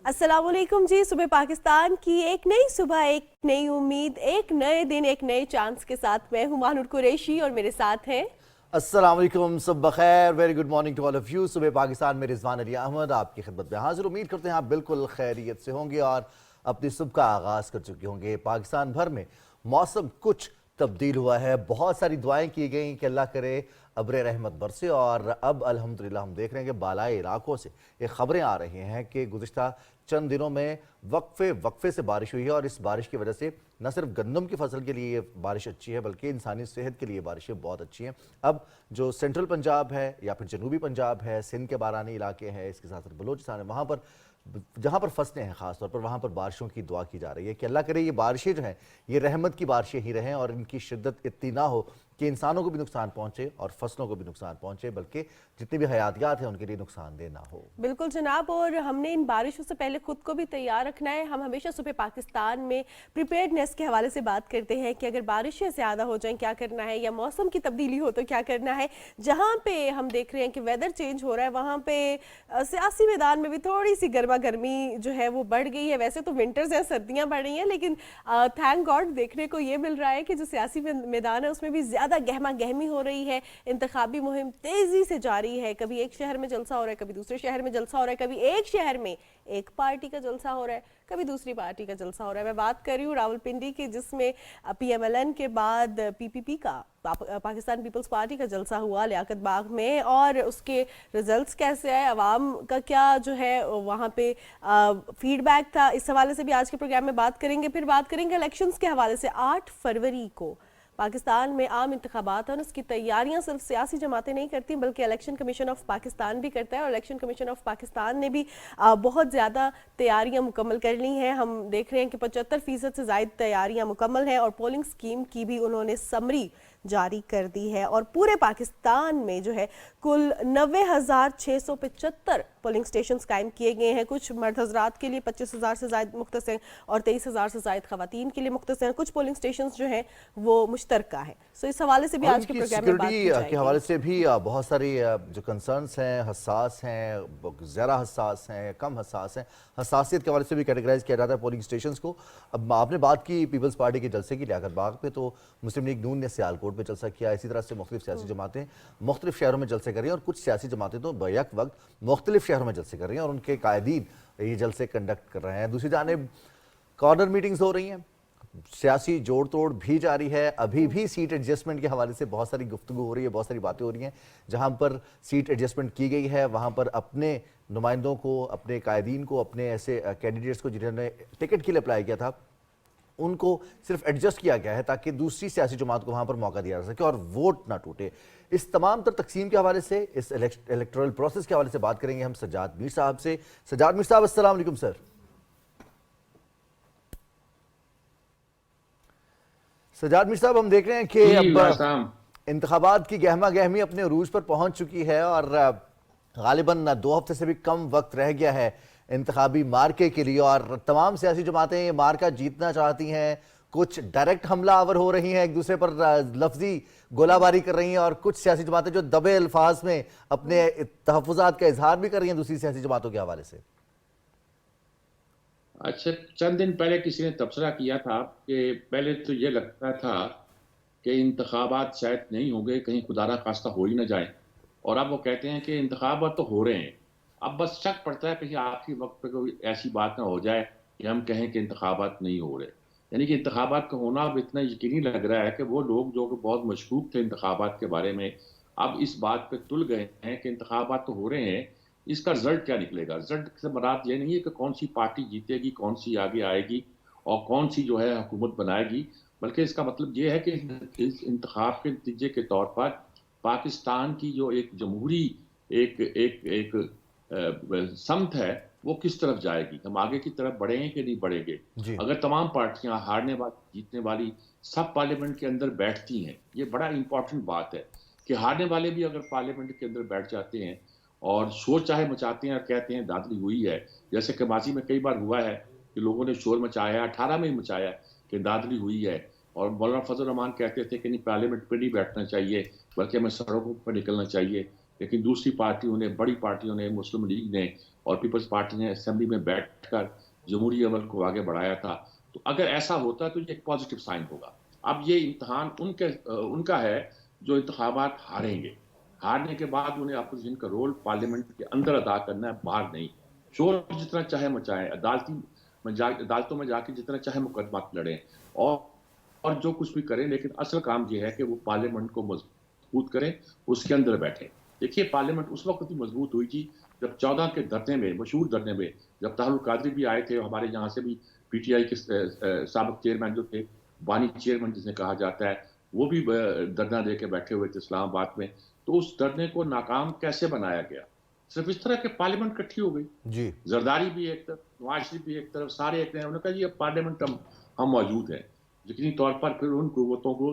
अस्सलाम वालेकुम जी। सुबह पाकिस्तान की एक नई सुबह, एक नई उम्मीद, एक नए दिन, एक नए चांस के साथ मैं हुमानुर कुरैशी और मेरे साथ हैं। अस्सलाम वालेकुम, सब बखैर, very good morning to all of you. सुबह पाकिस्तान में रिजवान अली अहमद आपकी खिदमत में हाजिर। उम्मीद करते हैं आप बिल्कुल खैरियत से होंगे और अपनी सुबह का आगाज़ कर चुके होंगे। पाकिस्तान भर में मौसम कुछ तब्दील हुआ है, बहुत सारी दुआएं की गई कि अल्लाह करे अब्र रहमत बरसे, और अब अल्हम्दुलिल्लाह हम देख रहे हैं कि बालाई इलाकों से ये खबरें आ रही हैं कि गुज़िश्ता चंद दिनों में वक्फे से बारिश हुई है, और इस बारिश की वजह से न सिर्फ गंदम की फसल के लिए ये बारिश अच्छी है बल्कि इंसानी सेहत के लिए बारिशें बहुत अच्छी हैं। अब जो सेंट्रल पंजाब है या फिर जनूबी पंजाब है, सिंध के बारानी इलाके हैं, इसके साथ साथ बलोचिस्तान है, वहाँ पर जहाँ पर फसलें हैं ख़ासतौर पर वहाँ पर बारिशों की दुआ की जा रही है कि अल्लाह करे ये बारिशें जो हैं ये रहमत की बारिशें ही रहें और इनकी शिद्दत इतनी ना हो कि इंसानों को भी नुकसान पहुँचे और फसलों को भी नुकसान पहुँचे, बल्कि जितनी भी हयातियात हैं उनके लिए नुकसानदेह ना हो। बिल्कुल जनाब, और हमने इन बारिशों से पहले खुद को भी तैयार रखना है। हम हमेशा सुबह पाकिस्तान में प्रिपेयर्डनेस के हवाले से बात करते हैं कि अगर बारिशें ज़्यादा हो जाएं क्या करना है, या मौसम की तब्दीली हो तो क्या करना है। जहाँ पे हम देख रहे हैं कि वेदर चेंज हो रहा है वहाँ पे सियासी मैदान में भी थोड़ी सी गर्मा गर्मी जो है वो बढ़ गई है। वैसे तो विंटर्स हैं, सर्दियाँ बढ़ रही हैं, लेकिन थैंक गॉड देखने को ये मिल रहा है कि जो सियासी मैदान है उसमें भी ज़्यादा गहमा गहमी हो रही है। इंतखाबी मुहिम तेज़ी से जारी है। कभी एक शहर में जलसा हो रहा है, कभी दूसरे शहर में जलसा हो रहा है, कभी एक शहर में एक पार्टी का जलसा हो रहा है, कभी दूसरी पार्टी का जलसा हो रहा है। मैं बात कर रही हूँ रावलपिंडी की, जिसमें पीएमएलएन के बाद पीपीपी का पाकिस्तान पीपल्स पार्टी का जलसा हुआ लियाकत बाग में, और उसके रिजल्ट्स कैसे आए, अवाम का क्या जो है वहाँ पे फीडबैक था, इस हवाले से भी आज के प्रोग्राम में बात करेंगे। फिर बात करेंगे इलेक्शंस के हवाले से। 8 फरवरी को पाकिस्तान में आम इंतखाबात हैं, उसकी तैयारियां सिर्फ सियासी जमातें नहीं करती बल्कि इलेक्शन कमीशन ऑफ पाकिस्तान भी करता है, और इलेक्शन कमीशन ऑफ पाकिस्तान ने भी बहुत ज़्यादा तैयारियां मुकम्मल कर ली हैं। हम देख रहे हैं कि 75% से ज़ायद तैयारियां मुकम्मल हैं, और पोलिंग स्कीम की भी उन्होंने समरी जारी कर दी है। और पूरे पाकिस्तान में जो है कुल 90,675 पोलिंग स्टेशन कायम किए गए हैं। कुछ मर्द हजरात के लिए 25,000 से ज़ायद मुख्तस हैं और 23,000 से ज़ायद खवातीन के लिए मुख्तस हैं। कुछ पोलिंग स्टेशन जो हैं वो मुश्तरका है। सो इस हवाले से भी और आज के इनकी प्रोग्राम में बात की सिक्योरिटी के हवाले जाएगी। से भी बहुत सारी जो कंसर्न्स हैं, हसास हैं, ज़रा हसास हैं, कम हसास हैं। हसासियत के हवाले से भी कैटेगराइज किया जाता है पोलिंग स्टेशंस को। अब आपने बात की पीपल्स पार्टी के जलसे की लियाकत बाग पे, तो मुस्लिम लीग नून ने सियालकोट में जलसा किया। इसी तरह से मुख्तलिफ सियासी जमातें मुख्तलिफ शहरों में जलसे कर रही हैं, और कुछ सियासी जमातें तो बैक वक्त मुख्तलिफ शहरों में जलसे कर रही हैं और उनके कायदीन ये जलसे कंडक्ट कर रहे हैं। दूसरी जानिब कॉर्नर मीटिंग्स हो रही हैं, सियासी जोड़ तोड़ भी जारी है। अभी भी सीट एडजस्टमेंट के हवाले से बहुत सारी गुफ्तगू हो रही है, बहुत सारी बातें हो रही हैं। जहां पर सीट एडजस्टमेंट की गई है वहां पर अपने नुमाइंदों को, अपने कायदीन को, अपने ऐसे कैंडिडेट्स को जिन्होंने टिकट के लिए अप्लाई किया था उनको सिर्फ एडजस्ट किया गया है ताकि दूसरी सियासी जमात को वहां पर मौका दिया जा सके और वोट ना टूटे। इस तमाम तर तकसीम के हवाले से, इस इलेक्टोरल प्रोसेस के हवाले से बात करेंगे हम सज्जाद मीर साहब से। सज्जाद मीर साहब, अस्सलाम वालेकुम सर। सज्जाद मीर साहब, हम देख रहे हैं कि अब इंतखाबात की गहमा गहमी अपने अरूज पर पहुंच चुकी है और गालिबन 2 हफ्ते से भी कम वक्त रह गया है इंतखाबी मार्के के लिए, और तमाम सियासी जमातें ये मार्का जीतना चाहती हैं। कुछ डायरेक्ट हमला आवर हो रही हैं, एक दूसरे पर लफ्जी गोलाबारी कर रही हैं, और कुछ सियासी जमातें जो दबे अल्फाज में अपने तहफ़्फ़ुज़ात का इजहार भी कर रही हैं दूसरी सियासी जमातों के हवाले से। अच्छा, चंद दिन पहले किसी ने तबसरा किया था कि पहले तो ये लगता था कि इंतखाबात शायद नहीं होंगे, कहीं खुदा खास्ता हो ही ना जाए, और अब वो कहते हैं कि इंतखाबात तो हो रहे हैं। अब बस शक पड़ता है कहीं आखिरी वक्त पे कोई ऐसी बात ना हो जाए कि हम कहें कि इंतखाबात नहीं हो रहे। यानी कि इंतखाबात का होना अब इतना यकीनी लग रहा है कि वो लोग जो कि बहुत मशकूक थे इंतखाबात के बारे में, अब इस बात पे तुल गए हैं कि इंतखाबात तो हो रहे हैं, इसका रिजल्ट क्या निकलेगा। रिजल्ट से मुराद ये नहीं है कि कौन सी पार्टी जीतेगी, कौन सी आगे आएगी और कौन सी जो है हुकूमत बनाएगी, बल्कि इसका मतलब ये है कि इस इंतखाब के नतीजे के तौर पर पाकिस्तान की जो एक जमहूरी एक एक एक समत है वो किस तरफ जाएगी, हम आगे की तरफ बढ़ेंगे कि नहीं बढ़ेंगे। जी। अगर तमाम पार्टियां हारने वाली जीतने वाली सब पार्लियामेंट के अंदर बैठती हैं, ये बड़ा इंपॉर्टेंट बात है कि हारने वाले भी अगर पार्लियामेंट के अंदर बैठ जाते हैं और शोर चाहे मचाते हैं और कहते हैं दादरी हुई है, जैसे कि माजी में कई बार हुआ है कि लोगों ने शोर मचाया, 18 में ही मचाया कि दादरी हुई है, और मौलाना फजल रहमान कहते थे कि नहीं पार्लियामेंट पर नहीं बैठना चाहिए बल्कि हमें सड़कों पर निकलना चाहिए। लेकिन दूसरी पार्टियों ने, बड़ी पार्टियों ने, मुस्लिम लीग ने और पीपल्स पार्टी ने असेंबली में बैठकर जमहूरी अमल को आगे बढ़ाया था। तो अगर ऐसा होता तो ये एक पॉजिटिव साइन होगा। अब ये इम्तहान उनका है जो इंतखाबात हारेंगे। हारने के बाद उन्हें अपोजिशन का रोल पार्लियामेंट के अंदर अदा करना है, बाहर नहीं। शोर जितना चाहे मचाएं, अदालतों में जाके जितना चाहे मुकदमा लड़ें और जो कुछ भी करें, लेकिन असल काम ये है कि वो पार्लियामेंट को मजबूत करें, उसके अंदर बैठे। देखिए, पार्लियामेंट उस वक्त ही मजबूत हुई थी जब 14 के धरने में, मशहूर धरने में, जब तारुल कादरी भी आए थे, हमारे यहाँ से भी पीटीआई के साबिक चेयरमैन जो थे, बानी चेयरमैन जिसे कहा जाता है, वो भी धरना दे के बैठे हुए थे इस्लामाबाद में। तो उस धरने को नाकाम कैसे बनाया गया? सिर्फ इस तरह के पार्लियामेंट इकट्ठी हो गई। जी। जरदारी भी एक तरफ, नवाज शरीफ भी एक तरफ, सारे एक तरफ। उन्होंने कहा जी अब पार्लियामेंट हम मौजूद हैं। यकीनी तौर पर फिर उन कुव्वतों को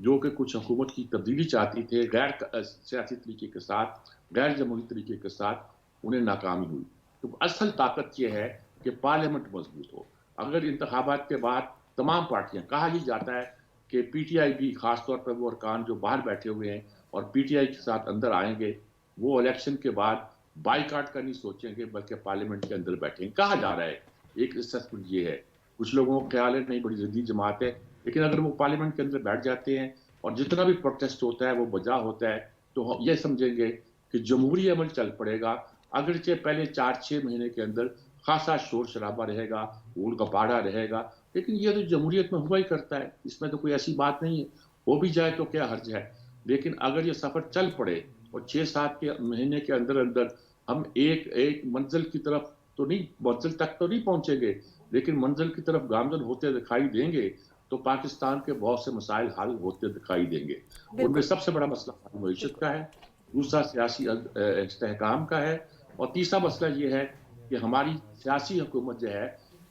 जो कि कुछ हुकूमत की तब्दीली चाहती थे, गैर सियासी तरीके के साथ, गैर जमहूरी तरीके के साथ, उन्हें नाकामी हुई। तो असल ताकत यह है कि पार्लियामेंट मजबूत हो। अगर इंतखाबात के बाद तमाम पार्टियां, कहा ही जाता है कि पीटीआई भी, खासतौर पर वो अरकान जो बाहर बैठे हुए हैं और पीटीआई के साथ अंदर आएंगे, वो इलेक्शन के बाद बाईकाट का नहीं सोचेंगे बल्कि पार्लियामेंट के अंदर बैठेंगे। कहा जा रहा है, एक असेसमेंट ये है। कुछ लोगों का ख्याल है नहीं, बड़ी जल्दी जमात है, लेकिन अगर वो पार्लियामेंट के अंदर बैठ जाते हैं और जितना भी प्रोटेस्ट होता है वो बजा होता है, तो हम ये समझेंगे कि जमहूरी अमल चल पड़ेगा। अगरचे पहले 4-6 महीने के अंदर खासा शोर शराबा रहेगा, ऊड़ गपाड़ा रहेगा, लेकिन ये तो जमहूरियत में हुआ ही करता है, इसमें तो कोई ऐसी बात नहीं है। हो भी जाए तो क्या हर्ज है। लेकिन अगर ये सफर चल पड़े और 6-7 के महीने के अंदर अंदर हम एक मंजिल की तरफ तो नहीं, मंजिल तक तो नहीं पहुंचेंगे, लेकिन मंजिल की तरफ गामजन होते दिखाई देंगे, तो पाकिस्तान के बहुत से मसाइल हल होते दिखाई देंगे। उनमें सबसे बड़ा मसला मईशत का है, दूसरा सियासी इस्तेहकाम का है, और तीसरा मसला ये है कि हमारी सियासी हुकूमत जो है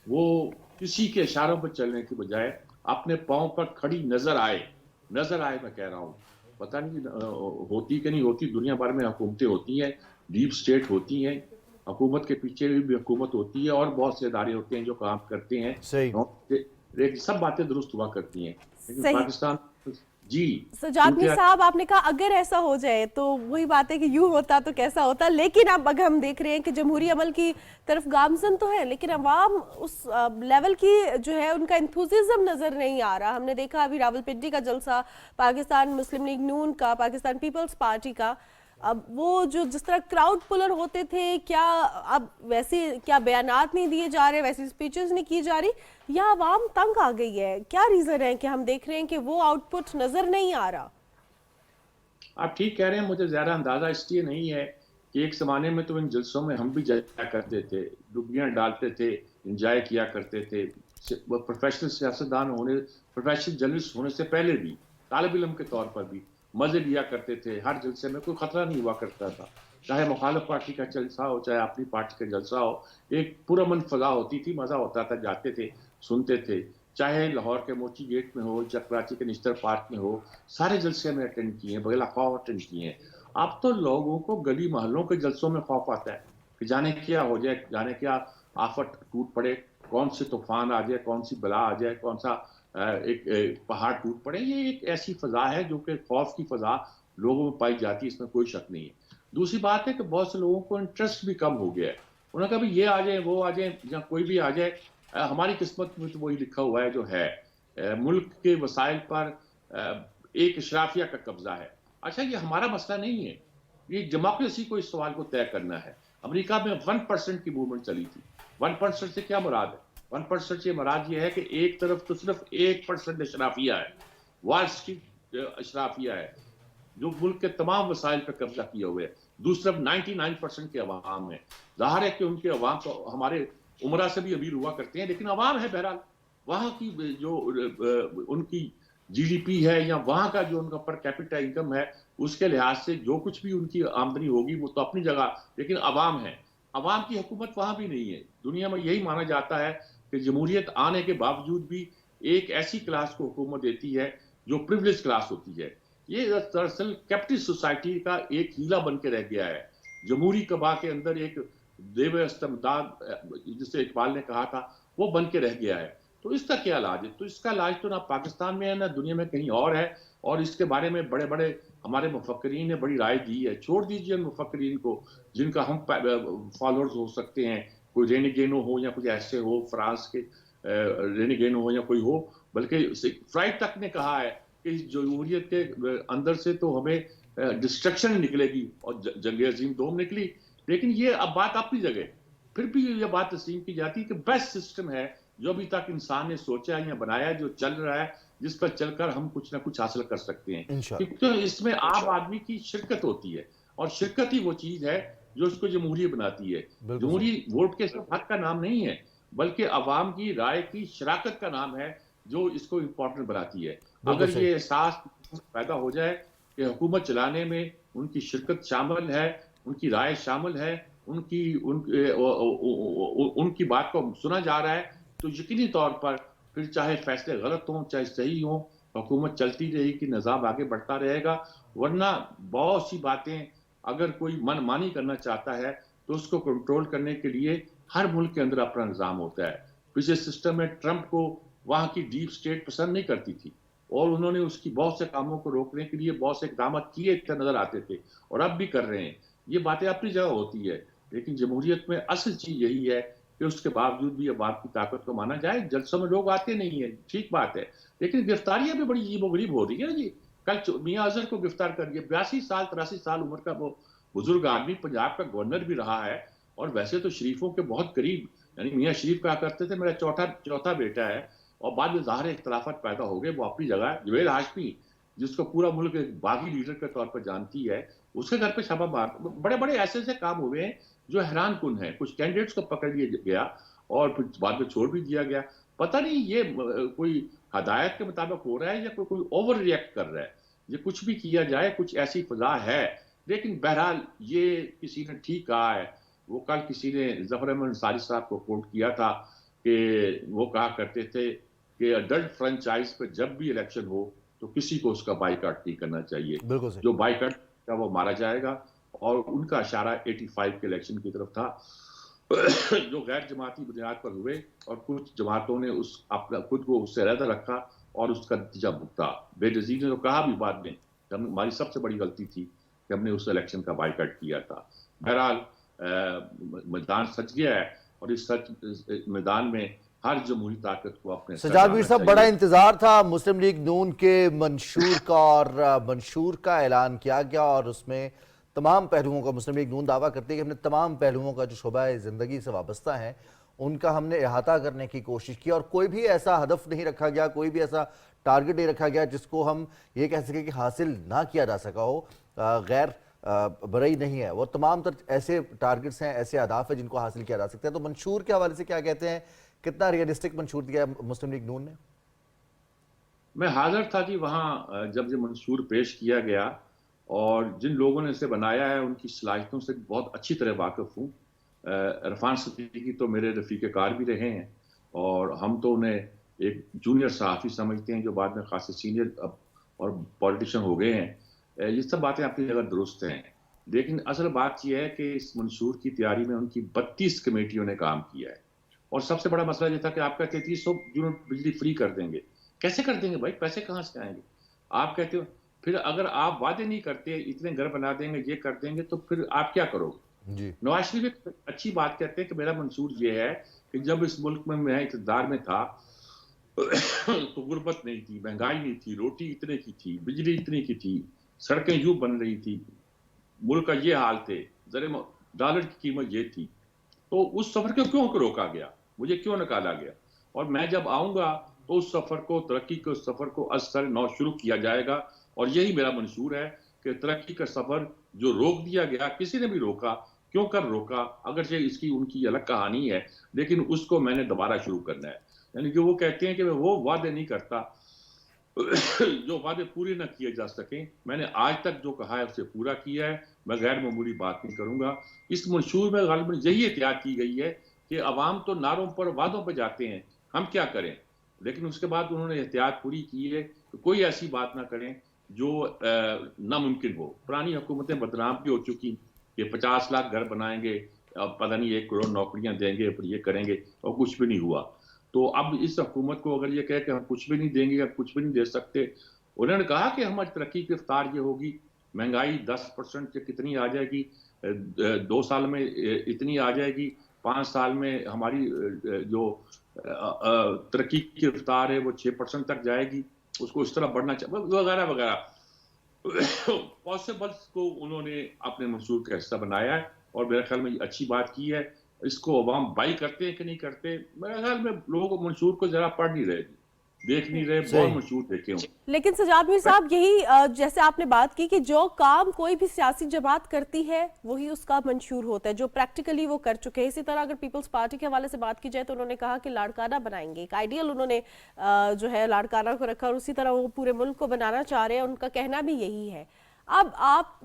वो किसी के इशारों पर चलने की बजाय अपने पाँव पर खड़ी नजर आए मैं कह रहा हूँ। पता नहीं होती कि नहीं होती, दुनिया भर में हुकूमतें होती हैं, डीप स्टेट होती हैं, हुकूमत के पीछे भी हुकूमत होती है और बहुत से इदारे होते हैं जो काम करते हैं। सही। सब बातें दुरुस्त हुआ करती हैं, लेकिन सही। पाकिस्तान जी। सजाद मीर साहब, आपने कहा अगर ऐसा हो जाए तो वही बात है कि यूं होता तो कैसा होता, लेकिन अब अगर हम देख रहे हैं कि जमहूरी अमल की तरफ गामजन तो है, लेकिन अवाम उस लेवल की जो है उनका इंथुजिज्म नजर नहीं आ रहा। हमने देखा अभी रावलपिंडी का जलसा, पाकिस्तान मुस्लिम लीग नून का, पाकिस्तान पीपल्स पार्टी का, अब वो जो जिस तरह क्राउड पुलर होते थे, क्या अब वैसे क्या बयानात नहीं दिए जा रहे, वैसी स्पीचेस नहीं की जा रही, या आवाम तंग आ गई है? क्या रीजन है कि हम देख रहे हैं कि वो आउटपुट नजर नहीं आ रहा? आप ठीक कह रहे हैं, मुझे ज़्यादा अंदाज़ा इसलिए नहीं है कि एक ज़माने में तो इन जलसों में हम भी जाया करते थे, डुबकियाँ डालते थे, इंजॉय किया करते थे। वो प्रोफेशनल सियासतदान होने, प्रोफेशनल जर्नलिस्ट होने से पहले भी, तालिब इल्म के तौर पर भी मज़े लिया करते थे। हर जलसे में कोई ख़तरा नहीं हुआ करता था, चाहे मुखालिफ पार्टी का जलसा हो, चाहे अपनी पार्टी का जलसा हो, एक पुरअमन फ़ज़ा होती थी, मज़ा होता था, जाते थे, सुनते थे। चाहे लाहौर के मोची गेट में हो, या कराची के निश्तर पार्क में हो, सारे जलसे में अटेंड किए हैं, बगैर खौफ अटेंड किए हैं। अब तो लोगों को गली मोहल्लों के जलसों में खौफ आता है कि जाने क्या हो जाए, जाने क्या आफत टूट पड़े, कौन से तूफान आ जाए, कौन सी बला आ जाए, कौन सा एक पहाड़ टूट पड़े। ये एक ऐसी फजा है जो कि खौफ की फजा लोगों में पाई जाती है, इसमें कोई शक नहीं है। दूसरी बात है कि बहुत से लोगों को इंटरेस्ट भी कम हो गया है। उन्होंने कहा भाई ये आ जाए, वो आ जाए, या कोई भी आ जाए, हमारी किस्मत में तो वही लिखा हुआ है जो है। मुल्क के वसाइल पर एक इशराफिया का कब्जा है। अच्छा, ये हमारा मसला नहीं है, ये डेमोक्रेसी को इस सवाल को तय करना है। अमेरिका में 1% की मूवमेंट चली थी। 1% से क्या मुराद है? 1% से मुराद ये है कि एक तरफ तो सिर्फ 1% इशराफिया है, वॉल स्ट्रीट इशराफिया है जो मुल्क के तमाम वसाइल पर कब्जा किया हुआ है। दूसरी तरफ 99% के अवाम है। जाहिर है कि उनके अवाम तो हमारे उमरा से भी अमीर हुआ करते हैं, लेकिन अवाम है। बहरहाल वहाँ की जो उनकी जीडीपी है या वहाँ का जो उनका पर कैपिटा इनकम है, उसके लिहाज से जो कुछ भी उनकी आमदनी होगी वो तो अपनी जगह, लेकिन अवाम है। अवाम की हुकूमत वहाँ भी नहीं है। दुनिया में यही माना जाता है कि जमहूरियत आने के बावजूद भी एक ऐसी क्लास को हुकूमत देती है जो प्रिविलेज क्लास होती है। ये दरअसल कैपिटलिस्ट सोसाइटी का एक हीला बन के रह गया है। जमहूरी कबा के अंदर एक देव इस्तेमदाद, जिसे इकबाल ने कहा था, वो बन के रह गया है। तो इसका क्या इलाज है? तो इसका इलाज तो ना पाकिस्तान में है ना दुनिया में कहीं और है। और इसके बारे में बड़े बड़े हमारे मुफक्किरीन ने बड़ी राय दी है। छोड़ दीजिए उन मुफक्किरीन को जिनका हम फॉलोअर्स हो सकते हैं, कोई रेनिगेनो हो या कुछ ऐसे हो, फ्रांस के रेनिगेनो हो या कोई हो, बल्कि फ्राइड तक ने कहा है कि इस जमहूरियत के अंदर से तो हमें डिस्ट्रक्शन निकलेगी, और जंग अजीम दोम निकली। लेकिन ये अब बात अपनी जगह, फिर भी ये बात तस्लीम की जाती है कि बेस्ट सिस्टम है जो अभी तक इंसान ने सोचा है या बनाया है, जो चल रहा है, जिस पर चलकर हम कुछ ना कुछ हासिल कर सकते हैं, इंशाल्लाह। क्योंकि इसमें आम आदमी की शिरकत होती है, और शिरकत ही वो चीज है जो इसको जमहूरी बनाती है। बिल्कुल जमहूरी सही। वोट के सिर्फ हक का नाम नहीं है, बल्कि अवाम की राय की शराकत का नाम है जो इसको इम्पोर्टेंट बनाती है। बिल्कुल अगर सही। ये एहसास पैदा हो जाए कि हुकूमत चलाने में उनकी शिरकत शामिल है, उनकी राय शामिल है, उनकी उनकी बात को सुना जा रहा है, तो यकीनी तौर पर फिर चाहे फैसले गलत हों चाहे सही हों, हुकूमत चलती रहेगी, निज़ाम आगे बढ़ता रहेगा। वरना बहुत सी बातें अगर कोई मनमानी करना चाहता है तो उसको कंट्रोल करने के लिए हर मुल्क के अंदर अपना निज़ाम होता है। पिछले सिस्टम में ट्रंप को वहाँ की डीप स्टेट पसंद नहीं करती थी, और उन्होंने उसकी बहुत से कामों को रोकने के लिए बहुत से इकदाम किए नजर आते थे, और अब भी कर रहे हैं। ये बातें अपनी जगह होती है, लेकिन जमहूरियत में असल चीज यही है कि उसके बावजूद भी अवाम की ताकत को माना जाए। जलसों में लोग आते नहीं है, ठीक बात है, लेकिन गिरफ्तारियां भी बड़ी अजीबोगरीब हो रही है ना जी। कल मियां अजहर को गिरफ्तार कर दिया, 82 साल 83 साल उम्र का वो बुजुर्ग आदमी, पंजाब का गवर्नर भी रहा है, और वैसे तो शरीफों के बहुत करीब, यानी मियां शरीफ कहा करते थे मेरा चौथा बेटा है, और बाद में ज़ाहिर इख्तलाफात पैदा हो गए, वो अपनी जगह है। जुबैर हाशमी, जिसको पूरा मुल्क एक बागी लीडर के तौर पर जानती है, उसके घर पे छापा मार, बड़े बड़े ऐसे ऐसे काम हुए हैं जो हैरान कुन है। कुछ कैंडिडेट्स को पकड़ लिया गया और फिर बाद में छोड़ भी दिया गया। पता नहीं ये कोई हदायत के मुताबिक हो रहा है या कोई ओवर रिएक्ट कर रहा है। ये कुछ भी किया जाए, कुछ ऐसी फजा है, लेकिन बहरहाल ये किसी ने ठीक कहा है। वो कल किसी ने जफर अहमद अंसारी साहब को कोट किया था कि वो कहा करते थे कि अडल्ट फ्रेंचाइज पे जब भी इलेक्शन हो तो किसी को उसका बाइकाट नहीं करना चाहिए, बिल्कुल सही। जो बाइकाट का वो मारा जाएगा। और उनका इशारा 85 के इलेक्शन की तरफ था जो गैर जमाती बुनियाद पर हुए, और कुछ जमातों ने उस अपना खुद को उससे अलग रखा और उसका नतीजा भुगता। बेनज़ीर ने तो कहा भी बाद में कि हमारी सबसे बड़ी गलती थी कि हमने उस इलेक्शन का बाइकाट किया था। बहरहाल मैदान सच गया है, और इस सच मैदान में हर जमहूरी ताकत को अपने सर सजाद मीर डालना साहब, बड़ा चाहिए। इंतजार था मुस्लिम लीग नून के मंशूर का, और मंशूर का ऐलान किया गया, और उसमें तमाम पहलुओं का मुस्लिम लीग नून दावा करती है कि हमने तमाम पहलुओं का जो शोबा ज़िंदगी से वाबस्ता है उनका हमने अहाता करने की कोशिश की, और कोई भी ऐसा हदफ नहीं रखा गया, कोई भी ऐसा टारगेट नहीं रखा गया जिसको हम ये कह सकें कि हासिल ना किया जा सका हो। गैर बरई नहीं है, वो तमाम तर ऐसे टारगेट्स हैं, ऐसे अहदाफ है जिनको हासिल किया जा सकता है। तो मंशूर के हवाले से क्या कहते हैं, कितना रियलिस्टिक मंशूर दिया मुस्लिम लीग नून ने? मैं हाजिर था जी वहाँ जब ये मंशूर पेश किया गया, और जिन लोगों ने इसे बनाया है उनकी सलाहियतों से बहुत अच्छी तरह वाकिफ हूँ। इरफान सिद्दीकी तो मेरे रफ़ीक कार भी रहे हैं, और हम तो उन्हें एक जूनियर सहाफ़ी समझते हैं जो बाद में खासे सीनियर और पॉलिटिशियन हो गए हैं। ये सब बातें अपनी जगह दुरुस्त हैं, लेकिन असल बात यह है कि इस मंशूर की तैयारी में उनकी 32 कमेटियों ने काम किया है। और सबसे बड़ा मसला ये था कि आपका 3300 यूनिट बिजली फ्री कर देंगे। कैसे कर देंगे भाई, पैसे कहाँ से आएंगे? आप कहते हो, फिर अगर आप वादे नहीं करते, इतने घर बना देंगे, ये कर देंगे, तो फिर आप क्या करोगे? जी। नवाज शरीफ एक अच्छी बात कहते हैं कि मेरा मंशूर ये है कि जब इस मुल्क में मैं इक़्तिदार में था तो गुर्बत नहीं थी, महंगाई नहीं थी, रोटी इतने की थी, बिजली इतने की थी, सड़कें यूं बन रही थी, मुल्क का ये हाल थे, डॉलर की कीमत ये थी, तो उस सफर को क्यों रोका गया, मुझे क्यों निकाला गया? और मैं जब आऊंगा तो उस सफर को, तरक्की के उस सफर को असर नौ शुरू किया जाएगा। और यही मेरा मंशूर है कि तरक्की का सफर जो रोक दिया गया, किसी ने भी रोका, क्यों कर रोका, अगर इसकी उनकी अलग कहानी है, लेकिन उसको मैंने दोबारा शुरू करना है। यानी कि वो कहते हैं कि मैं वो वादे नहीं करता जो वादे पूरे ना किए जा सकें। मैंने आज तक जो कहा है उसे पूरा किया है, मैं गैर मामूली बात नहीं करूंगा। इस मंशूर में गालिबन यही एहतियात की गई है कि अवाम तो नारों पर, वादों पर जाते हैं, हम क्या करें, लेकिन उसके बाद उन्होंने एहतियात पूरी की है कि कोई ऐसी बात ना करें जो नामुमकिन हो। पुरानी हुकूमतें बदनाम भी हो चुकी कि 50 लाख घर बनाएंगे, पता नहीं 1 करोड़ नौकरियां देंगे, फिर ये करेंगे, और कुछ भी नहीं हुआ। तो अब इस हुकूमत को अगर ये कहे कि हम कुछ भी नहीं देंगे या कुछ भी नहीं दे सकते, उन्होंने कहा कि हमारी तरक्की की रफ्तार ये होगी, महंगाई 10% से कितनी आ जाएगी, 2 साल में इतनी आ जाएगी, 5 साल में हमारी जो तरक्की की रफ्तार है वो 6% तक जाएगी, उसको इस तरह बढ़ना चाहिए, वगैरह वगैरह। पॉसिबल्स को उन्होंने अपने मंशूर का हिस्सा बनाया है और मेरे ख्याल में ये अच्छी बात की है। इसको अवाम बाई करते हैं कि नहीं करते, मेरे ख्याल में लोगों को मंशूर को जरा पढ़ नहीं रहे, देख नहीं रहे, बहुत सही। मंशूर देखे हों। लेकिन सजाद मीर साहब, यही जैसे आपने बात की कि जो काम कोई भी सियासी जमात करती है वही उसका मंशूर होता है, जो प्रैक्टिकली वो कर चुके हैं। इसी तरह अगर पीपल्स पार्टी के हवाले से बात की जाए तो उन्होंने कहा कि लाड़काना बनाएंगे, एक आइडियल उन्होंने जो है लाड़काना को रखा और उसी तरह वो पूरे मुल्क को बनाना चाह रहे हैं, उनका कहना भी यही है। अब आप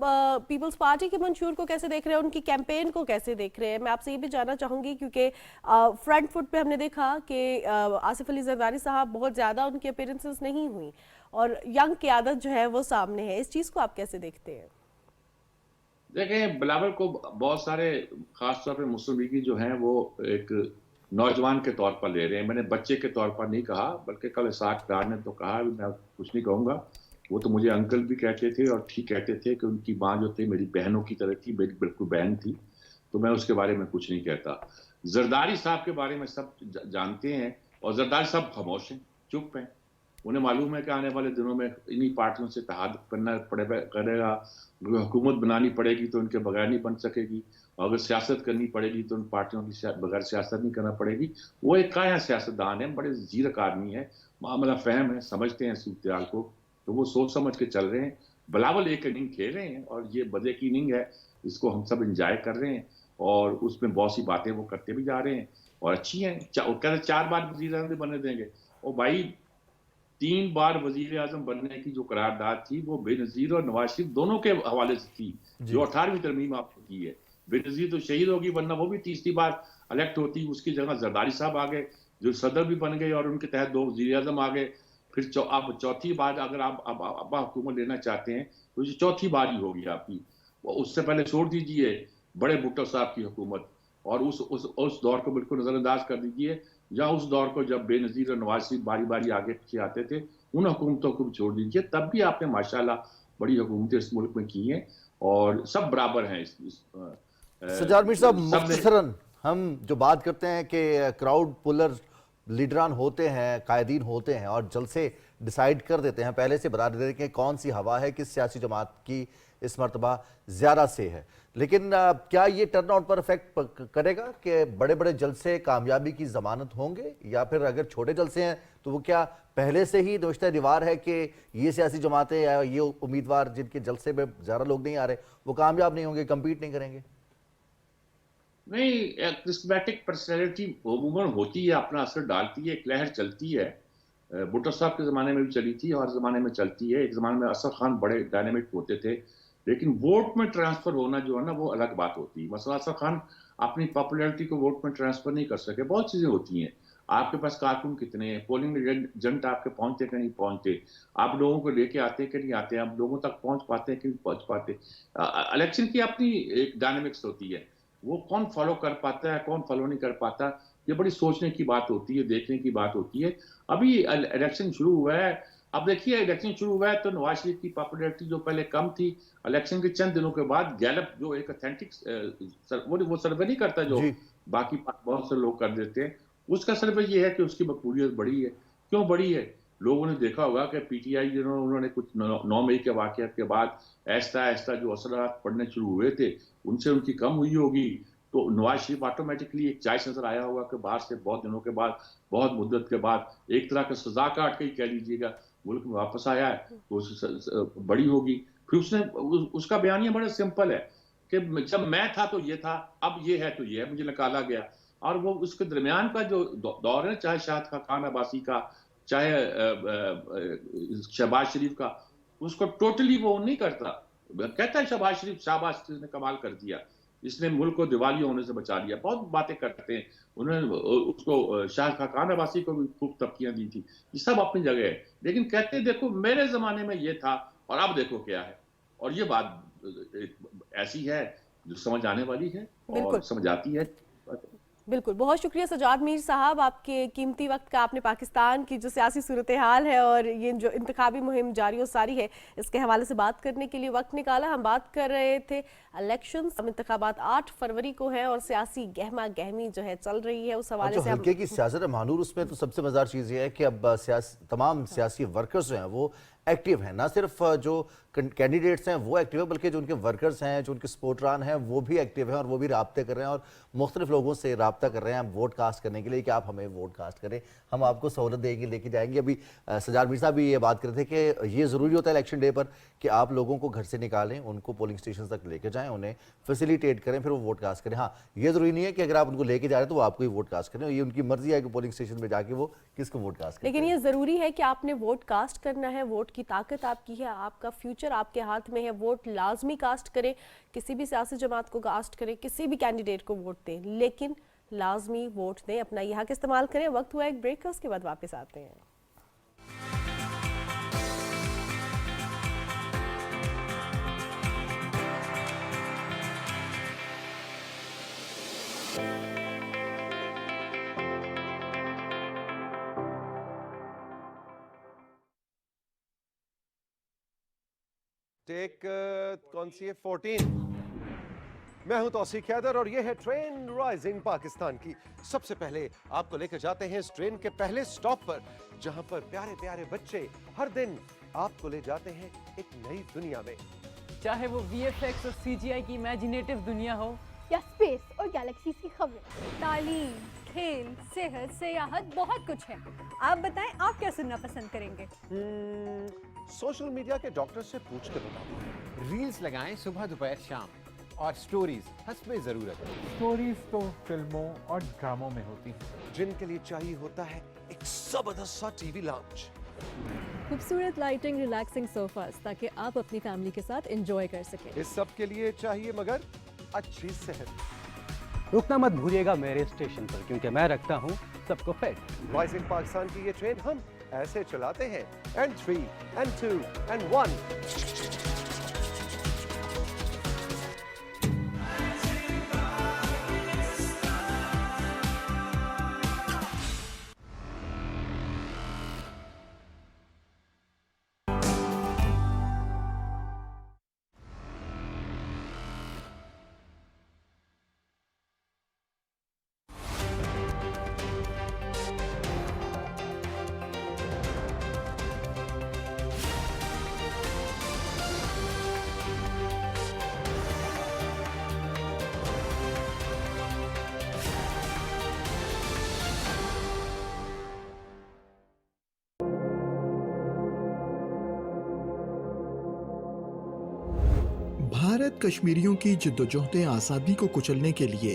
पीपल्स पार्टी के मंशूर को कैसे देख रहे हैं, उनकी कैंपेन को कैसे देख रहे हैं? मैं आपसे ये भी जानना चाहूंगी क्योंकि फ्रंट फुट पे हमने देखा कि आसिफ अली जरदारी साहब बहुत ज़्यादा उनकी अपीयरेंसेस नहीं हुई और यंग क़यादत जो है वो सामने है। इस चीज़ को आप कैसे देखते हैं? देखें, बिलावल को बहुत सारे खासतौर पर मुस्लिम लीगी जो हैं वो एक नौजवान के तौर पर ले रहे हैं। मैंने बच्चे के तौर पर नहीं कहा, बल्कि कल इसाक डार ने तो कहा, मैं कुछ नहीं कहूँगा। वो तो मुझे अंकल भी कहते थे और ठीक कहते थे कि उनकी माँ जो थी मेरी बहनों की तरह थी, मेरी बिल्कुल बहन थी, तो मैं उसके बारे में कुछ नहीं कहता। जरदारी साहब के बारे में सब जानते हैं और जरदारी साहब खामोश हैं, चुप हैं। उन्हें मालूम है कि आने वाले दिनों में इन्हीं पार्टियों से इत्तेहाद करना करेगा, हुकूमत बनानी पड़ेगी तो उनके बगैर नहीं बन सकेगी, और अगर सियासत करनी पड़ेगी तो उन पार्टियों की बगैर सियासत नहीं करना पड़ेगी। वो एक काया सियासतदान है, बड़े जीरक आदमी है, मामला फहम है, समझते हैं सूरत को, तो वो सोच समझ के चल रहे हैं। बिलावल एक इनिंग खेल रहे हैं और ये मजे की इनिंग है, इसको हम सब इंजॉय कर रहे हैं और उसमें बहुत सी बातें वो करते भी जा रहे हैं और अच्छी हैं। कहते 4 बार वजीर आजम बनने देंगे, और भाई 3 बार वजीर आजम बनने की जो करारदाद थी वो बेनजीर और नवाज शरीफ दोनों के हवाले से थी, जो 18वीं तरमीम आपको की है। बेनजीर तो शहीद होगी, वरना वो भी तीसरी बार इलेक्ट होती, उसकी जगह जरदारी साहब आ गए जो सदर भी बन गए और उनके तहत 2 वजीर आजम आ गए। फिर अब चौथी बार अगर आप अब हुकूमत लेना चाहते हैं तो ये चौथी बार ही होगी आपकी। उससे पहले छोड़ दीजिए बड़े भुट्टो साहब की हुकूमत और उस दौर को बिल्कुल नजरअंदाज कर दीजिए, या उस दौर को जब बेनजीर और नवाज शरीफ बारी बारी आगे पीछे आते थे, उन हुकूमतों को भी छोड़ दीजिए। तब भी आपने माशाल्लाह बड़ी हुकूमतें इस मुल्क में की हैं और सब बराबर हैं। सज्जाद मीर साहब, सबने मुख्तसरन हम जो बात करते हैं कि क्राउड पुलर लीडरान होते हैं, कायदीन होते हैं और जलसे डिसाइड कर देते हैं, पहले से बता देते हैं कि कौन सी हवा है, किस सियासी जमात की इस मरतबा ज़्यादा से है। लेकिन क्या ये टर्न आउट पर इफेक्ट करेगा कि बड़े बड़े जलसे कामयाबी की ज़मानत होंगे, या फिर अगर छोटे जलसे हैं तो वो क्या पहले से ही दोश्ता रिवार है कि ये सियासी जमातें या ये उम्मीदवार जिनके जलसे में ज़्यादा लोग नहीं आ रहे वो कामयाब नहीं होंगे, कम्पीट नहीं करेंगे? नहीं, क्रिस्मेटिक पर्सनैलिटी अमूमन होती है, अपना असर डालती है, एक लहर चलती है। भुट्टो साहब के ज़माने में भी चली थी और ज़माने में चलती है। एक ज़माने में असद खान बड़े डायनेमिक होते थे, लेकिन वोट में ट्रांसफ़र होना जो है ना वो अलग बात होती है। मसला असद खान अपनी पॉपुलैरिटी को वोट में ट्रांसफ़र नहीं कर सके। बहुत चीज़ें होती हैं, आपके पास कारकुन कितने हैं, पोलिंग एजेंट आपके पहुंचते कि नहीं पहुंचते, आप लोगों को लेके आते कि नहीं आते, आप लोगों तक पहुंच पाते हैं कि नहीं पहुंच पाते। इलेक्शन की अपनी एक डायनेमिक्स होती है, वो कौन फॉलो कर पाता है, कौन फॉलो नहीं कर पाता, ये बड़ी सोचने की बात होती है, देखने की बात होती है। अभी इलेक्शन शुरू हुआ है, अब देखिए इलेक्शन शुरू हुआ है तो नवाज शरीफ की पॉपुलैरिटी जो पहले कम थी, इलेक्शन के चंद दिनों के बाद गैलप जो एक ऑथेंटिक वो सर्वे नहीं करता जो जी। बाकी बहुत से लोग कर देते हैं, उसका सर्वे ये है कि उसकी मकबूलियत बढ़ी है। क्यों बढ़ी है? लोगों ने देखा होगा कि पीटीआई जिन्होंने उन्होंने कुछ 9 मई के वाकयात के बाद ऐसा ऐसा जो असरात पड़ने शुरू हुए थे उनसे उनकी कम हुई होगी, तो नवाज शरीफ ऑटोमेटिकली एक चॉइस नजर आया होगा कि बाहर से बहुत दिनों के बाद, बहुत मुद्दत के बाद, एक तरह का सजा काट के ही कह लीजिएगा मुल्क में वापस आया है, तो बड़ी होगी। फिर उसने उसका बयानिया बड़ा सिंपल है कि जब मैं था तो ये था, अब ये है तो ये है, मुझे निकाला गया। और वो उसके दरमियान का जो दौर है, चाहे शाहिद खान अब्बासी का, चाहे शहबाज शरीफ का, उसको टोटली वो नहीं करता। कहता है शहबाज शरीफ, शाबाश ने कमाल कर दिया, इसने मुल्क को दिवालिया होने से बचा लिया, बहुत बातें करते हैं। उन्होंने उसको शाहिद खान अब्बासी को भी खूब तबकियां दी थी, ये सब अपनी जगह है। लेकिन कहते हैं देखो मेरे जमाने में ये था और अब देखो क्या है, और ये बात ऐसी है जो समझ आने वाली है और समझ आती है। बिल्कुल, बहुत शुक्रिया सजाद मीर साहब, आपके कीमती वक्त का आपने पाकिस्तान की जो सियासी सूरत हाल है और ये जो इंतखाबी मुहिम जारी और सारी है इसके हवाले से बात करने के लिए वक्त निकाला। हम बात कर रहे थे इलेक्शंस, इंतखाबात 8 फरवरी को है और सियासी गहमा गहमी जो है चल रही है, उस और हवाले जो से हम हल्के की सियासत है महानूर, उसमें तो सबसे मजेदार चीज़ ये है कि अब तमाम सियासी वर्कर्स जो हैं वो एक्टिव हैं। ना सिर्फ जो कैंडिडेट्स हैं वो एक्टिव है, बल्कि जो उनके वर्कर्स हैं, जो उनके सपोर्टरान हैं, वो भी एक्टिव हैं और वो भी राब्ते कर रहे हैं और मुख्तलिफ लोगों से राब्ता कर रहे हैं वोट कास्ट करने के लिए कि आप हमें वोट कास्ट करें, हम आपको सहूलत देंगे, लेके जाएंगे। अभी सजाद मीर साहब भी ये बात कर रहे थे कि ये ज़रूरी होता है इलेक्शन डे पर कि आप लोगों को घर से निकालें, उनको पोलिंग स्टेशन तक लेके जाएँ, उन्हें फैसिलिटेट करें, फिर वो वोट कास्ट करें। हाँ, ये ज़रूरी नहीं है कि अगर आप उनको लेके जा रहे हैं तो वो आपको ही वोट कास्ट करें, ये उनकी मर्जी है कि पोलिंग स्टेशन पर जाके वो किसको वोट कास्ट करें। लेकिन ये ज़रूरी है कि आपने वोट कास्ट करना है, वोट की ताकत आपकी है, आपका फ्यूचर आपके हाथ में है, वोट लाजमी कास्ट करें, किसी भी सियासी जमात को कास्ट करें, किसी भी कैंडिडेट को वोट दें, लेकिन लाजमी वोट दें, अपना ये हक इस्तेमाल करें। वक्त हुआ एक ब्रेक का, उसके बाद वापस आते हैं। टेक कौन सी है 14। मैं हूं तौसीक हैदर और ये है ट्रेन राइजिंग पाकिस्तान की। सबसे पहले आपको लेकर जाते हैं इस ट्रेन के पहले स्टॉप पर, जहां पर प्यारे प्यारे बच्चे हर दिन आपको ले जाते हैं एक नई दुनिया में। चाहे वो VFX और CGI की इमेजिनेटिव दुनिया हो या स्पेस और गैलेक्सीज की खबरें, तालीम, खेल, सेहत, सियाहत, बहुत कुछ है। आप बताएं, आप क्या सुनना पसंद करेंगे? सोशल मीडिया के डॉक्टर से पूछ कर बताओ। रील्स लगाएं सुबह दोपहर शाम और स्टोरीज हस्बे जरूरत। स्टोरीज तो फिल्मों और ड्रामों में होती हैं, जिनके लिए चाहिए होता है एक जबरदस्त सा टीवी लाउंज, खूबसूरत लाइटिंग, रिलैक्सिंग सोफास, ताकि आप अपनी फैमिली के साथ एंजॉय कर सकें। इस सब के लिए चाहिए मगर अच्छी सेहत। रुकना मत भूलिएगा मेरे स्टेशन पर, क्योंकि मैं रखता हूँ सबको फिट। राइजिंग पाकिस्तान की ये ट्रेन हम ऐसे चलाते हैं, एंड 3 एंड 2 एंड 1। भारत कश्मीरियों की जिद्दोजहद आज़ादी को कुचलने के लिए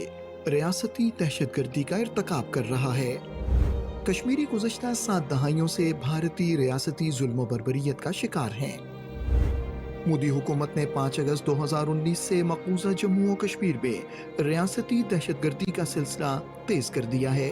रियासती दहशतगर्दी का इर्तकाब कर रहा है। कश्मीरी गुज़श्ता 7 दहाइयों से भारतीय रियासती जुल्म बर्बरियत का शिकार हैं। मोदी हुकूमत ने 5 अगस्त 2019 से मकबूजा जम्मू और कश्मीर में रियासती दहशतगर्दी का सिलसिला तेज कर दिया है।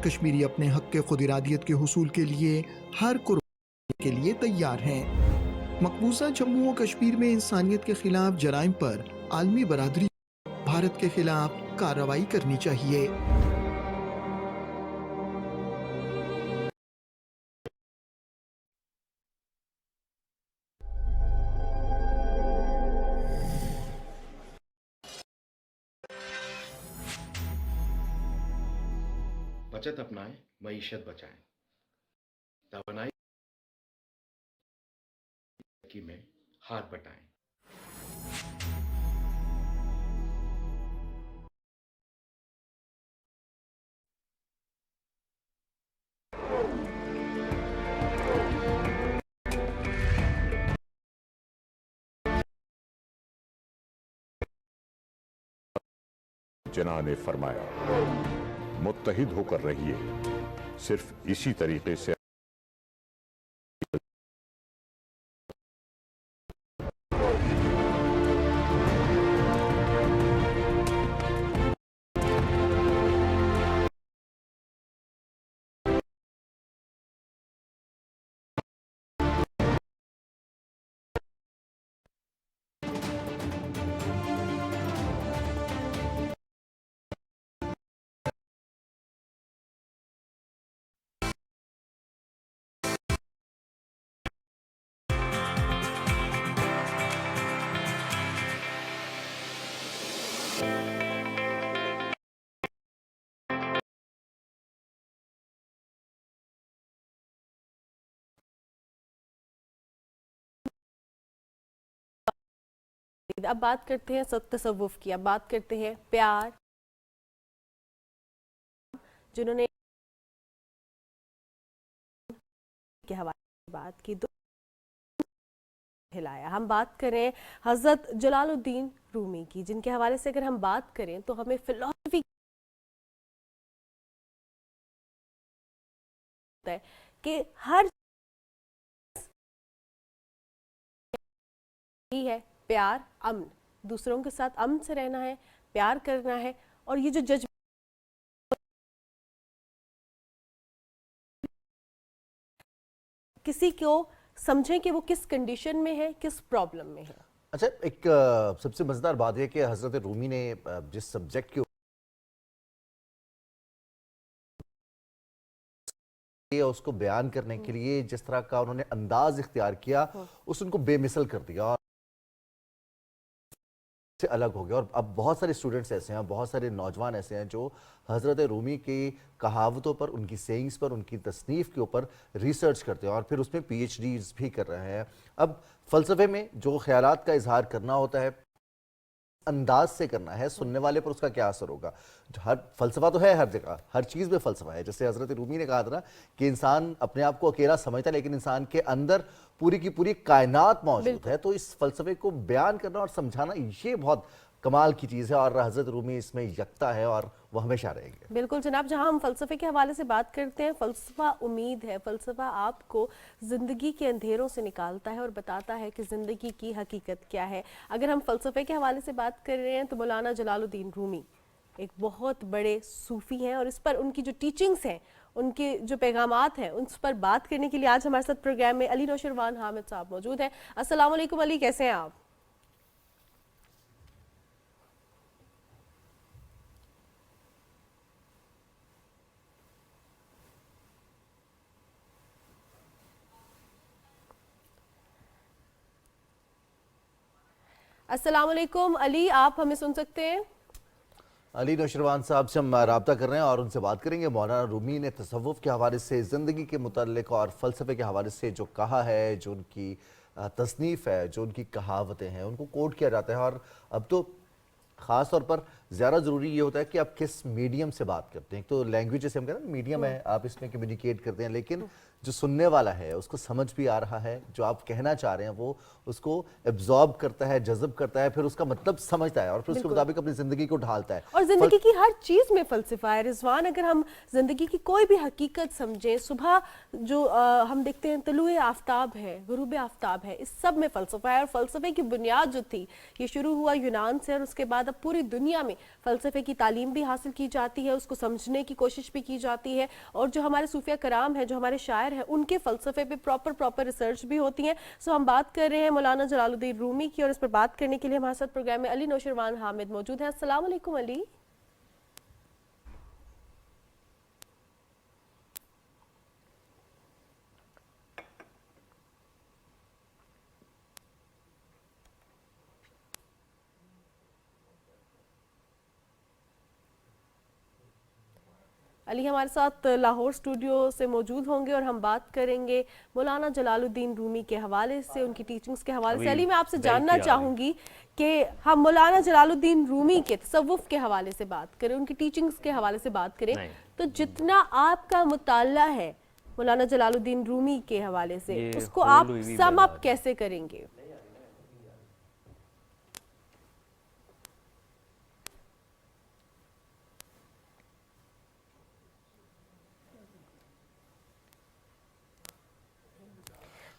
कश्मीरी अपने हक के खुद इरादियत के हुसूल के लिए हर कुर्बानी के लिए तैयार हैं। मकबूजा जम्मू और कश्मीर में इंसानियत के खिलाफ जराइम पर आलमी बरादरी भारत के खिलाफ कार्रवाई करनी चाहिए। बचत अपनाएं, मईशत बचाएं। तवानाई में हाथ बटाएं। जना ने फरमाया, मुत्तहिद होकर रहिए, सिर्फ इसी तरीके से अब बात करते हैं तसव्वुफ की, अब बात करते हैं प्यार, जिन्होंने के हवाले से बात की, दो हिलाया। हम बात करें हजरत जलालुद्दीन रूमी की, जिनके हवाले से अगर हम बात करें तो हमें फिलॉसफी कि हर ही है प्यार, अमन, दूसरों के साथ अमन से रहना है, प्यार करना है। और ये जो जज किसी को समझें कि वो किस कंडीशन में है, किस प्रॉब्लम में है। अच्छा, एक सबसे मजेदार बात यह कि हजरत रूमी ने जिस सब्जेक्ट के उसको बयान करने के लिए जिस तरह का उन्होंने अंदाज इख्तियार किया, उस उनको बेमिसल कर दिया और से अलग हो गया। और अब बहुत सारे स्टूडेंट्स ऐसे हैं, बहुत सारे नौजवान ऐसे हैं जो हज़रत रूमी की कहावतों पर, उनकी सेइंग्स पर, उनकी तसनीफ़ के ऊपर रिसर्च करते हैं और फिर उसमें PhDs भी कर रहे हैं। अब फ़लसफ़े में जो ख़यालात का इजहार करना होता है, अंदाज से करना है, सुनने वाले पर उसका क्या असर होगा। हर फ़लसफ़ा तो है, हर जगह, हर चीज़ में फ़लसफ़ा है। जैसे हज़रत रूमी ने कहा था ना कि इंसान अपने आप को अकेला समझता है, लेकिन इंसान के अंदर पूरी की पूरी कायनात मौजूद है। तो इस फ़लसफ़े को बयान करना और समझाना ये बहुत कमाल की चीज़ है और हज़रत रूमी इसमें यकता है और वो हमेशा रहेंगे। बिल्कुल जनाब, जहां हम फ़लसफ़े के हवाले से बात करते हैं, फ़लसफ़ा उम्मीद है। फ़लसफ़ा आपको ज़िंदगी के अंधेरों से निकालता है और बताता है कि ज़िंदगी की हकीकत क्या है। अगर हम फ़लसफ़े के हवाले से बात कर रहे हैं तो मौलाना जलालुद्दीन रूमी एक बहुत बड़े सूफ़ी हैं और इस पर उनकी जो टीचिंग्स हैं, उनके जो पैगामात हैं, उस पर बात करने के लिए आज हमारे साथ प्रोग्राम में अली नौशरवान हामिद साहब मौजूद हैं। अस्सलाम वालेकुम अली, कैसे हैं आप? अस्सलाम वालेकुम अली, आप हमें सुन सकते हैं? अली नौशरवान साहब से हम रब्ता कर रहे हैं और उनसे बात करेंगे। मौलाना रूमी ने तसव्वुफ के हवाले से, ज़िंदगी के मुतल्लिक़ और फ़लसफ़े के हवाले से जो कहा है, जो उनकी तसनीफ़ है, जो उनकी कहावतें हैं, उनको कोट किया जाता है। और अब तो ख़ास तौर पर ज़्यादा ज़रूरी ये होता है कि आप किस मीडियम से बात करते हैं। तो लैंग्वेज जैसे हम कहते हैं मीडियम है, आप इसमें कम्युनिकेट करते हैं, लेकिन जो सुनने वाला है उसको समझ भी आ रहा है, जो आप कहना चाह रहे हैं वो उसको एब्जॉर्ब करता है, जज़ब करता है, फिर उसका मतलब समझता है और फिर उसके मुताबिक अपनी ज़िंदगी को ढालता है। और ज़िंदगी की हर चीज़ में फ़लसफ़ा है रिजवान। अगर हम ज़िंदगी की कोई भी हकीकत समझें, सुबह जो हम देखते हैं तलुए आफ्ताब है, गुरूब आफ्ताब है, इस सब में फ़लसफ़ा है। और फ़लसफ़े की बुनियाद जो थी, ये शुरू हुआ यूनान से और उसके बाद अब पूरी दुनिया में फ़लसफ़े की तालीम भी हासिल की जाती है, उसको समझने की कोशिश भी की जाती है। और जो हमारे सूफिया कराम है, जो हमारे शायर हैं, उनके फ़लसफ़े पे प्रॉपर रिसर्च भी होती है। सो हम बात कर रहे हैं मौलाना जलालुद्दीन रूमी की और इस पर बात करने के लिए हमारे साथ प्रोग्राम में अली नौशरवान हामिद मौजूद है। अस्सलाम वालेकुम अली। अली हमारे साथ लाहौर स्टूडियो से मौजूद होंगे और हम बात करेंगे मौलाना जलालुद्दीन रूमी के हवाले से, उनकी टीचिंग्स के हवाले से। अली, मैं आपसे जानना चाहूँगी कि हम मौलाना जलालुद्दीन रूमी के तसव्वुफ के हवाले से बात करें, उनकी टीचिंग्स के हवाले से बात करें, तो जितना आपका मुताला है मौलाना जलालुद्दीन रूमी के हवाले से, उसको आप सम अप कैसे करेंगे?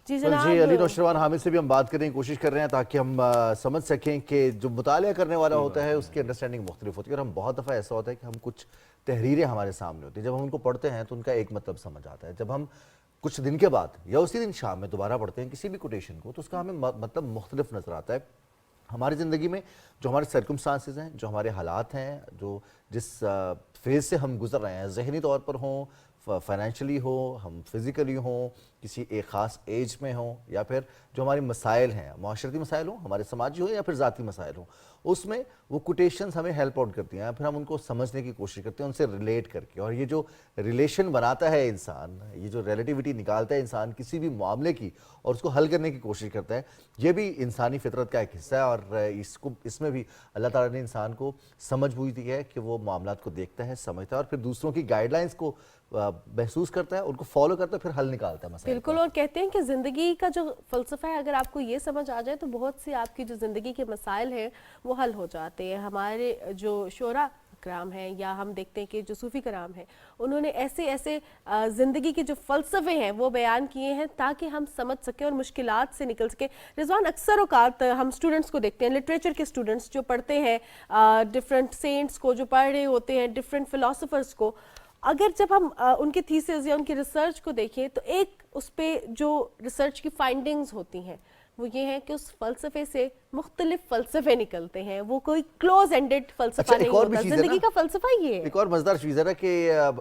जी अली नौशरवान हामिद से भी हम बात करने की कोशिश कर रहे हैं ताकि हम समझ सकें कि जो मुतालिया करने वाला होता है उसकी अंडरस्टैंडिंग मुख्तलिफ होती है। और हम बहुत दफ़ा ऐसा होता है कि हम कुछ तहरीरें हमारे सामने होती है, जब हम उनको पढ़ते हैं तो उनका एक मतलब समझ आता है। जब हम कुछ दिन के बाद या उसी दिन शाम में दोबारा पढ़ते हैं किसी भी कोटेशन को, तो उसका हमें मतलब मुख्तलिफ नज़र आता है। हमारी ज़िंदगी में जो हमारे सर्कमस्टांसेस हैं, जो हमारे हालात हैं, जो जिस फेज़ से हम गुजर रहे हैं, ज़हनी तौर पर हों, फाइनेंशियली हो, हम फिज़िकली हों, किसी एक ख़ास एज में हों, या फिर जो हमारे मसाइल हैं, माशरती मसाइल हों, हमारे समाजी हो या फिर ज़ाती मसाइल हों, उसमें वो कोटेशंस हमें हेल्प आउट करती हैं, फिर हम उनको समझने की कोशिश करते हैं उनसे रिलेट करके। और ये जो रिलेशन बनाता है इंसान, ये जो रिलेटिविटी निकालता है इंसान किसी भी मामले की और उसको हल करने की कोशिश करता है, ये भी इंसानी फितरत का एक हिस्सा है। और इसमें भी अल्लाह ताला ने इंसान को समझ बूझ दी है कि वो मामलात को देखता है, समझता है और फिर दूसरों की गाइडलाइंस को महसूस करता है, उनको फॉलो करता है, फिर हल निकालता है मसले। बिल्कुल, और कहते हैं कि ज़िंदगी का जो फ़लसफ़ा है, अगर आपको ये समझ आ जाए तो बहुत से आपकी जो ज़िंदगी के मसाइल हैं वो हल हो जाते हैं। हमारे जो शोरा कराम हैं या हम देखते हैं कि जो सूफ़ी कराम हैं, उन्होंने ऐसे ऐसे ज़िंदगी के जो फ़लसफ़े हैं वो बयान किए हैं ताकि हम समझ सकें और मुश्किलात से निकल सकें। रिजवान, अक्सर औक़ात हम स्टूडेंट्स को देखते हैं, लिटरेचर के स्टूडेंट्स जो पढ़ते हैं, डिफरेंट सेंट्स को जो पढ़ रहे होते हैं, डिफरेंट फ़िलासफ़र्स को, अगर जब हम उनके थीसिस या उनकी रिसर्च को देखें तो एक उस पर जो रिसर्च की फाइंडिंग्स होती हैं वो ये है कि उस फ़लसफ़े से मुख्तलिफ फ़लसफ़े निकलते हैं, वो कोई क्लोज एंडेड फ़लसफ़ा नहीं होता। ज़िंदगी का फ़लसफ़ा ये है। एक और मज़ेदार चीज़ है ना कि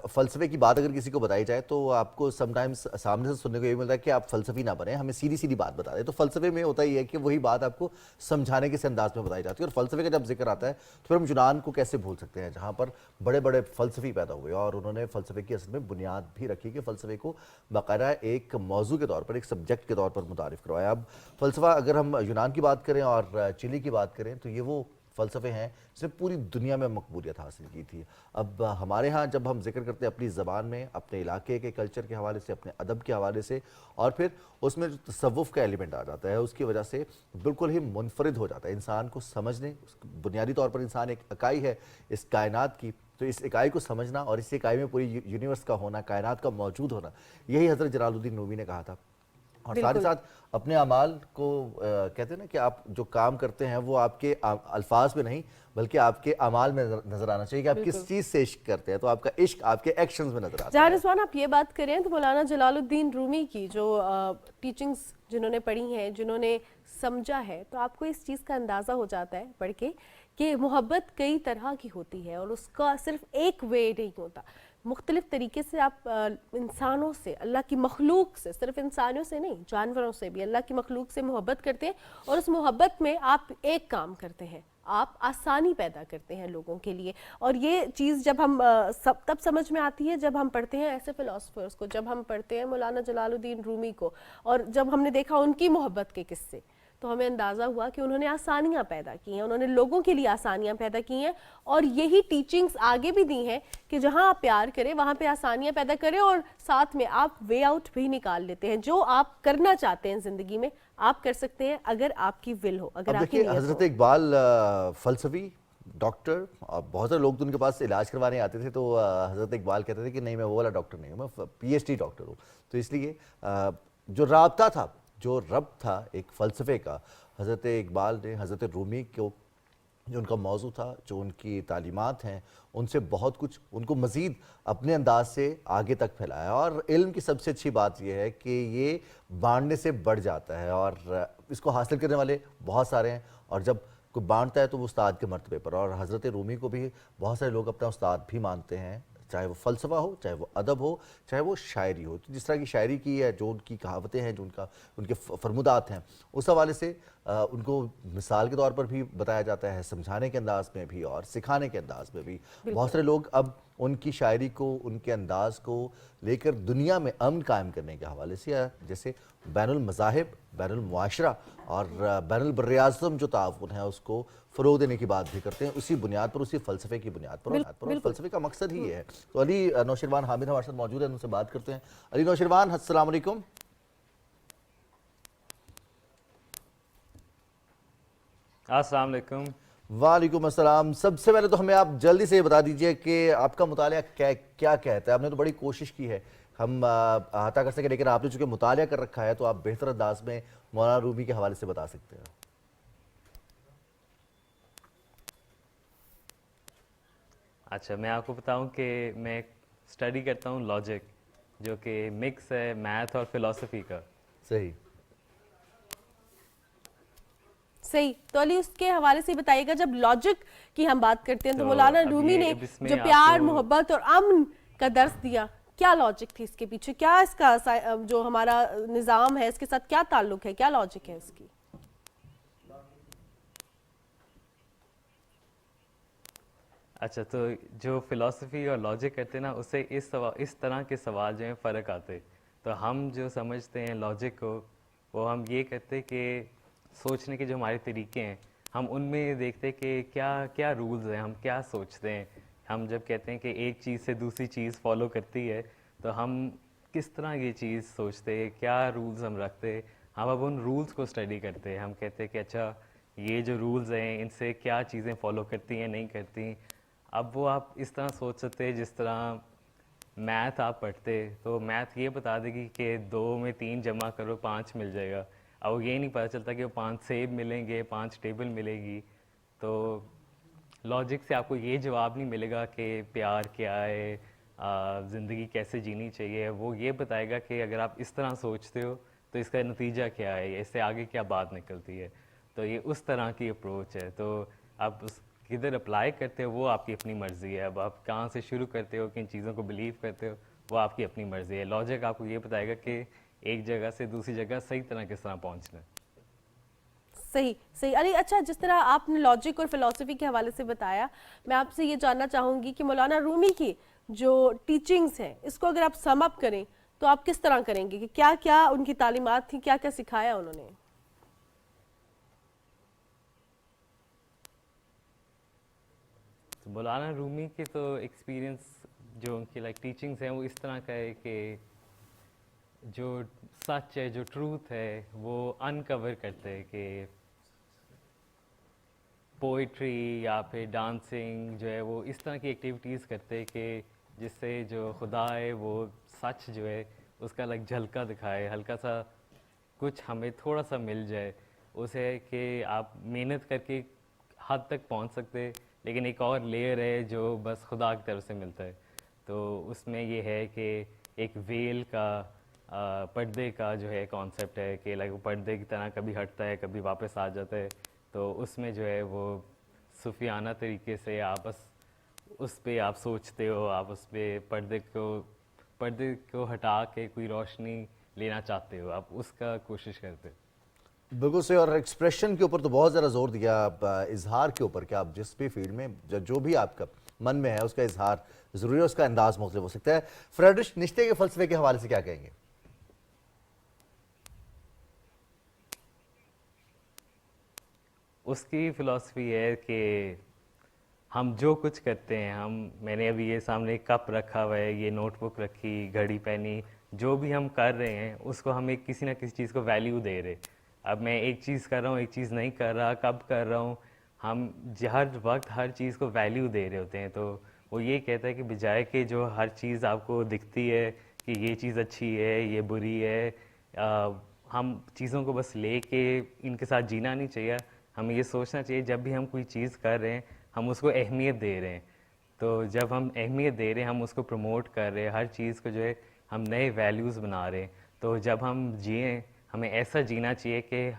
फ़लसफ़े की बात अगर किसी को बताई जाए तो आपको समटाइम्स सामने से सुनने को ये मिलता है कि आप फ़लसफ़ी ना बने, हमें सीधी सीधी बात बता दें। तो फ़लसफ़े में होता ही है कि वही बात आपको समझाने के अंदाज में बताई जाती है। और फ़लसफ़े का जब जिक्र आता है तो फिर हम यूनान को कैसे भूल सकते हैं, जहाँ पर बड़े बड़े फ़लसफ़ी पैदा हुए और उन्होंने फ़लसफ़े की असल में बुनियाद भी रखी कि फ़लसफ़े को बाकायदा एक मौजू के तौर पर, एक सब्जेक्ट के तौर पर मुतारिफ़ करवाया। अब फ़लसफ़ा अगर हम यूनान की बात करें और चिली की बात करें तो ये वो फ़लसफ़े हैं जिसने पूरी दुनिया में मकबूलियत हासिल की थी। अब हमारे यहाँ जब हम जिक्र करते हैं अपनी ज़बान में, अपने इलाके के कल्चर के हवाले से, अपने अदब के हवाले से, और फिर उसमें जो तसव्वुफ़ का एलिमेंट आ जाता है, उसकी वजह से बिल्कुल ही मुनफरिद हो जाता है इंसान को समझने। बुनियादी तौर पर इंसान एक इकाई है इस कायनात की, तो इस इकाई को समझना और इस इकाई में पूरी यूनिवर्स का होना, कायनात का मौजूद होना, यही हज़रत जलालुद्दीन रूमी ने कहा था। और साथ ही साथ अपने अमाल को कहते हैं ना कि आप जो काम करते हैं वो आपके अल्फाज में नहीं बल्कि आपके अमाल में नजर आना चाहिए कि आप किस चीज़ से इश्क करते हैं, तो आपका इश्क आपके एक्शंस में नजर आता है। रिजवान, आप ये बात करें तो मौलाना जलालुद्दीन रूमी की जो टीचिंग्स जिन्होंने पढ़ी हैं, जिन्होंने समझा है, तो आपको इस चीज़ का अंदाज़ा हो जाता है पढ़ के कि मोहब्बत कई तरह की होती है और उसका सिर्फ एक वे नहीं होता। मुख्तलिफ तरीके से आप इंसानों से, अल्लाह की मखलूक से, सिर्फ इंसानों से नहीं, जानवरों से भी, अल्लाह की मखलूक से मोहब्बत करते हैं और उस मोहब्बत में आप एक काम करते हैं, आप आसानी पैदा करते हैं लोगों के लिए। और ये चीज़ जब हम तब समझ में आती है जब हम पढ़ते हैं ऐसे फ़िलासफ़र्स को, जब हम पढ़ते हैं मौलाना जलालुद्दीन रूमी को, और जब हमने देखा उनकी मोहब्बत के किस्से, तो हमें अंदाज़ा हुआ कि उन्होंने आसानियाँ पैदा की हैं, उन्होंने लोगों के लिए आसानियाँ पैदा की हैं। और यही टीचिंग्स आगे भी दी हैं कि जहाँ आप प्यार करें वहाँ पे आसानियाँ पैदा करें और साथ में आप वे आउट भी निकाल लेते हैं। जो आप करना चाहते हैं ज़िंदगी में आप कर सकते हैं अगर आपकी विल हो, अगर आपकी नीयत हो। हज़रत इकबाल फ़लसफ़ी, डॉक्टर, और बहुत सारे लोग तो उनके पास इलाज करवाने आते थे, तो हज़रत इकबाल कहते थे कि नहीं, मैं वो वाला डॉक्टर नहीं हूँ, मैं PhD डॉक्टर हूँ। तो इसलिए जो राब्ता था, जो रब था एक फ़लसफ़े का, हज़रत इकबाल ने हज़रत रूमी को, जो उनका मौजू था, जो उनकी तालीमात हैं, उनसे बहुत कुछ उनको मज़ीद अपने अंदाज से आगे तक फैलाया। और इल्म की सबसे अच्छी बात यह है कि ये बांटने से बढ़ जाता है और इसको हासिल करने वाले बहुत सारे हैं, और जब कोई बांटता है तो वो उस्ताद के मर्तबे पर। और हज़रत रूमी को भी बहुत सारे लोग अपना उस्ताद भी मानते हैं, चाहे वो फ़लसफ़ा हो, चाहे वो अदब हो, चाहे वो शायरी हो। तो जिस तरह की शायरी की है, जो उनकी कहावतें हैं, जो उनके फरमुदात हैं, उस हवाले से उनको मिसाल के तौर पर भी बताया जाता है, समझाने के अंदाज़ में भी और सिखाने के अंदाज़ में भी। बहुत सारे लोग अब उनकी शायरी को, उनके अंदाज़ को लेकर दुनिया में अमन कायम करने के हवाले से, जैसे बैनुल मज़ाहिब, बैनुल मुआशरा और बैनुल बर्र-ए-आज़म जो ताउन है उसको फ़रोग़ देने की बात भी करते हैं, उसी बुनियाद पर, उसी फ़लसफ़े की बुनियाद पर। और फ़लसफ़े का मकसद ही है। तो अली नौशरवान हामिद हमारे साथ मौजूद है, उनसे बात करते हैं। अली नौशरवान, अस्सलाम वालेकुम। अस्सलाम वालेकुम। वालेकुम अस्सलाम। सबसे पहले तो हमें आप जल्दी से ये बता दीजिए कि आपका मुतालिया क्या कहता है। आपने तो बड़ी कोशिश की है हम अहाता कर सके, लेकिन आपने चूँकि मुतालिया कर रखा है तो आप बेहतर अंदाज में मौलाना रूमी के हवाले से बता सकते हैं। अच्छा, मैं आपको बताऊं कि मैं स्टडी करता हूं लॉजिक, जो कि मिक्स है मैथ और फिलॉसफी का। सही सही। तो अली उसके हवाले से बताइएगा, जब लॉजिक की हम बात करते हैं तो मौलाना रूमी ने जो प्यार, मोहब्बत और अमन का दर्स दिया, क्या लॉजिक थी इसके पीछे, क्या इसका जो हमारा निज़ाम है इसके साथ क्या ताल्लुक है, क्या लॉजिक है इसकी? अच्छा, तो जो फिलॉसफी और लॉजिक करते हैं ना, उससे इस तरह के सवाल जो हैं फ़र्क आते। तो हम जो समझते हैं लॉजिक को, वो हम ये कहते कि सोचने के जो हमारे तरीके हैं, हम उनमें देखते कि क्या क्या रूल्स हैं, हम क्या सोचते हैं। हम जब कहते हैं कि एक चीज़ से दूसरी चीज़ फॉलो करती है, तो हम किस तरह ये चीज़ सोचते हैं, क्या रूल्स हम रखते हैं। हम अब उन रूल्स को स्टडी करते हैं, हम कहते हैं कि अच्छा ये जो रूल्स हैं इनसे क्या चीज़ें फॉलो करती हैं, नहीं करती। अब वो आप इस तरह सोच सकते हैं जिस तरह मैथ आप पढ़ते, तो मैथ ये बता देगी कि 2 में 3 जमा करो 5 मिल जाएगा। अब वो ये नहीं पता चलता कि वो 5 सेब मिलेंगे, 5 टेबल मिलेगी। तो लॉजिक से आपको ये जवाब नहीं मिलेगा कि प्यार क्या है, ज़िंदगी कैसे जीनी चाहिए। वो ये बताएगा कि अगर आप इस तरह सोचते हो तो इसका नतीजा क्या है, इससे आगे क्या बात निकलती है। तो ये उस तरह की अप्रोच है। तो आप उस किधर अप्लाई करते हो वो आपकी अपनी मर्ज़ी है। अब आप कहाँ से शुरू करते हो, किन चीज़ों को बिलीव करते हो, वो आपकी अपनी मर्ज़ी है। लॉजिक आपको ये बताएगा कि एक जगह से दूसरी जगह सही तरह किस तरह पहुँचना है। सही सही। अली, अच्छा, जिस तरह आपने लॉजिक और फिलॉसफी के हवाले से बताया, मैं आपसे ये जानना चाहूँगी कि मौलाना रूमी की जो टीचिंग्स हैं, इसको अगर आप सम अप करें तो आप किस तरह करेंगे कि क्या क्या उनकी तालीमात थी, क्या क्या सिखाया उन्होंने? तो मौलाना रूमी के तो एक्सपीरियंस जो उनकी लाइक टीचिंग्स हैं वो इस तरह का है कि जो सच है, जो ट्रूथ है, वो अनकवर करते हैं। कि पोइट्री या फिर डांसिंग जो है वो इस तरह की एक्टिविटीज़ करते हैं कि जिससे जो खुदा है वो सच जो है उसका लाइक झलका दिखाए, हल्का सा कुछ हमें थोड़ा सा मिल जाए। उसे कि आप मेहनत करके हद तक पहुंच सकते हैं, लेकिन एक और लेयर है जो बस खुदा की तरफ से मिलता है। तो उसमें ये है कि एक वेल का पर्दे का जो है कॉन्सेप्ट है कि लाइक वो पर्दे की तरह कभी हटता है, कभी वापस आ जाता है। तो उसमें जो है वो सूफियाना तरीके से आप बस उस पे आप सोचते हो, आप उस पे पर्दे को हटा के कोई रोशनी लेना चाहते हो, आप उसका कोशिश करते हो। बिल्कुल सही। और एक्सप्रेशन के ऊपर तो बहुत ज़्यादा जोर दिया, इजहार के ऊपर कि आप जिस भी फील्ड में जो भी आपका मन में है उसका इजहार ज़रूरी है, उसका अंदाज मुख्तलिफ हो सकता है। फ्रेडरिश निश्ते के फ़लसफ़े के हवाले से क्या कहेंगे? उसकी फ़िलॉसफी है कि हम जो कुछ करते हैं, मैंने अभी ये सामने एक कप रखा हुआ है, ये नोटबुक रखी, घड़ी पहनी, जो भी हम कर रहे हैं उसको हम एक किसी ना किसी चीज़ को वैल्यू दे रहे। अब मैं एक चीज़ कर रहा हूँ, एक चीज़ नहीं कर रहा, कब कर रहा हूँ, हम हर वक्त हर चीज़ को वैल्यू दे रहे होते हैं। तो वो ये कहता है कि बजाय कि जो हर चीज़ आपको दिखती है कि ये चीज़ अच्छी है, ये बुरी है, हम चीज़ों को बस ले के इनके साथ जीना नहीं चाहिए। हमें ये सोचना चाहिए जब भी हम कोई चीज़ कर रहे हैं हम उसको अहमियत दे रहे हैं। तो जब हम अहमियत दे रहे हैं, हम उसको प्रमोट कर रहे हैं, हर चीज़ को जो है हम नए वैल्यूज़ बना रहे हैं। तो जब हम जिएं, हमें ऐसा जीना चाहिए कि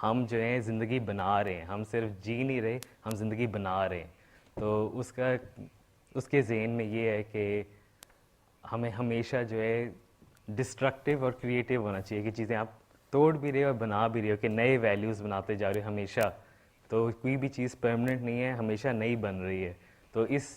हम जो है ज़िंदगी बना रहे हैं, हम सिर्फ जी नहीं रहे, हम ज़िंदगी बना रहे हैं। तो उसके ज़हन में ये है कि हमें हमेशा जो है डिस्ट्रक्टिव और क्रिएटिव होना चाहिए कि चीज़ें आप तोड़ भी रहे हो और बना भी रहे हो, कि नए वैल्यूज़ बनाते जा रहे हो हमेशा। तो कोई भी चीज़ परमानेंट नहीं है, हमेशा नई बन रही है। तो इस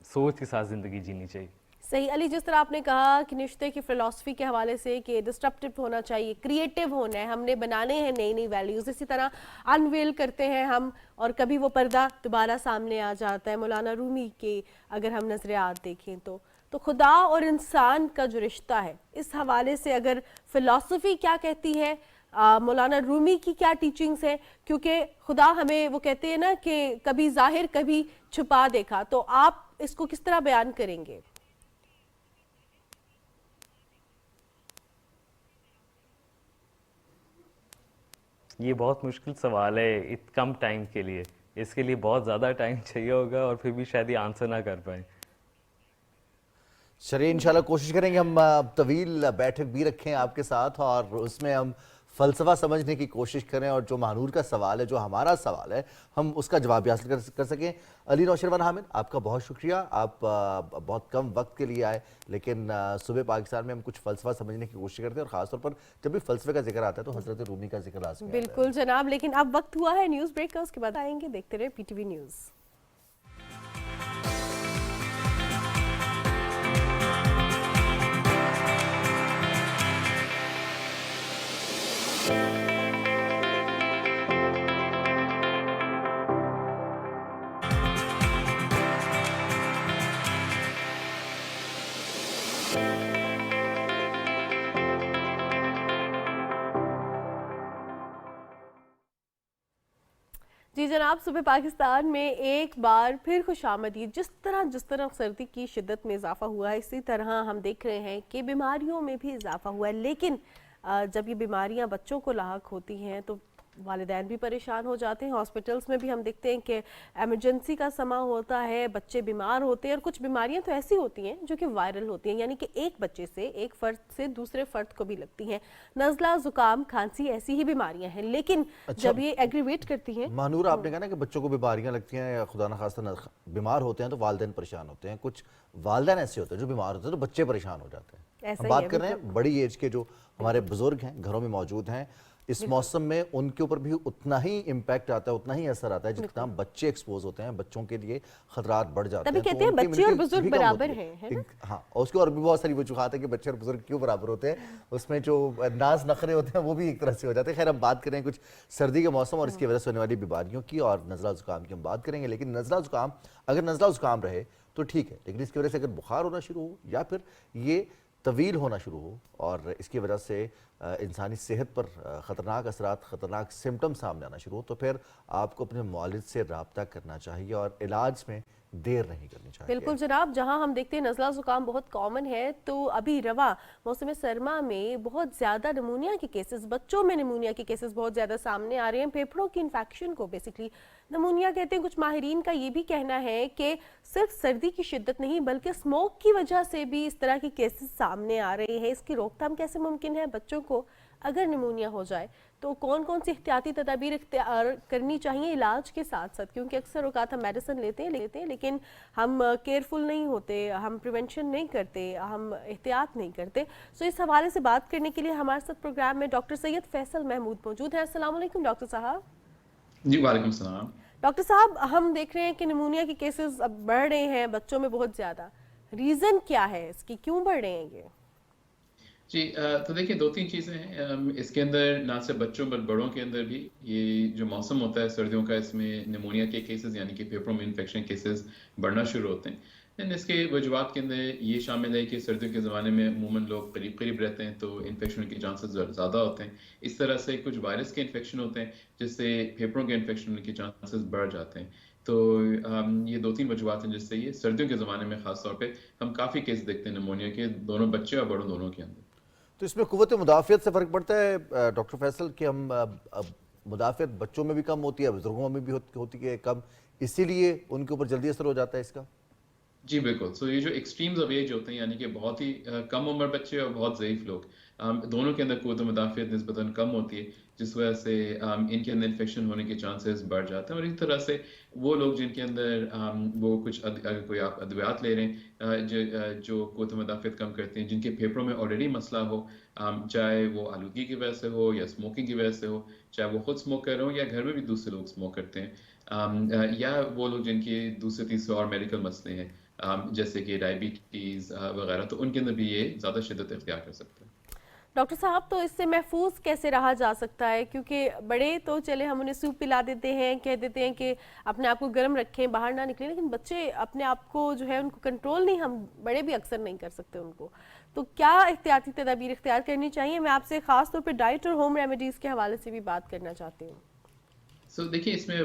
सोच के साथ ज़िंदगी जीनी चाहिए। सही। अली, जिस तरह आपने कहा कि निश्ते की फ़िलॉसफी के हवाले से कि डिस्ट्रप्टिव होना चाहिए, क्रिएटिव होना है, हमने बनाने हैं नई नई वैल्यूज़, इसी तरह अनवेल करते हैं हम और कभी वो पर्दा दोबारा सामने आ जाता है। मौलाना रूमी के अगर हम नज़रियात देखें तो खुदा और इंसान का जो रिश्ता है, इस हवाले से अगर फ़िलॉसफी क्या कहती है, मौलाना रूमी की क्या टीचिंग्स है, क्योंकि खुदा हमें वो कहते हैं ना कि कभी ज़ाहिर कभी छुपा देखा, तो आप इसको किस तरह बयान करेंगे? ये बहुत मुश्किल सवाल है कम टाइम के लिए, इसके लिए बहुत ज़्यादा टाइम चाहिए होगा और फिर भी शायद ये आंसर ना कर पाए। चलिए इंशाल्लाह कोशिश करेंगे हम तवील बैठक भी रखें आपके साथ और उसमें हम फ़लसफ़ा समझने की कोशिश करें और जो महानूर का सवाल है, जो हमारा सवाल है, हम उसका जवाब भी हासिल कर सकें। अली नौशरवान हामिद, आपका बहुत शुक्रिया। आप बहुत कम वक्त के लिए आए, लेकिन सुबह पाकिस्तान में हम कुछ फ़लसफ़ा समझने की कोशिश करते हैं और ख़ासतौर पर जब भी फ़लसफ़े का जिक्र आता है तो हज़रत रूमी का जिक्र लाज़मी आता है। बिल्कुल जनाब, लेकिन अब वक्त हुआ है न्यूज़ ब्रेक का, उसके बाद आएंगे। देखते रहे PTV न्यूज़। जी जनाब, सुबह पाकिस्तान में एक बार फिर खुशामदीद। जिस तरह सर्दी की शिद्दत में इजाफा हुआ है, इसी तरह हम देख रहे हैं कि बीमारियों में भी इजाफा हुआ है। लेकिन जब ये बीमारियां बच्चों को लाहक होती हैं तो वालिदैन भी परेशान हो जाते हैं। हॉस्पिटल्स में भी हम देखते हैं कि एमरजेंसी का समा होता है, बच्चे बीमार होते हैं और कुछ बीमारियां तो ऐसी होती हैं जो कि वायरल होती हैं, यानी कि एक बच्चे से, एक फर्द से दूसरे फर्द को भी लगती हैं। नज़ला, जुकाम, खांसी ऐसी ही बीमारियां हैं, लेकिन जब ये एग्रीवेट करती हैं। महानूर, आपने कहा ना कि बच्चों को बीमारियां लगती हैं या खुदा न खास्ता बीमार होते हैं तो वालिदैन परेशान होते हैं। कुछ वालिदैन ऐसे होते हैं जो बीमार होते हैं तो बच्चे परेशान हो जाते हैं। हम बात कर रहे हैं बड़ी एज के जो हमारे बुजुर्ग हैं, घरों में मौजूद हैं, इस मौसम में उनके ऊपर भी उतना ही इम्पैक्ट आता है, उतना ही असर आता है जितना बच्चे एक्सपोज होते हैं। बच्चों के लिए खतरात बढ़ जाते हैं। तभी कहते हैं बच्चे और बुजुर्ग बराबर हैं, है ना? हाँ, और उसकी और भी बहुत सारी वजूहात है कि बच्चे और बुजुर्ग क्यों बराबर होते हैं। उसमें जो नाज नखरे होते हैं वो भी एक तरह से हो जाते हैं। खैर, हम बात करें कुछ सर्दी के मौसम और इसकी वजह से होने वाली बीमारियों की और नज़ला ज़ुकाम की हम बात करेंगे। लेकिन नज़ला ज़ुकाम, अगर नज़ला ज़ुकाम रहे तो ठीक है, लेकिन इसकी वजह से अगर बुखार होना शुरू हो या फिर ये तवील होना शुरू हो और इसकी वजह से इंसानी सेहत पर ख़तरनाक असरात, ख़तरनाक सिम्टम सामने आना शुरू हो, तो फिर आपको अपने मुआलिज से रब्ता करना चाहिए और इलाज में देर नहीं करनी चाहिए। बिल्कुल जनाब, जहां हम देखते हैं नज़ला ज़ुकाम बहुत कॉमन है, तो अभी रवा मौसम सरमा में बहुत ज़्यादा निमोनिया के केसेस, बच्चों में निमोनिया के केसेस बहुत ज़्यादा सामने आ रहे हैं। फेफड़ों की इन्फेक्शन को बेसिकली निमोनिया कहते हैं। कुछ माहिरीन का ये भी कहना है कि सिर्फ सर्दी की शिद्दत नहीं बल्कि स्मोक की वजह से भी इस तरह के केसेस सामने आ रहे हैं। इसकी रोकथाम कैसे मुमकिन है? बच्चों को अगर निमोनिया हो जाए तो कौन कौन सी एहतियाती तदाबीर इख्तियार करनी चाहिए इलाज के साथ साथ? क्योंकि अक्सर औकात हम मेडिसिन लेते हैं लेकिन हम केयरफुल नहीं होते, हम प्रिवेंशन नहीं करते, हम एहतियात नहीं करते। सो इस हवाले से बात करने के लिए हमारे साथ प्रोग्राम में डॉक्टर सैयद फैसल महमूद मौजूद हैं। अस्सलाम वालेकुम डॉक्टर साहब। जी वालेकुम सलाम। डॉक्टर साहब, हम देख रहे हैं कि निमोनिया के केसेस अब बढ़ रहे हैं बच्चों में बहुत ज़्यादा। रीज़न क्या है इसकी, क्यों बढ़ रहे हैं ये? जी तो देखिए, दो तीन चीज़ें हैं इसके अंदर, ना सिर्फ बच्चों पर बड़ों के अंदर भी। ये जो मौसम होता है सर्दियों का, इसमें निमोनिया के केसेस यानी कि फेफड़ों में इन्फेक्शन केसेस बढ़ना शुरू होते हैं। एंड इसके वजूहत के अंदर ये शामिल है कि सर्दियों के ज़माने में अमूमन लोग करीब करीब रहते हैं तो इन्फेक्शन के चांसेस ज़्यादा होते हैं। इस तरह से कुछ वायरस के इन्फेक्शन होते हैं जिससे फेफड़ों के इन्फेक्शन के चांसेस बढ़ जाते हैं। तो ये दो तीन वजूहत हैं जिससे ये सर्दियों के ज़माने में ख़ास तौर पे हम काफ़ी केस देखते हैं निमोनिया के, दोनों बच्चे और बड़ों दोनों के अंदर। तो इसमें कुव्वत मुदाफ़ियत से फ़र्क पड़ता है डॉक्टर फैसल कि हम मुदाफ़ियत बच्चों में भी कम होती है, बुजुर्गों में भी होती है कम, इसीलिए उनके ऊपर जल्दी असर हो जाता है इसका? जी बिल्कुल। सो ये जो एक्सट्रीम्स ऑफ एज होते हैं यानी कि बहुत ही कम उम्र बच्चे और बहुत ज़ईफ़ लोग, दोनों के अंदर क़ुव्वत मुदाफ़ियत निस्बतन कम होती है, जिस वजह से इनके अंदर इन्फेक्शन होने के चांसेस बढ़ जाते हैं। और इस तरह से वो लोग जिनके अंदर वो कुछ अगर कोई आप अद्वियात ले रहे हैं जो क़ुव्वत मुदाफ़ियत कम करते हैं, जिनके फेफड़ों में ऑलरेडी मसला हो, चाहे वो आलूगी की वजह से हो या स्मोकिंग की वजह से हो, चाहे वो खुद स्मोक कर रहे हो या घर में भी दूसरे लोग स्मोक करते हैं, या वो लोग जिनके दूसरे तीसरे और मेडिकल मसले हैं जैसे कि डायबिटीज़ वगैरह, तो उनके अंदर भी ये ज़्यादा शिद्दत इख्तियार कर सकते हैं। डॉक्टर साहब, तो इससे महफूज कैसे रहा जा सकता है? क्योंकि बड़े तो चले हम उन्हें सूप पिला देते हैं, कह देते हैं कि अपने आप को गर्म रखें, बाहर ना निकलें, लेकिन बच्चे अपने आप को जो है उनको कंट्रोल नहीं, हम बड़े भी अक्सर नहीं कर सकते उनको। तो क्या एहतियाती तदाबीर इख्तियार करनी चाहिए? मैं आपसे ख़ास तौर पर डाइट और होम रेमेडीज़ के हवाले से भी बात करना चाहती हूँ। सो देखिए, इसमें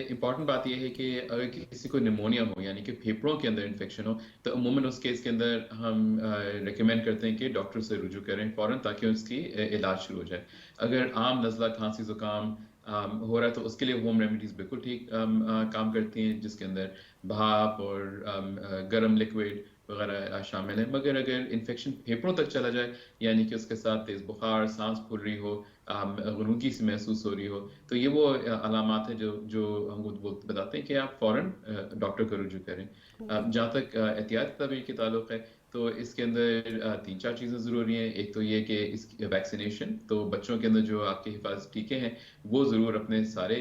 इम्पॉर्टेंट बात यह है कि अगर किसी को निमोनिया हो यानी कि फेफड़ों के अंदर इन्फेक्शन हो, तो अमूमन उस केस के अंदर हम रिकमेंड करते हैं कि डॉक्टर से रुजू करें फ़ौरन, ताकि उसकी इलाज शुरू हो जाए। अगर आम नज़ला, खांसी, ज़ुकाम हो रहा है तो उसके लिए होम रेमेडीज़ बिल्कुल ठीक काम करती हैं, जिसके अंदर भाप और गर्म लिक्विड वगैरह शामिल है। मगर अगर इन्फेक्शन फेफड़ों तक चला जाए यानी कि उसके साथ तेज़ बुखार, सांस फूल रही हो, गनुगी सी महसूस हो रही हो, तो ये वो अलामात है जो जो हमको बताते हैं कि आप फ़ौरन डॉक्टर को रुजू करें। जहाँ तक एहतियात तदबीर के ताल्लुक है, तो इसके अंदर 3-4 चीज़ें ज़रूरी हैं। एक तो ये कि इसकी वैक्सीनेशन, तो बच्चों के अंदर जो आपके हिफाजती टीके हैं वो ज़रूर अपने सारे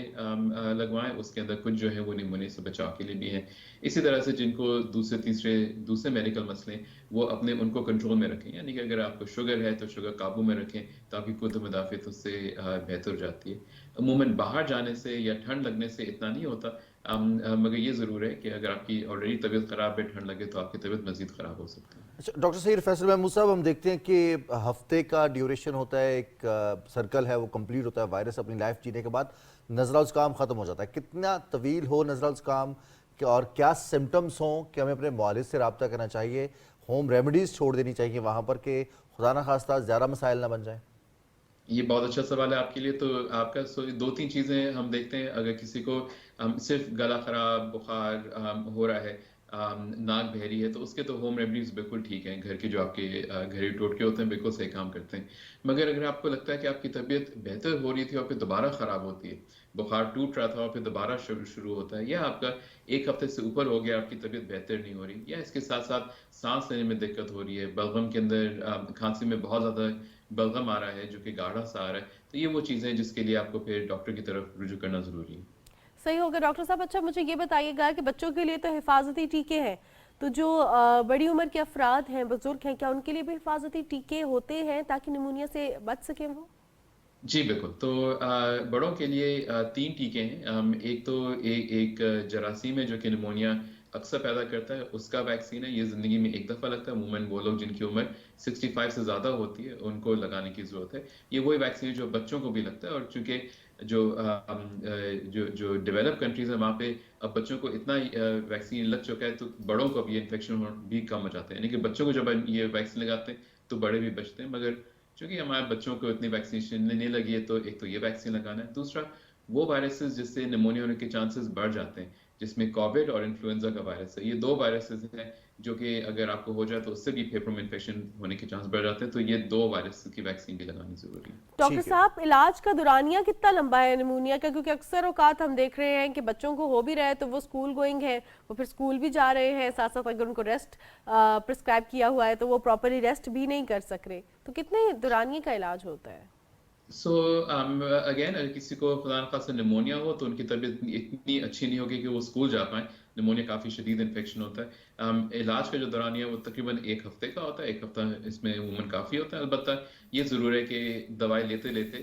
लगवाएं। उसके अंदर कुछ जो है वो निमोनिया से बचाव के लिए भी हैं। इसी तरह से जिनको दूसरे मेडिकल मसले हैं, वो अपने उनको कंट्रोल में रखें, यानी कि अगर आपको शुगर है तो शुगर काबू में रखें, ताकि क़ुव्वत मुदाफ़ियत उससे बेहतर हो जाती है। अमूमन बाहर जाने से या ठंड लगने से इतना नहीं होता, मगर ये ज़रूर है कि अगर आपकी ऑलरेडी तबीयत ख़राब है, ठंड लगे तो आपकी तबीयत मज़ीद ख़राब हो सकती है। अच्छा, डॉक्टर सईद फैसल महमूद साहब, हम देखते हैं कि हफ्ते का ड्यूरेशन होता है, एक सर्कल है वो कंप्लीट होता है, वायरस अपनी लाइफ जीने के बाद नज़ला ज़ुकाम ख़त्म हो जाता है। कितना तवील हो नज़ला ज़ुकाम और क्या सिम्टम्स हों कि हमें अपने मुआलिज से रब्ता करना चाहिए, होम रेमेडीज़ छोड़ देनी चाहिए वहाँ पर कि खुदा न खास्ता ज़्यादा मसाइल ना बन जाए? ये बहुत अच्छा सवाल है आपके लिए। तो आपका 2-3 चीज़ें हम देखते हैं। अगर किसी को सिर्फ गला ख़राब, बुखार हो रहा है, नाक बह रही है, तो उसके तो होम रेमेडीज़ बिल्कुल ठीक हैं। घर के जो आपके घरेलू टोटके होते हैं बिल्कुल सही काम करते हैं। मगर अगर आपको लगता है कि आपकी तबीयत बेहतर हो रही थी और फिर दोबारा ख़राब होती है, बुखार टूट रहा था और फिर दोबारा शुरू होता है, या आपका 1 हफ्ते से ऊपर हो गया, आपकी तबीयत बेहतर नहीं हो रही, या इसके साथ-साथ सांस लेने में दिक्कत हो रही है, बलगम के अंदर खांसी में बहुत ज़्यादा बलगम आ रहा है जो कि गाढ़ा सा आ रहा है, तो ये वो चीज़ें हैं जिसके लिए आपको फिर डॉक्टर की तरफ रुजू करना ज़रूरी है। सही होगा डॉक्टर साहब। अच्छा, मुझे ये बताइएगा कि बच्चों के लिए तो हिफाजती टीके हैं, तो जो बड़ी उम्र के अफराद हैं, बुजुर्ग हैं, क्या उनके लिए भी हिफाजती टीके होते हैं ताकि निमोनिया से बच सकें वो? जी बिल्कुल। तो बड़ों के लिए 3 टीके हैं। एक तो एक जरासीम है जो कि निमोनिया अक्सर पैदा करता है, उसका वैक्सीन है। ये ज़िंदगी में एक दफ़ा लगता है। अमूमन वो लोग जिनकी उम्र 65 से ज़्यादा होती है उनको लगाने की ज़रूरत है। ये वही वैक्सीन है जो बच्चों को भी लगता है, और चूँकि जो डेवलप कंट्रीज़ हैं वहाँ पे अब बच्चों को इतना वैक्सीन लग चुका है, तो बड़ों को भी इन्फेक्शन भी कम हो जाता है। यानी कि बच्चों को जब ये वैक्सीन लगाते हैं तो बड़े भी बचते हैं। मगर चूँकि हमारे बच्चों को इतनी वैक्सीनेशन नहीं लगी है, तो एक तो ये वैक्सीन लगाना है। दूसरा, वो वायरसेस जिससे निमोनिया होने के चांसेस बढ़ जाते हैं, जिसमें कोविड और इन्फ्लुएंजा का वायरस है। ये 2 वायरसेस हैं जो कि अगर आपको हो जाए तो उससे भी फेफड़ों में इन्फेक्शन होने के चांस बढ़ जाते हैं, तो ये 2 वायरस की वैक्सीन भी लगानी ज़रूरी है। डॉक्टर साहब, इलाज का दुरानिया कितना लंबा है निमोनिया का? क्योंकि अक्सर औकात हम देख रहे हैं कि बच्चों को हो भी रहा है तो वो स्कूल गोइंग है, वो फिर स्कूल भी जा रहे हैं, साथ साथ अगर उनको रेस्ट प्रिस्क्राइब किया हुआ है तो वो प्रॉपरली रेस्ट भी नहीं कर सक रहे, तो कितने दुरानिया का इलाज होता है? सो अगेन, अगर किसी को खुदा न खास्ता निमोनिया हो तो उनकी तबीयत इतनी अच्छी नहीं होगी कि वो स्कूल जा पाएँ। निमोनिया काफ़ी शदीद इन्फेक्शन होता है। इलाज का जो दौरानिया है वो तकरीबन 1 हफ्ते का होता है। 1 हफ्ता इसमें अमूमन काफ़ी होता है। अलबत्ता ये ज़रूर है कि दवाई लेते-लेते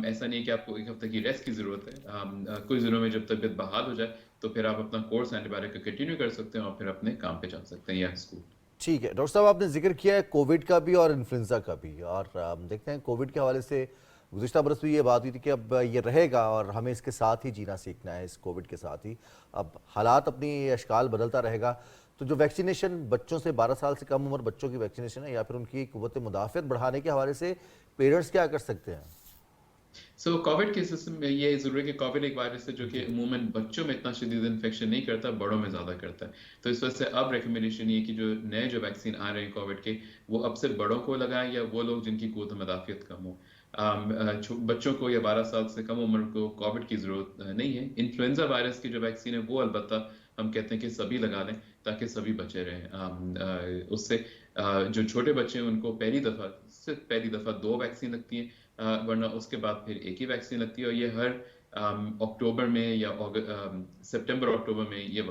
ऐसा नहीं है कि आपको 1 हफ्ते की रेस्ट की ज़रूरत है। कुछ दिनों में जब तबीयत बहाल हो जाए तो फिर आप अपना कोर्स एंटीबायोटिक का कंटिन्यू कर सकते हैं और फिर अपने काम पे जा सकते हैं या स्कूल। ठीक है डॉक्टर साहब, आपने जिक्र किया है कोविड का भी और इन्फ्लुएंजा का भी, और देखते हैं कोविड के हवाले से गुज़िश्ता बरस भी ये बात हुई थी कि अब ये रहेगा और हमें इसके साथ ही जीना सीखना है, इस कोविड के साथ ही। अब हालात अपनी अशकाल बदलता रहेगा, तो जो वैक्सीनेशन बच्चों से 12 साल से कम उम्र बच्चों की वैक्सीनेशन है या फिर उनकी क़ुव्वत मुदाफ़ियत बढ़ाने के हवाले से पेरेंट्स क्या कर सकते हैं? कोविड के सिस्टम में ये ज़रूर है कि कोविड एक वायरस है जो कि अमूमन बच्चों में इतना शदीद इन्फेक्शन नहीं करता, बड़ों में ज़्यादा करता है। तो इस वजह से अब रिकमेंडेशन ये कि जो नए वैक्सीन आ रहे हैं कोविड के, वो अब सिर्फ बड़ों को लगाएं या वो लोग जिनकी क़ुव्वत मुदाफ़ियत कम हो। बच्चों को या 12 साल से कम उम्र को कोविड की ज़रूरत नहीं है। इन्फ्लुएंजा वायरस की जो वैक्सीन है वो अलबत्ता हम कहते हैं कि सभी लगा लें ताकि सभी बचे रहें। उससे जो छोटे बच्चे हैं उनको सिर्फ पहली दफ़ा 2 वैक्सीन लगती हैं, वरना उसके बाद फिर एक ही वैक्सीन लगती है, और ये हर अक्टूबर में या सितंबर अक्टूबर में ये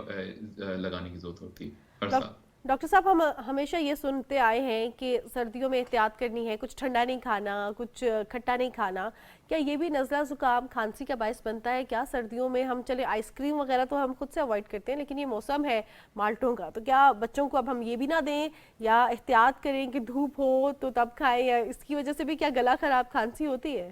लगाने की ज़रूरत होती है हर साल। डॉक्टर साहब, हम हमेशा ये सुनते आए हैं कि सर्दियों में एहतियात करनी है, कुछ ठंडा नहीं खाना, कुछ खट्टा नहीं खाना। क्या ये भी नज़ला ज़ुकाम खांसी का बायस बनता है क्या सर्दियों में? हम चले आइसक्रीम वगैरह तो हम खुद से अवॉइड करते हैं, लेकिन ये मौसम है माल्टों का, तो क्या बच्चों को अब हम ये भी ना दें या एहतियात करें कि धूप हो तो तब खाएं, या इसकी वजह से भी क्या गला ख़राब खांसी होती है?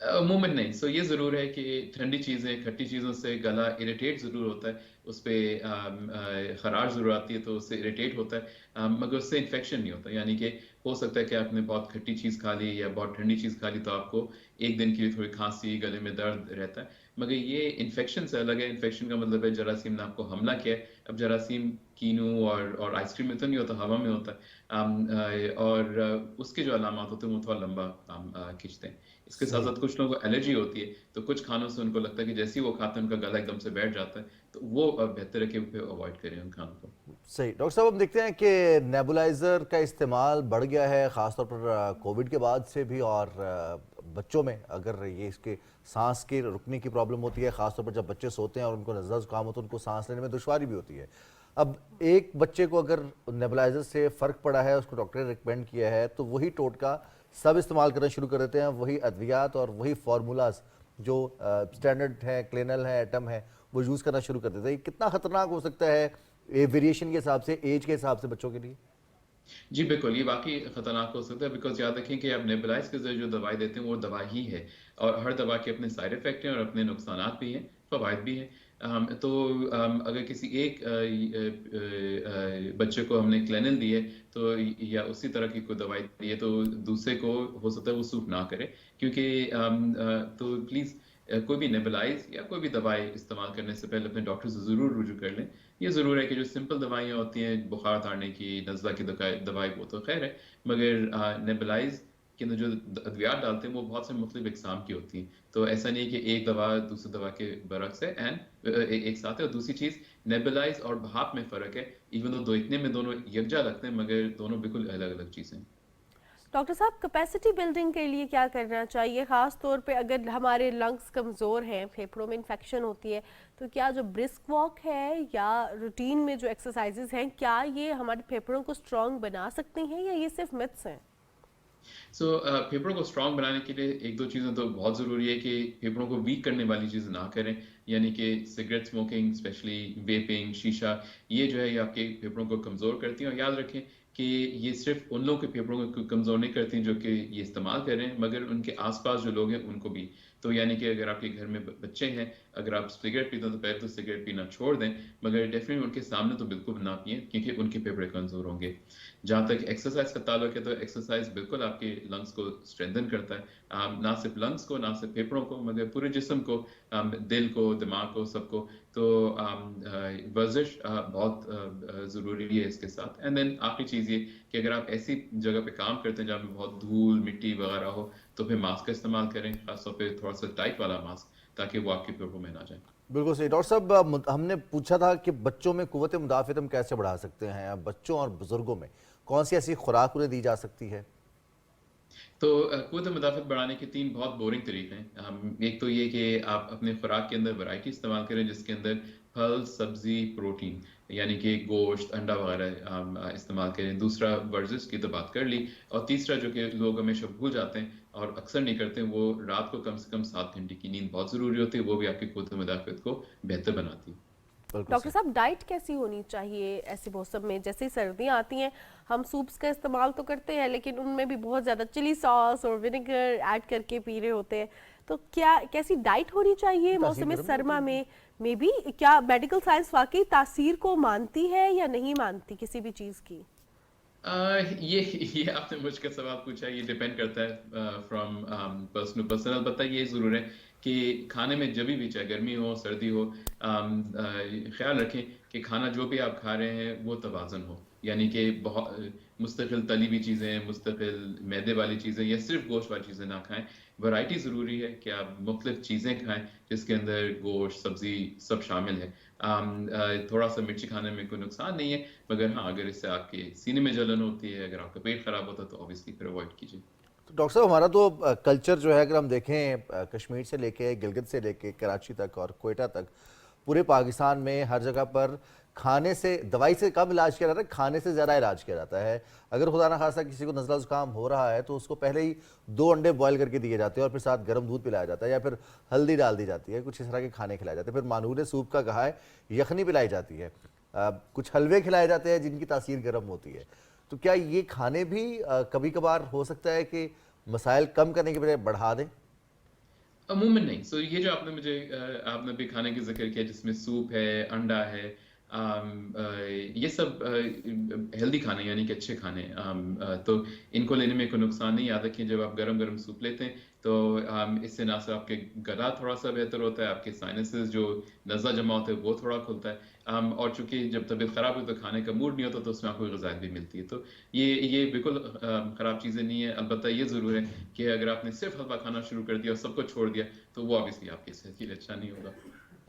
अमूमन नहीं। ये ज़रूर है कि ठंडी चीज़ें, खट्टी चीज़ों से गला इरिटेट ज़रूर होता है, उस पर खराश ज़रूर आती है तो उससे इरिटेट होता है, मगर उससे इन्फेक्शन नहीं होता। यानी कि हो सकता है कि आपने बहुत खट्टी चीज़ खा ली या बहुत ठंडी चीज़ खा ली तो आपको एक दिन के लिए थोड़ी खांसी, गले में दर्द रहता है, मगर ये इन्फेक्शन से अलग है। इन्फेक्शन का मतलब है जरासीम ने आपको हमला किया है। अब जरासीम कीनू और आइसक्रीम में तो नहीं होता, हवा में होता है। और उसके जो अलामात होते हैं वो थोड़ा लंबा खींचते हैं। इसके साथ साथ कुछ लोगों को एलर्जी होती है, तो कुछ खानों से उनको लगता है कि जैसे ही वो खाते हैं उनका गला एकदम से बैठ जाता है, तो वो बेहतर है कि अवॉइड करें उन खानों को। सही। डॉक्टर साहब, हम देखते हैं कि नेबुलाइजर का इस्तेमाल बढ़ गया है, ख़ासतौर पर कोविड के बाद से भी, और बच्चों में अगर ये इसके सांस के रुकने की प्रॉब्लम होती है, ख़ासतौर पर जब बच्चे सोते हैं और उनको नज़ला ज़ुकाम होता है, उनको सांस लेने में दुश्वारी भी होती है। अब एक बच्चे को अगर नेबुलाइजर से फ़र्क पड़ा है, उसको डॉक्टर ने रिकमेंड किया है, तो वही टोटका सब इस्तेमाल करना शुरू कर देते हैं, वही अद्वियात और वही फार्मूलाज जो स्टैंडर्ड है, क्लिनल है, एटम है, वो यूज़ करना शुरू कर देते हैं। कितना ख़तरनाक हो सकता है वेरिएशन के हिसाब से, एज के हिसाब से बच्चों के लिए? जी बिल्कुल, ये वाकई खतरनाक हो सकता है, बिकॉज याद रखें कि आप नेबुलाइज के जरिए जो दवाई देते हैं वो दवा ही है, और हर दवा के अपने साइड इफेक्ट हैं और अपने नुकसानात भी हैं, फवायद भी हैं। तो अगर किसी एक बच्चे को हमने क्लेनिल दी है तो या उसी तरह की कोई दवाई दी है, तो दूसरे को हो सकता है वो सूट ना करे, क्योंकि तो प्लीज़ कोई भी नेबुलाइज या कोई भी दवाई इस्तेमाल करने से पहले अपने डॉक्टर से ज़रूर रुजू कर लें। ये ज़रूर है कि जो सिंपल दवाइयाँ होती हैं, बुखार उतारने की, नज़ला की दवाई, वो तो खैर है, मगर नेबुलाइज के अंदर जो अद्वियात डालते हैं वो बहुत से मुख्तलिफ इकसाम की होती हैं। तो ऐसा नहीं है कि एक दवा दूसरी दवा के बरक्स है एंड एक साथ है। और दूसरी चीज़, नेबुलाइज और भाप में फ़र्क है, इवन दो इतने में दोनों यकजा लगते हैं, मगर दोनों बिल्कुल अलग अलग चीज़ें हैं। डॉक्टर साहब, कैपेसिटी बिल्डिंग के लिए क्या करना चाहिए, ख़ास तौर पे अगर हमारे लंग्स कमज़ोर हैं, फेफड़ों में इन्फेक्शन होती है, तो क्या जो ब्रिस्क वॉक है या रूटीन में जो एक्सरसाइजेज हैं, क्या ये हमारे फेफड़ों को स्ट्रॉन्ग बना सकती हैं या ये सिर्फ मिथ्स हैं? फेफड़ों को स्ट्रॉन्ग बनाने के लिए एक दो चीज़ें तो बहुत ज़रूरी है कि फेफड़ों को वीक करने वाली चीज़ें ना करें, यानी कि सिगरेट स्मोकिंग, स्पेशली वेपिंग, शीशा, ये जो है ये आपके फेफड़ों को कमज़ोर करती हैं। और याद रखें कि ये सिर्फ उन लोगों के फेफड़ों को कमज़ोर नहीं करती जो कि ये इस्तेमाल कर रहे हैं, मगर उनके आसपास जो लोग हैं उनको भी। तो यानी कि अगर आपके घर में बच्चे हैं, अगर आप सिगरेट पीते हैं तो पहले तो सिगरेट पीना छोड़ दें, मगर डेफिनेटली उनके सामने तो बिल्कुल ना पिएं, क्योंकि उनके फेफड़े कमज़ोर होंगे। जहाँ तक एक्सरसाइज का ताल्लुक है, तो एक्सरसाइज बिल्कुल आपके लंग्स को स्ट्रेंथन करता है, ना सिर्फ लंग्स को, ना सिर्फ फेफड़ों को, मगर पूरे जिस्म को, दिल को, दिमाग को, सबको। तो वर्जिश बहुत ज़रूरी है इसके साथ। एंड देन आखिरी चीज़ ये कि अगर आप ऐसी जगह पे काम करते हैं जहाँ पे बहुत धूल मिट्टी वगैरह हो, तो फिर मास्क का इस्तेमाल करें, खासतौर पे थोड़ा सा टाइट वाला मास्क, ताकि वो आपके फेफड़ों में ना जाए। बिल्कुल सही। डॉक्टर साहब, हमने पूछा था कि बच्चों में कुव्वत मुदाफ़ियत हम कैसे बढ़ा सकते हैं, बच्चों और बुजुर्गों में कौन सी ऐसी खुराक उन्हें दी जा सकती है? तो कुव्वत मुदाफ़ियत बढ़ाने के 3 बहुत बोरिंग तरीके हैं। एक तो ये कि आप अपने खुराक के अंदर वैरायटी इस्तेमाल करें, जिसके अंदर फल, सब्जी, प्रोटीन, यानी कि गोश्त, अंडा वगैरह इस्तेमाल करें। दूसरा, वर्जिश की तो बात कर ली। और तीसरा, जो कि लोग हमेशा भूल जाते हैं और अक्सर नहीं करते, वो रात को कम से कम 7 घंटे की नींद बहुत ज़रूरी होती है, वो भी आपकी कुव्वत मुदाफ़ियत को बेहतर बनाती है। डॉक्टर साहब, डाइट कैसी होनी चाहिए ऐसे मौसम में? जैसे ही सर्दियाँ आती हैं, हम सूप्स का इस्तेमाल तो करते हैं, लेकिन उनमें भी बहुत ज़्यादा चिली सॉस और विनेगर ऐड करके पी रहे होते हैं, तो क्या कैसी डाइट होनी चाहिए मौसम सरमा में? मे बी क्या मेडिकल साइंस वाकई तासीर को मानती है या नहीं मानती किसी भी चीज़ की? ये आपने मुझको सवाल पूछा, ये डिपेंड करता है फ्रॉम पर्सन टू पर्सन। अलबत्ता ये ज़रूर है कि खाने में जब भी, चाहे गर्मी हो सर्दी हो, ख्याल रखें कि खाना जो भी आप खा रहे हैं वो तवाज़न हो, यानी कि बहुत मुस्तकिल तली हुई चीज़ें, मुस्तकिल मैदे वाली चीज़ें या सिर्फ गोश्त वाली चीज़ें ना खाएं। वैरायटी ज़रूरी है कि आप मुख्तलिफ चीज़ें खाएं जिसके अंदर गोश्त, सब्ज़ी सब शामिल है। थोड़ा सा मिर्ची खाने में कोई नुकसान नहीं है, मगर हाँ, अगर इससे आपके सीने में जलन होती है, अगर आपका पेट ख़राब होता है, तो ऑब्वियसली फिर अवॉइड कीजिए। तो डॉक्टर साहब, हमारा तो कल्चर जो है, अगर हम देखें कश्मीर से लेके, गिलगित से लेके कराची तक और कोयटा तक, पूरे पाकिस्तान में हर जगह पर खाने से, दवाई से कम इलाज किया जाता है, खाने से ज़्यादा इलाज किया जाता है। अगर खुदा ना खासा किसी को नज़ला ज़ुकाम हो रहा है, तो उसको पहले ही 2 अंडे बॉयल करके दिए जाते हैं और फिर साथ गर्म दूध पिलाया जाता है, या फिर हल्दी डाल दी जाती है, कुछ इस तरह के खाने खिलाए जाते हैं। फिर मानूर सूप का कहा है, यखनी पिलाई जाती है, कुछ हलवे खिलाए जाते हैं जिनकी तासीर गर्म होती है। तो क्या ये खाने भी कभी कभार हो सकता है कि मसाइल कम करने के बजाय बढ़ा दें? अमूमन नहीं। ये जो आपने भी खाने की जिक्र किया, जिसमें सूप है, अंडा है, ये सब हेल्दी खाने यानी कि अच्छे खाने, तो इनको लेने में कोई नुकसान नहीं। याद रखिए जब आप गरम गरम सूप लेते हैं तो इससे ना सिर्फ आपके गला थोड़ा सा बेहतर होता है, आपके साइनसेस जो नज़ला जमा होता है वो थोड़ा खुलता है, और चूंकि जब तबीयत ख़राब हो तो खाने का मूड नहीं होता तो उसमें आपको ग़िज़ायत भी मिलती है। तो ये बिल्कुल ख़राब चीज़ें नहीं है। अलबत्ता ये ज़रूर है कि अगर आपने सिर्फ हलवा खाना शुरू कर दिया और सबको छोड़ दिया तो वो ऑब्वियसली आपकी सेहत के लिए अच्छा नहीं होगा।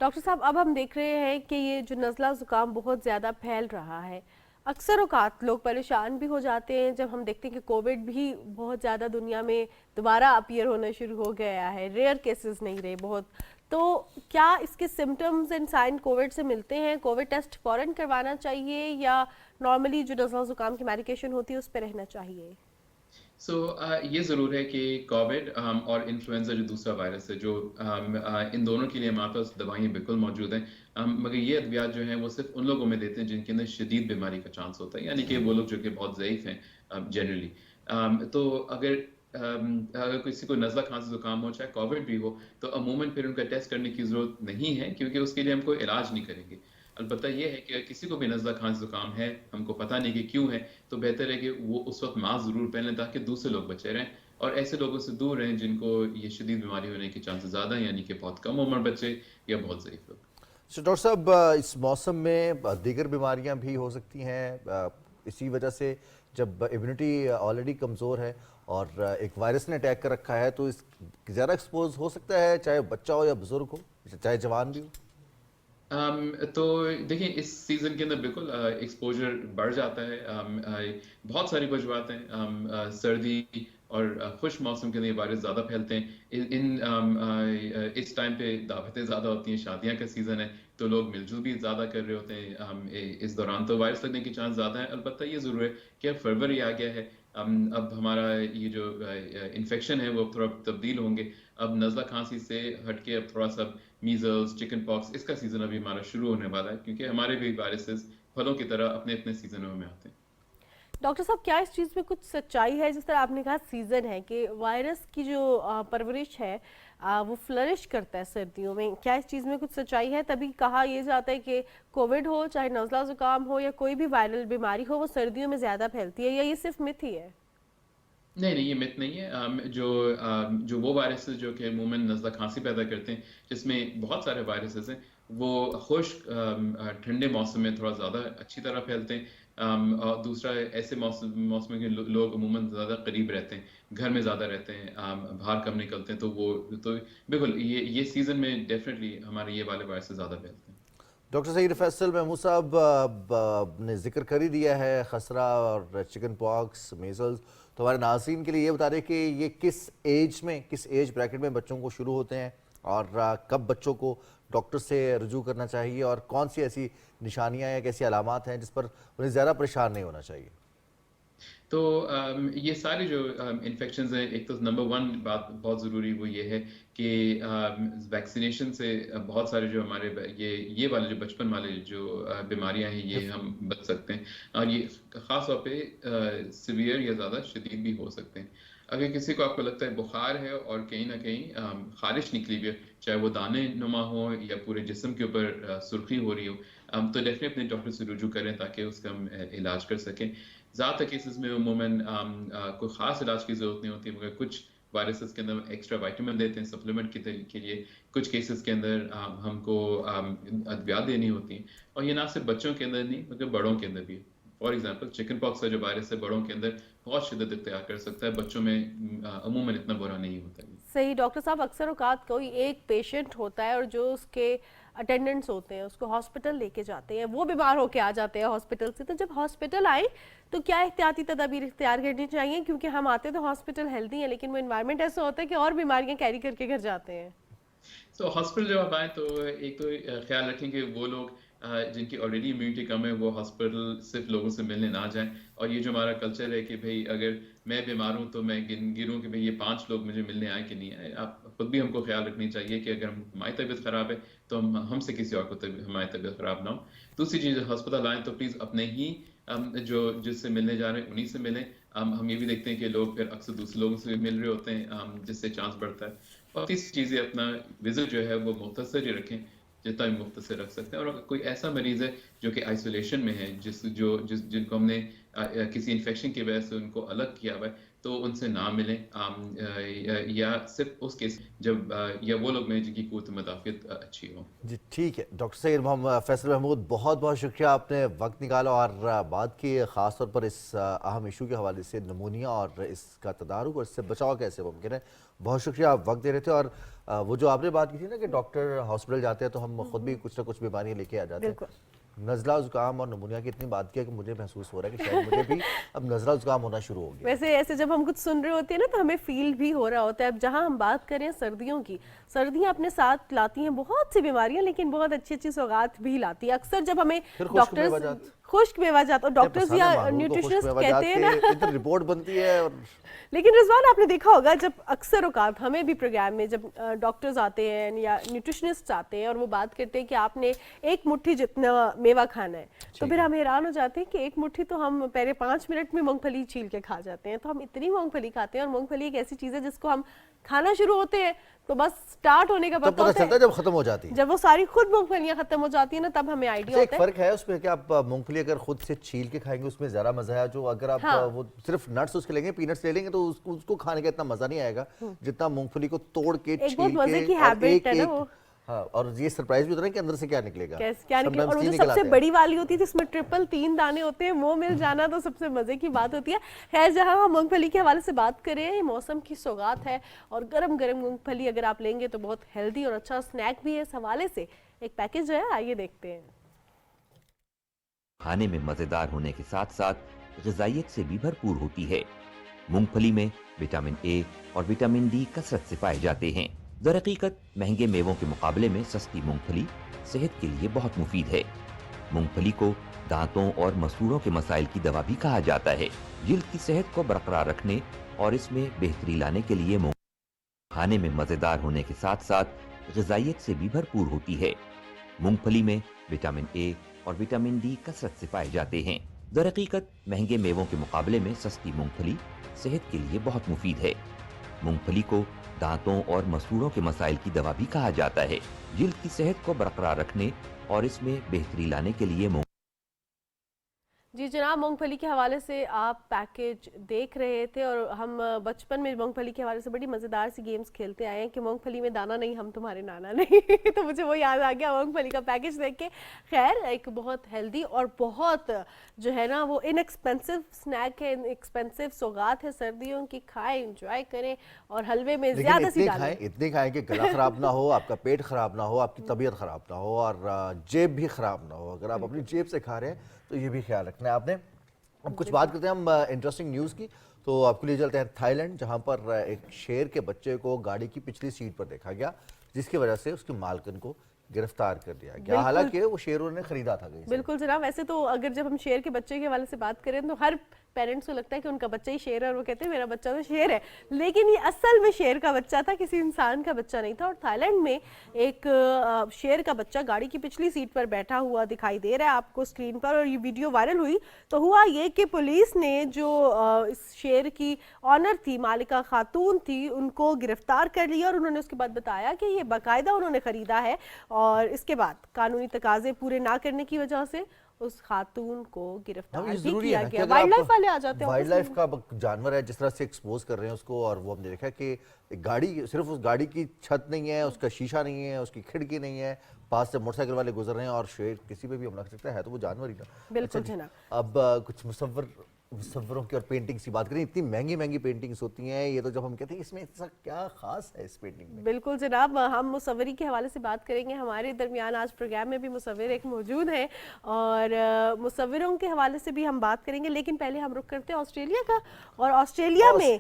डॉक्टर साहब, अब हम देख रहे हैं कि ये जो नज़ला ज़ुकाम बहुत ज़्यादा फैल रहा है, अक्सर औकात लोग परेशान भी हो जाते हैं जब हम देखते हैं कि कोविड भी बहुत ज़्यादा दुनिया में दोबारा अपीयर होना शुरू हो गया है, रेयर केसेस नहीं रहे बहुत। तो क्या इसके सिम्टम्स एंड साइन कोविड से मिलते हैं? कोविड टेस्ट फ़ौरन करवाना चाहिए या नॉर्मली जो नज़ला ज़ुकाम की मेडिकेशन होती है उस पर रहना चाहिए? ये ज़रूर है कि कोविड और इन्फ्लुएंजा जो दूसरा वायरस है जो इन दोनों के लिए हमारे पास दवाइयाँ बिल्कुल मौजूद हैं, मगर ये अद्वियात जो हैं वो सिर्फ उन लोगों में देते हैं जिनके अंदर शदीद बीमारी का चांस होता है, यानी कि वो लोग जो कि बहुत ज़ईफ़ हैं जनरली। तो अगर किसी को नज़ला खांसी ज़ुकाम हो चाहे कोविड भी हो तो अमूमन फिर उनका टेस्ट करने की ज़रूरत नहीं है, क्योंकि उसके लिए हम कोई इलाज नहीं करेंगे। अलबत्ता ये है कि अगर किसी को भी नज़ला खांसी ज़ुकाम है, हमको पता नहीं कि क्यों है, तो बेहतर है कि वो उस वक्त मास्क ज़रूर पहन लें ताकि दूसरे लोग बचे रहें और ऐसे लोगों से दूर रहें जिनको ये शदीद बीमारी होने के चांसेस ज़्यादा हैं, यानी कि बहुत कम उम्र बच्चे या बहुत ज़ईफ़ लोग। तो डॉक्टर साहब, इस मौसम में दीगर बीमारियां भी हो सकती हैं इसी वजह से, जब इम्यूनिटी ऑलरेडी कमज़ोर है और एक वायरस ने अटैक कर रखा है तो इस ज़्यादा एक्सपोज हो सकता है, चाहे बच्चा हो या बुजुर्ग हो, चाहे जवान भी हो? तो देखिए इस सीज़न के अंदर बिल्कुल एक्सपोजर बढ़ जाता है। बहुत सारी वजूहत हैं, सर्दी और खुश मौसम के अंदर ये वायरस ज़्यादा फैलते हैं। इस टाइम पे दावतें ज़्यादा होती हैं, शादियाँ का सीज़न है तो लोग मिलजुल भी ज़्यादा कर रहे होते हैं इस दौरान, तो वायरस लगने के चांस ज़्यादा हैं। अलबत्ता ये ज़रूर है कि अब फरवरी आ गया है, अब हमारा ये जो इन्फेक्शन है वो अब थोड़ा तब्दील होंगे। अब नज़ला खांसी से हटके अब थोड़ा सा मीजल्स, चिकन पॉक्स, इसका सीज़न अभी हमारा शुरू होने वाला है, क्योंकि हमारे भी वायरसेस फलों की तरह अपने अपने सीज़नों में आते हैं। डॉक्टर साहब, क्या इस चीज़ में कुछ सच्चाई है? जिस तरह आपने कहा सीज़न है कि वायरस की जो परवरिश है वो फ्लरिश करता है सर्दियों में, क्या इस चीज़ में कुछ सच्चाई है? तभी कहा यह जाता है कि कोविड हो चाहे नज़ला ज़ुकाम हो या कोई भी वायरल बीमारी हो वो सर्दियों में ज़्यादा फैलती है, या ये सिर्फ मिथ ही है? नहीं, ये मिथ नहीं है। जो वो वायरसेस जो कि अमूमन नज़ला खांसी पैदा करते हैं, जिसमें बहुत सारे वायरसेस हैं, वो खुश्क ठंडे मौसम में थोड़ा ज़्यादा अच्छी तरह फैलते हैं। और दूसरा ऐसे मौसम के लोग अमूमन ज़्यादा करीब रहते हैं, घर में ज़्यादा रहते हैं, बाहर कम निकलते हैं, तो बिल्कुल ये सीज़न में डेफिनेटली हमारे ये वाले वायरसेस ज़्यादा फैलते हैं। डॉक्टर सईद फैसल महमूद साहब ने जिक्र कर ही दिया है खसरा और चिकन पॉक्स, मीजल्स, तो हमारे नाज़रीन के लिए ये बता दें कि ये किस एज ब्रैकेट में बच्चों को शुरू होते हैं और कब बच्चों को डॉक्टर से रुजू करना चाहिए और कौन सी ऐसी निशानियां या कैसी अलामात हैं जिस पर उन्हें ज़्यादा परेशान नहीं होना चाहिए? तो ये सारे जो इन्फेक्शंस हैं, एक तो नंबर वन बात बहुत ज़रूरी वो ये है कि वैक्सीनेशन से बहुत सारे जो हमारे ये वाले जो बचपन वाले जो बीमारियां हैं ये हम बच सकते हैं, और ये ख़ास तौर पे सिवियर या ज़्यादा शदीद भी हो सकते हैं। अगर किसी को आपको लगता है बुखार है और कहीं ना कहीं खारिश निकली हुई है, चाहे वो दाने नुमा हो या पूरे जिस्म के ऊपर सुर्खी हो रही हो, तो डेफिनेटली अपने डॉक्टर से रुजू करें ताकि उसका हम इलाज कर सकें। ज़्यादातर केसेस में अमूमन कोई ख़ास इलाज की ज़रूरत नहीं होती, मगर कुछ वायरसेस के अंदर एक्स्ट्रा विटामिन देते हैं सप्लीमेंट के लिए, कुछ केसेस के अंदर हमको अद्वियात देनी होती हैं, और ये ना सिर्फ बच्चों के अंदर नहीं मगर बड़ों के अंदर भी है। फॉर एग्जाम्पल चिकन पॉक्स का जो वायरस है बड़ों के अंदर बहुत शिद्दत इख्तियार कर सकता है, बच्चों में अमूमन इतना बुरा नहीं होता है। सही डॉक्टर साहब, अक्सर औकात कोई एक पेशेंट होता है और जो उसके अटेंडेंट्स होते हैं उसको हॉस्पिटल लेके जाते हैं, वो बीमार होके आ जाते हैं हॉस्पिटल से, तो जब हॉस्पिटल आए तो क्या एहतियाती तदाबीर इख्तियार करनी चाहिए? क्योंकि हम आते तो हॉस्पिटल हेल्दी है लेकिन वो इन्वायरमेंट ऐसा होता है कि और बीमारियां कैरी करके घर जाते हैं। तो हॉस्पिटल जब आप आए तो एक तो ख्याल रखें कि वो लोग जिनकी ऑलरेडी इम्यूनिटी कम है वो हॉस्पिटल सिर्फ लोगों से मिलने ना जाएं, और ये जो हमारा कल्चर है कि भाई अगर मैं बीमार हूँ तो मैं गिनूँ कि भाई ये 5 लोग मुझे मिलने आए कि नहीं आए। आप खुद भी हमको ख्याल रखनी चाहिए कि अगर हमारी तबीयत ख़राब है तो हमसे किसी और को हमारी तबीयत ख़राब ना हो। दूसरी चीज़, हॉस्पिटल आएँ तो प्लीज़ अपने ही जो जिससे मिलने जा रहे हैं उन्हीं से मिलें। हम ये भी देखते हैं कि लोग फिर अक्सर दूसरे लोगों से भी मिल रहे होते हैं, जिससे चांस बढ़ता है। और तीसरी चीज़ें, अपना विजिट जो है वो मुख्तसर ही रखें, जितना भी मुख्तसर रख सकते हैं। और अगर कोई ऐसा मरीज़ है जो कि आइसोलेशन में है, जिनको हमने किसी इन्फेक्शन की वजह से उनको अलग किया हुआ है, तो उनसे ना मिलें, या सिर्फ उस केस जब या वो लोग में जिनकी क़ुव्वत मुदाफ़ियत अच्छी हो। जी ठीक है, डॉक्टर सैयद मोहम्मद फैसल महमूद, बहुत बहुत शुक्रिया, आपने वक्त निकाला और बात की ख़ास तौर पर इस अहम इशू के हवाले से, नमूनिया और इसका तदारुक और इससे बचाव कैसे मुमकिन है। बहुत शुक्रिया, आप वक्त दे रहे थे। और वो जो आपने बात की थी ना कि डॉक्टर हॉस्पिटल जाते हैं तो हम खुद भी कुछ ना कुछ बीमारियाँ लेके आ जाते हैं, नज़ला ज़ुकाम और नमूनिया की इतनी बात किया कि मुझे महसूस हो रहा है कि शायद मुझे भी अब नज़ला ज़ुकाम होना शुरू हो गया। वैसे ऐसे जब हम कुछ सुन रहे होते हैं ना तो हमें फील भी हो रहा होता है। अब जहाँ हम बात करें सर्दियों की, सर्दियाँ अपने साथ लाती हैं बहुत सी बीमारियां, लेकिन बहुत अच्छी अच्छी सौगात भी लाती है। अक्सर जब हमें डॉक्टर्स खुश्क मेवाजात और डॉक्टर्स या न्यूट्रिशनिस्ट कहते हैं ना रिपोर्ट बनती है और लेकिन रिजवान आपने देखा होगा जब अक्सर औकात हमें भी प्रोग्राम में जब डॉक्टर्स आते हैं या न्यूट्रिशनिस्ट आते हैं और वो बात करते हैं कि आपने एक मुट्ठी जितना मेवा खाना है, तो फिर हम हैरान हो जाते हैं कि एक मुट्ठी तो हम पहले 5 मिनट में मूंगफली छील के खा जाते हैं। तो हम इतनी मूंगफली खाते हैं और मूंगफली एक ऐसी चीज़ है जिसको हम खाना शुरू होते हैं तो बस स्टार्ट होने का पता चलता है जब खत्म हो जाती है, जब वो सारी खुद मूंगफलियां खत्म हो जाती है ना, तब हमें आइडिया होता है। फर्क है उसमें कि आप मूंगफली अगर खुद से छील के खाएंगे उसमें ज़रा मजा है, जो अगर आप वो सिर्फ नट्स उसके लेंगे, पीनट्स ले लेंगे, तो उसको खाने का इतना मजा नहीं आएगा जितना मूंगफली को तोड़ के छील के। हाँ, और ये सरप्राइज भी होता है कि अंदर से क्या निकलेगा, क्या निकलेगा। और वो जो सबसे बड़ी वाली होती है जिसमें ट्रिपल 3 दाने होते हैं, वो मिल जाना तो सबसे मजे की बात होती है। खैर, जहाँ हम मूंगफली के हवाले से बात करें, मौसम की सौगात है और गरम गरम मूंगफली अगर आप लेंगे तो बहुत हेल्दी और अच्छा स्नैक भी है। इस हवाले से एक पैकेज है, आइए देखते हैं। खाने में मजेदार होने के साथ साथ ग़िज़ाइयत से भी भरपूर होती है। मूंगफली में विटामिन ए और विटामिन डी कसरत से पाए जाते हैं। दरहकीकत महंगे मेवों के मुकाबले में सस्ती मूंगफली सेहत के लिए बहुत मुफीद है। मूंगफली को दांतों और मसूड़ों के मसाइल की दवा भी कहा जाता है। जिल्द की सेहत को बरकरार रखने और इसमें बेहतरी लाने के लिए खाने में मजेदार होने के साथ साथ ग़िज़ाइयत से भी भरपूर होती है। मूंगफली में विटामिन ए और विटामिन डी कसरत से पाए जाते हैं। दरहकीकत महंगे मेवों के मुकाबले में सस्ती मूंगफली सेहत के लिए बहुत मुफीद है। मूंगफली को दांतों और मसूड़ों के मसाइल की दवा भी कहा जाता है। जिल्द की सेहत को बरकरार रखने और इसमें बेहतरी लाने के लिए जी जनाब, मूंगफली के हवाले से आप पैकेज देख रहे थे और हम बचपन में मूंगफली के हवाले से बड़ी मज़ेदार सी गेम्स खेलते आए हैं कि मूंगफली में दाना नहीं, हम तुम्हारे नाना नहीं तो मुझे वो याद आ गया मूंगफली का पैकेज देख के। खैर, एक बहुत हेल्दी और बहुत जो है ना वो इनएक्सपेंसिव स्नैक है, इनएक्सपेंसिव सौगात है सर्दियों की। खाएं, एंजॉय करें और हलवे में ज़्यादा सी डालें। इतने खाएं कि गला ख़राब ना हो, आपका पेट ख़राब ना हो, आपकी तबीयत ख़राब ना हो और जेब भी ख़राब ना हो। अगर आप अपनी जेब से खा रहे हैं तो ये भी ख्याल रखना है आपने। अब कुछ बात करते हैं हम इंटरेस्टिंग न्यूज़ की, तो आपको ले चलते हैं थाईलैंड, जहां पर एक शेर के बच्चे को गाड़ी की पिछली सीट पर देखा गया, जिसकी वजह से उसके मालकिन को गिरफ्तार कर दिया गया। हालांकि वो शेर उन्होंने खरीदा था कहीं से। बिल्कुल जनाब, वैसे तो अगर जब हम शेर के बच्चे के हवाले से बात करें तो हर पेरेंट्स को लगता है कि उनका बच्चा ही शेर है और वो कहते हैं मेरा बच्चा तो शेर है, लेकिन ये असल में शेर का बच्चा था, किसी इंसान का बच्चा नहीं था। और थाईलैंड में एक शेर का बच्चा गाड़ी की पिछली सीट पर बैठा हुआ दिखाई दे रहा है आपको स्क्रीन पर, और ये वीडियो वायरल हुई तो हुआ ये कि पुलिस ने जो इस शेर की ऑनर थी, मालिका खातून थी, उनको गिरफ्तार कर लिया और उन्होंने उसके बाद बताया कि ये बाकायदा उन्होंने ख़रीदा है और इसके बाद कानूनी तकाजे पूरे ना करने की वजह से उस खातून को गिरफ्तार भी किया गया। वाइल्ड लाइफ वाले आ जाते हैं, वाइल्ड लाइफ का जानवर है, जिस तरह से एक्सपोज कर रहे हैं उसको। और वो हमने देखा कि गाड़ी, सिर्फ उस गाड़ी की छत नहीं है, उसका शीशा नहीं है, उसकी खिड़की नहीं है, पास से मोटरसाइकिल वाले गुजर रहे हैं और शेर किसी पे भी हमला कर सकता है, तो वो जानवर ही ना। बिल्कुल जनाब। अब कुछ मुसव्वरों की और पेंटिंग्स की बात करें, इतनी महंगी महंगी पेंटिंग्स होती हैं, ये तो जब हम कहते हैं इसमें ऐसा क्या खास है इस पेंटिंग में। बिल्कुल जनाब, हम मुसव्वरी के हवाले से बात करेंगे। हमारे दरमियान आज प्रोग्राम में भी मुसव्विर एक मौजूद है और मुसव्विरों के हवाले से भी हम बात करेंगे, लेकिन पहले हम रुक करते हैं ऑस्ट्रेलिया का। और ऑस्ट्रेलिया में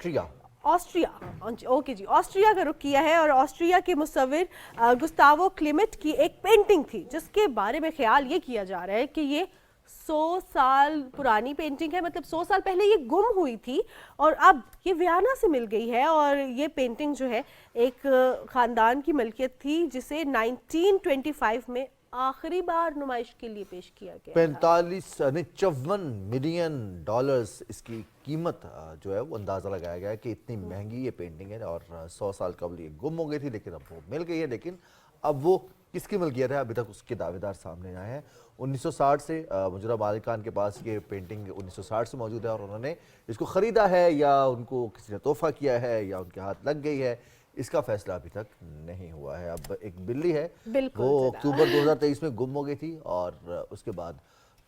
ओके जी, ऑस्ट्रिया का रुख किया है और ऑस्ट्रिया के मुसव्विर गुस्तावो क्लिमेट की एक पेंटिंग थी जिसके बारे में ख्याल ये किया जा रहा है कि ये 100 साल पुरानी पेंटिंग है, मतलब 100 साल पहले ये गुम हुई थी और अब ये वियना से मिल गई है। और ये पेंटिंग जो है एक ख़ानदान की मलकियत थी जिसे 1925 में आखिरी बार नुमाइश के लिए पेश किया गया। 54 मिलियन डॉलर्स इसकी कीमत जो है वो अंदाज़ा लगाया गया है कि इतनी महंगी ये पेंटिंग है और 100 साल कबल ये गुम हो गई थी, लेकिन अब वो मिल गई है। लेकिन अब वो किसकी मिल्कियत है, अभी तक उसके दावेदार सामने आए हैं। 1960 से मुजरा मालिकान के पास ये पेंटिंग 1960 से मौजूद है और उन्होंने इसको ख़रीदा है या उनको किसी ने तोहफा किया है या उनके हाथ लग गई है, इसका फैसला अभी तक नहीं हुआ है। अब एक बिल्ली है, वो अक्टूबर 2023 में गुम हो गई थी और उसके बाद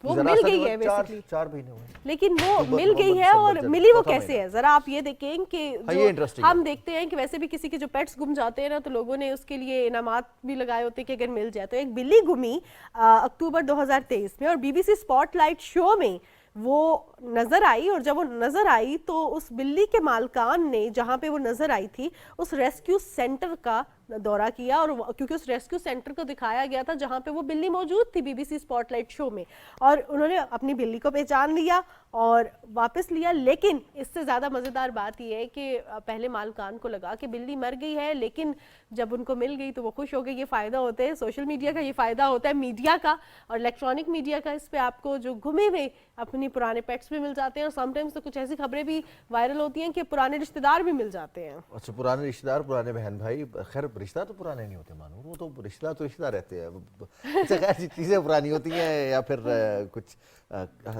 वो मिल गई है बेसिकली 4 महीने हुए, लेकिन वो मिल गई है। और मिली वो कैसे है, जरा आप ये देखें कि जो हम देखते हैं कि वैसे भी किसी के जो पेट्स गुम जाते हैं ना, तो लोगों ने उसके लिए इनामात भी लगाए होते हैं कि अगर मिल जाए। तो एक बिल्ली गुमी अक्टूबर 2023 में और BBC स्पॉटलाइट शो में वो नजर आई, और जब वो नजर आई तो उस बिल्ली के मालकान ने जहां पे वो नजर आई थी उस रेस्क्यू सेंटर का दौरा किया, और क्योंकि उस रेस्क्यू सेंटर को दिखाया गया था जहां पे वो बिल्ली मौजूद थी BBC स्पॉटलाइट शो में, और उन्होंने अपनी बिल्ली को पहचान लिया और वापस लिया। लेकिन इससे ज़्यादा मज़ेदार बात यह है कि पहले मालकान को लगा कि बिल्ली मर गई है, लेकिन जब उनको मिल गई तो वो खुश हो गए। ये फ़ायदा होता है सोशल मीडिया का, ये फ़ायदा होता है मीडिया का और इलेक्ट्रॉनिक मीडिया का। इस पर आपको जो घुमे हुए अपने पुराने पेट्स भी मिल जाते हैं, और समटाइम्स तो कुछ ऐसी खबरें भी वायरल होती हैं कि पुराने रिश्तेदार भी मिल जाते हैं। अच्छा, पुराने रिश्तेदार, पुराने बहन भाई, खैर रिश्ता तो पुराने नहीं होते मानो, वो तो रिश्तेदार रहते हैं। खैर चीज़ें पुरानी होती हैं या फिर कुछ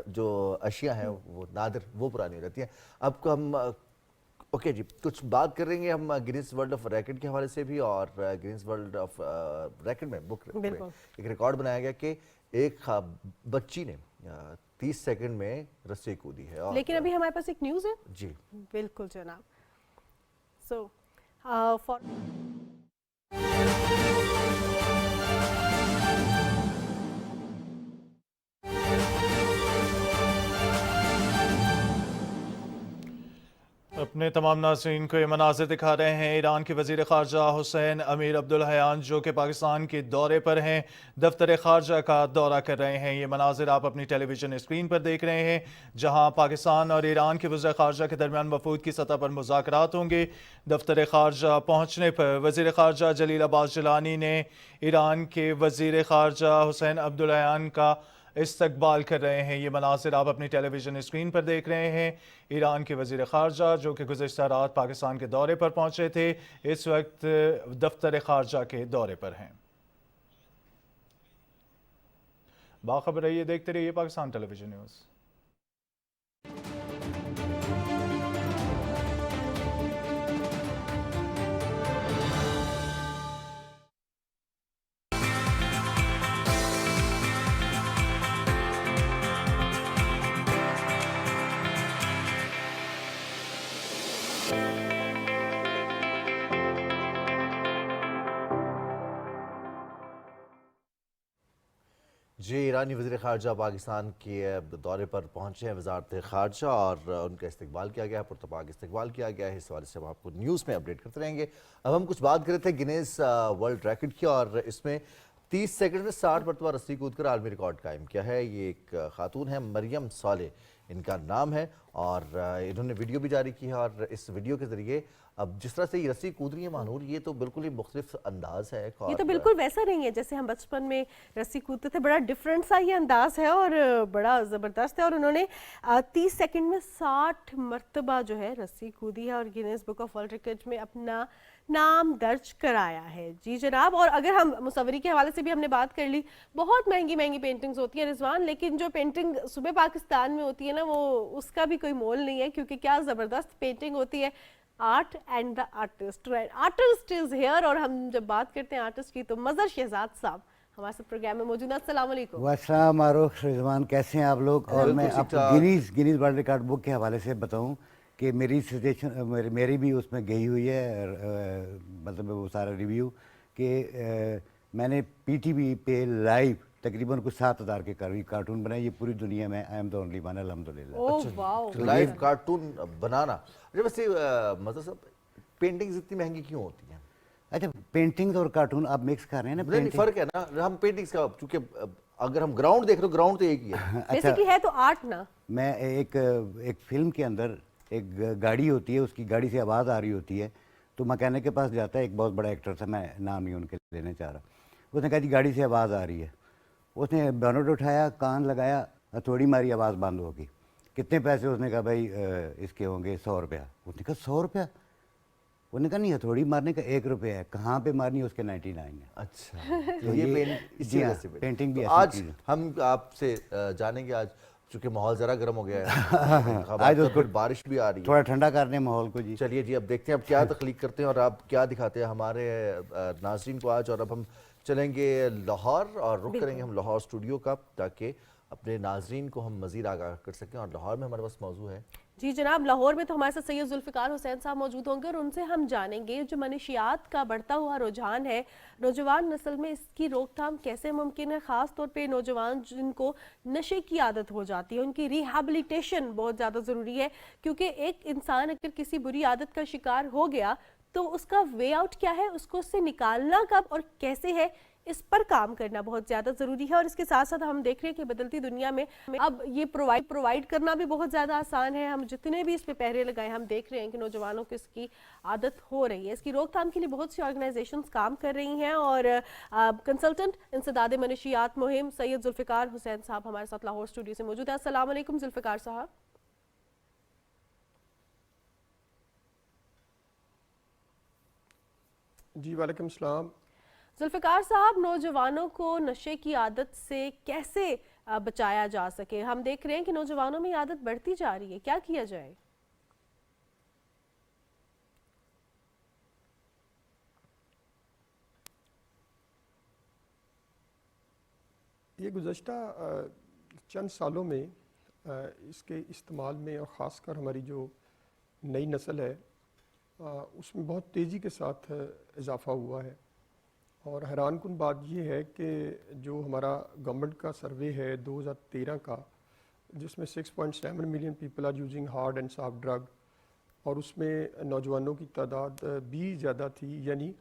जो अशिया हैं वो नादिर, वो पुरानी हो जाती हैं। अब हम ओके जी, कुछ बात करेंगे हम गिनीज वर्ल्ड ऑफ रैकेट के हवाले से भी, और गिनीज वर्ल्ड ऑफ रैकेट में बुक में एक रिकॉर्ड बनाया गया कि एक बच्ची ने 30 सेकंड में रस्सी कूदी है। लेकिन अभी हमारे पास एक न्यूज़ है जी, बिल्कुल जनाब। सो फॉर अपने तमाम नाज़रीन को ये मनाज़िर दिखा रहे हैं ईरान के वज़ीर ख़ारजा हुसैन अमीर अब्दुल्लहयान, जो कि पाकिस्तान के दौरे पर हैं, दफ्तर ख़ारजा का दौरा कर रहे हैं। ये मनाज़िर आप अपनी टेलीविज़न स्क्रीन पर देख रहे हैं, जहां पाकिस्तान और ईरान के वज़ीर ख़ारजा के दरमियान वफ़ूद की सतह पर मुज़ाकरात होंगे। दफ्तर ख़ारजा पहुँचने पर वज़ीर ख़ारजा जलील अब्बास जिलानी ने ईरान के वज़ीर ख़ारजा हुसैन अब्दुल्लहयान का इस्तकबाल कर रहे हैं। ये मनासिर आप अपनी टेलीविज़न स्क्रीन पर देख रहे हैं। ईरान के वज़ीर ख़ारजा जो कि गुज़िश्ता रात पाकिस्तान के दौरे पर पहुँचे थे, इस वक्त दफ्तर ख़ारजा के दौरे पर हैं। बाखबर रहिए, देखते रहिए पाकिस्तान टेलीविज़न न्यूज़। जी, ईरानी वज़ीर ख़ारजा पाकिस्तान के दौरे पर पहुँचे हैं वज़ारत ख़ारजा, और उनका इस्तकबाल किया गया, पुरतपाक इस्तकबाल किया गया है। इस हवाले से हम आपको न्यूज़ में अपडेट करते रहेंगे। अब हम कुछ बात कर रहे थे गिनीज वर्ल्ड रैकेट की, और इसमें 30 सेकंड में 60 मरतबा रस्सी कूद कर आलमी रिकॉर्ड कायम किया है। ये एक खातून है, मरियम साले इनका नाम है, और इन्होंने वीडियो भी जारी की है। और इस वीडियो के ज़रिए अब जिस तरह से ये रस्सी कूद रही है मानूर, ये तो बिल्कुल ही मुख्तलिफ अंदाज है। ये तो बिल्कुल वैसा नहीं है जैसे हम बचपन में रस्सी कूदते थे, बड़ा डिफरेंट सा ये अंदाज है और बड़ा ज़बरदस्त है। और उन्होंने 30 सेकंड में 60 मरतबा जो है रस्सी कूदी है और Guinness book of world record में अपना नाम दर्ज कराया है। जी जनाब, और अगर हम मुसव्वरी के हवाले से भी हमने बात कर ली, बहुत महंगी महंगी पेंटिंग्स होती हैं रिजवान, लेकिन जो पेंटिंग सुबह पाकिस्तान में होती है ना, वो उसका भी कोई मोल नहीं है, क्योंकि क्या ज़बरदस्त पेंटिंग होती है। Art and the artist is here. और हम जब बात करते हैं आर्टिस्ट की, तो मज़र शहजाद साहब हमारे साथ प्रोग्राम में मौजूद हैं। अस्सलाम वालेकुम। वालेकुम मारूफ रिजवान, कैसे हैं आप लोग? और मैं आपको गिनीज वर्ल्ड रिकॉर्ड बुक के हवाले से बताऊं कि मेरी सजेशन मेरी भी उसमें गई हुई है, मतलब वो सारा रिव्यू कि मैंने PTV पे लाइव तकरीबन कुछ 7000 के कार्टून बनाए। ये पूरी दुनिया में I am the only one, अल्हम्दुलिल्लाह। लाइव कार्टून बनाना, वैसे मतलब सब पेंटिंग्स इतनी महंगी क्यों होती हैं? अच्छा, पेंटिंग्स और कार्टून आप मिक्स कर रहे हैं ना? नहीं, फर्क है ना, हम पेंटिंग्स का, क्योंकि अगर हम ग्राउंड देख रहे हो, ग्राउंड तो एक ही है। बेसिकली है तो आर्ट ना। मैं एक फिल्म के अंदर एक गाड़ी होती है, उसकी गाड़ी से आवाज़ आ रही होती है, तो मकैनिक के पास जाता है, एक बहुत बड़ा एक्टर था, मैं नाम नहीं उनके लेना चाह रहा। उसने कहा जी गाड़ी से आवाज़ आ रही है। उसने बोनट उठाया, कान लगाया, हथौड़ी मारी, आवाज़ बंद हो गई। कितने पैसे? उसने कहा भाई इसके होंगे 100 रुपया। उसने कहा 100 रुपया? उन्होंने कहा नहीं, हथौड़ी मारने का 1 रुपया है, कहाँ पे मारनी है उसके 99 है। अच्छा, तो तो ये पेंट इसी जी वजह हाँ, से बनी। पेंटिंग भी तो ऐसी आज चीज़ है। हम आपसे जानेंगे, आज चूंकि माहौल जरा गर्म हो गया है इंतखाबात आज का, उसको फिर बारिश भी आ रही है, थोड़ा ठंडा करने माहौल को जी। चलिए जी, अब देखते हैं अब क्या तख्लीक करते हैं और आप क्या दिखाते हैं हमारे नाज़रीन को आज। और अब हम चलेंगे लाहौर और रुख करेंगे हम लाहौर स्टूडियो का, ताकि अपने नाज़रीन को हम मज़ीद आगाह कर सकें। और लाहौर में हमारे पास मौजू है जी जनाब, लाहौर में तो हमारे साथ सैयद जुल्फ़िकार हुसैन साहब मौजूद होंगे और उनसे हम जानेंगे जो मनशियात का बढ़ता हुआ रुझान है नौजवान नस्ल में, इसकी रोकथाम कैसे मुमकिन है, ख़ास तौर पे नौजवान जिनको नशे की आदत हो जाती है उनकी रिहैबिलिटेशन बहुत ज़्यादा ज़रूरी है, क्योंकि एक इंसान अगर किसी बुरी आदत का शिकार हो गया तो उसका वे आउट क्या है, उसको उससे निकालना कब और कैसे है, इस पर काम करना बहुत ज़्यादा ज़रूरी है। और इसके साथ साथ हम देख रहे हैं कि बदलती दुनिया में अब ये प्रोवाइड करना भी बहुत ज़्यादा आसान है। हम जितने भी इस पे पहरे लगाए, हम देख रहे हैं कि नौजवानों को इसकी आदत हो रही है। इसकी रोकथाम के लिए बहुत सी ऑर्गेनाइजेशंस काम कर रही हैं और कंसल्टेंट इंसदाद मनशियात मुहिम सैयद जुल्फ़िकार हुसैन साहब हमारे साथ लाहौर स्टूडियो से मौजूद है। अस्सलाम वालेकुम जुल्फ़िकार साहब। जी वालेकुम सलाम। जुल्फ़िकार साहब, नौजवानों को नशे की आदत से कैसे बचाया जा सके? हम देख रहे हैं कि नौजवानों में ये आदत बढ़ती जा रही है, क्या किया जाए? ये गुज़श्ता चंद सालों में इसके इस्तेमाल में और ख़ासकर हमारी जो नई नस्ल है उसमें बहुत तेज़ी के साथ इजाफ़ा हुआ है। और हैरानकुन बात यह है कि जो हमारा गवर्नमेंट का सर्वे है 2013 का, जिसमें 6.7 million people are using hard and soft drug, और उसमें नौजवानों की तादाद भी ज़्यादा थी, यानी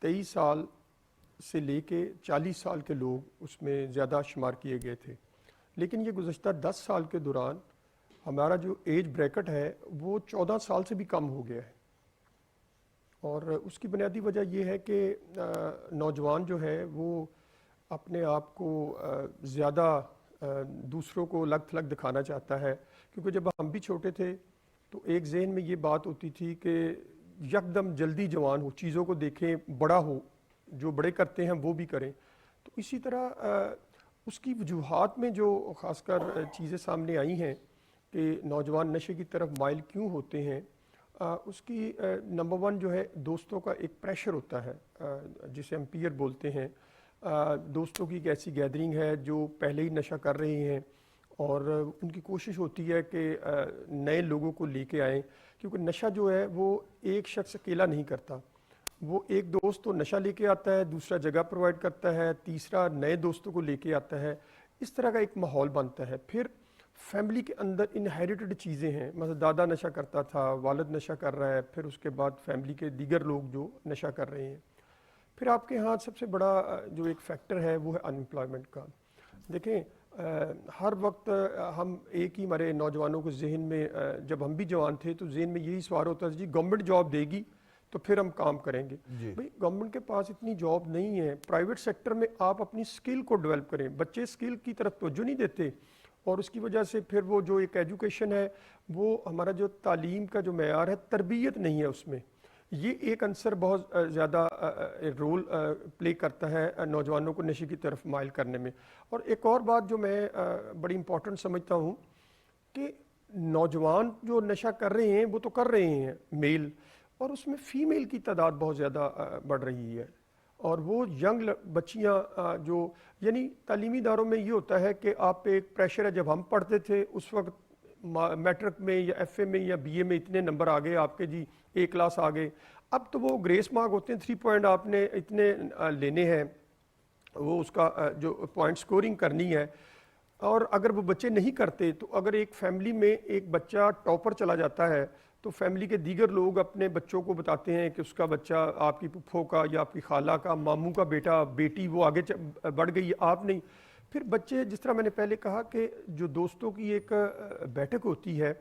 23 साल से लेके 40 साल के लोग उसमें ज़्यादा शुमार किए गए थे। लेकिन ये गुज़श्ता 10 साल के दौरान हमारा जो एज ब्रैकेट है वो 14 साल से भी कम हो गया है। और उसकी बुनियादी वजह यह है कि नौजवान जो है वो अपने आप को ज़्यादा दूसरों को अलग थलग दिखाना चाहता है, क्योंकि जब हम भी छोटे थे तो एक जहन में ये बात होती थी कि यकदम जल्दी जवान हो, चीज़ों को देखें, बड़ा हो, जो बड़े करते हैं वो भी करें। तो इसी तरह उसकी वजूहात में जो ख़ासकर चीज़ें सामने आई हैं कि नौजवान नशे की तरफ माइल क्यों होते हैं, उसकी नंबर 1 जो है दोस्तों का एक प्रेशर होता है, जिसे हम पीयर बोलते हैं। दोस्तों की एक ऐसी गैदरिंग है जो पहले ही नशा कर रहे हैं और उनकी कोशिश होती है कि नए लोगों को लेके आएँ, क्योंकि नशा जो है वो एक शख्स अकेला नहीं करता। वो एक दोस्त तो नशा लेके आता है, दूसरा जगह प्रोवाइड करता है, तीसरा नए दोस्तों को लेके आता है। इस तरह का एक माहौल बनता है। फिर फैमिली के अंदर इनहेरिटेड चीज़ें हैं, मतलब दादा नशा करता था, वालिद नशा कर रहा है, फिर उसके बाद फैमिली के दीगर लोग जो नशा कर रहे हैं। फिर आपके यहाँ सबसे बड़ा जो एक फैक्टर है वो है अनएम्प्लॉयमेंट का। देखें हर वक्त हम एक ही हमारे नौजवानों को जहन में, जब हम भी जवान थे तो जहन में यही सवाल होता था, जी गवर्नमेंट जॉब देगी तो फिर हम काम करेंगे। भाई गवर्नमेंट के पास इतनी जॉब नहीं है, प्राइवेट सेक्टर में आप अपनी स्किल को डेवलप करें। बच्चे स्किल की तरफ तवज्जो नहीं देते और उसकी वजह से फिर वो जो एक एजुकेशन है, वो हमारा जो तालीम का जो मेयार है, तरबियत नहीं है उसमें। ये एक अंसर बहुत ज़्यादा रोल प्ले करता है नौजवानों को नशे की तरफ माइल करने में। और एक और बात जो मैं बड़ी इम्पोर्टेंट समझता हूँ कि नौजवान जो नशा कर रहे हैं वो तो कर रहे हैं मेल, और उसमें फ़ीमेल की तादाद बहुत ज़्यादा बढ़ रही है। और वो यंग बच्चियाँ जो, यानी तालीमी इदारों में ये होता है कि आप पे एक प्रेशर है। जब हम पढ़ते थे उस वक्त मैट्रिक में या एफए में या बीए में इतने नंबर आ गए आपके, जी ए क्लास आ गए। अब तो वो ग्रेस मार्क होते हैं, 3 पॉइंट आपने इतने लेने हैं, वो उसका जो पॉइंट स्कोरिंग करनी है। और अगर वो बच्चे नहीं करते तो अगर एक फैमिली में एक बच्चा टॉपर चला जाता है तो फैमिली के दीगर लोग अपने बच्चों को बताते हैं कि उसका बच्चा आपकी फुफ्फो का या आपकी खाला का, मामू का बेटा बेटी वो आगे बढ़ गई, आप नहीं। फिर बच्चे, जिस तरह मैंने पहले कहा कि जो दोस्तों की एक बैठक होती है,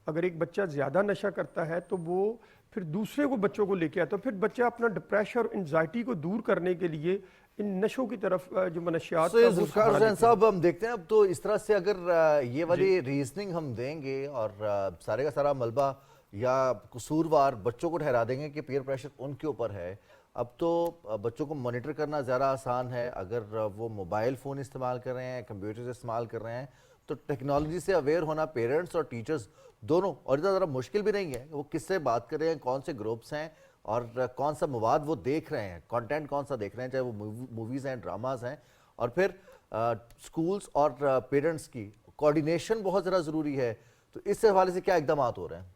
अगर एक बच्चा ज़्यादा नशा करता है तो वो फिर दूसरे को बच्चों को लेके आता है। फिर बच्चा अपना डिप्रेशन और एंजाइटी को दूर करने के लिए इन नशों की तरफ जो मनशियात साहब, हम देखते हैं अब तो इस तरह से अगर ये वाली रीजनिंग हम देंगे और सारे का सारा मलबा या कसूरवार बच्चों को ठहरा देंगे कि पीयर प्रेशर उनके ऊपर है। अब तो बच्चों को मॉनिटर करना ज़्यादा आसान है। अगर वो मोबाइल फ़ोन इस्तेमाल कर रहे हैं, कंप्यूटर इस्तेमाल कर रहे हैं, तो टेक्नोलॉजी से अवेयर होना पेरेंट्स और टीचर्स दोनों, और इतना ज़रा मुश्किल भी नहीं है। वो किससे बात कर रहे हैं, कौन से ग्रुप्स हैं और कौन सा मवाद वो देख रहे हैं, कंटेंट कौन सा देख रहे हैं, चाहे वो मूवीज़ हैं, ड्रामाज हैं। और फिर स्कूल्स और पेरेंट्स की कोऑर्डिनेशन बहुत ज़्यादा ज़रूरी है। तो इस हवाले से क्या इकदाम हो रहे हैं?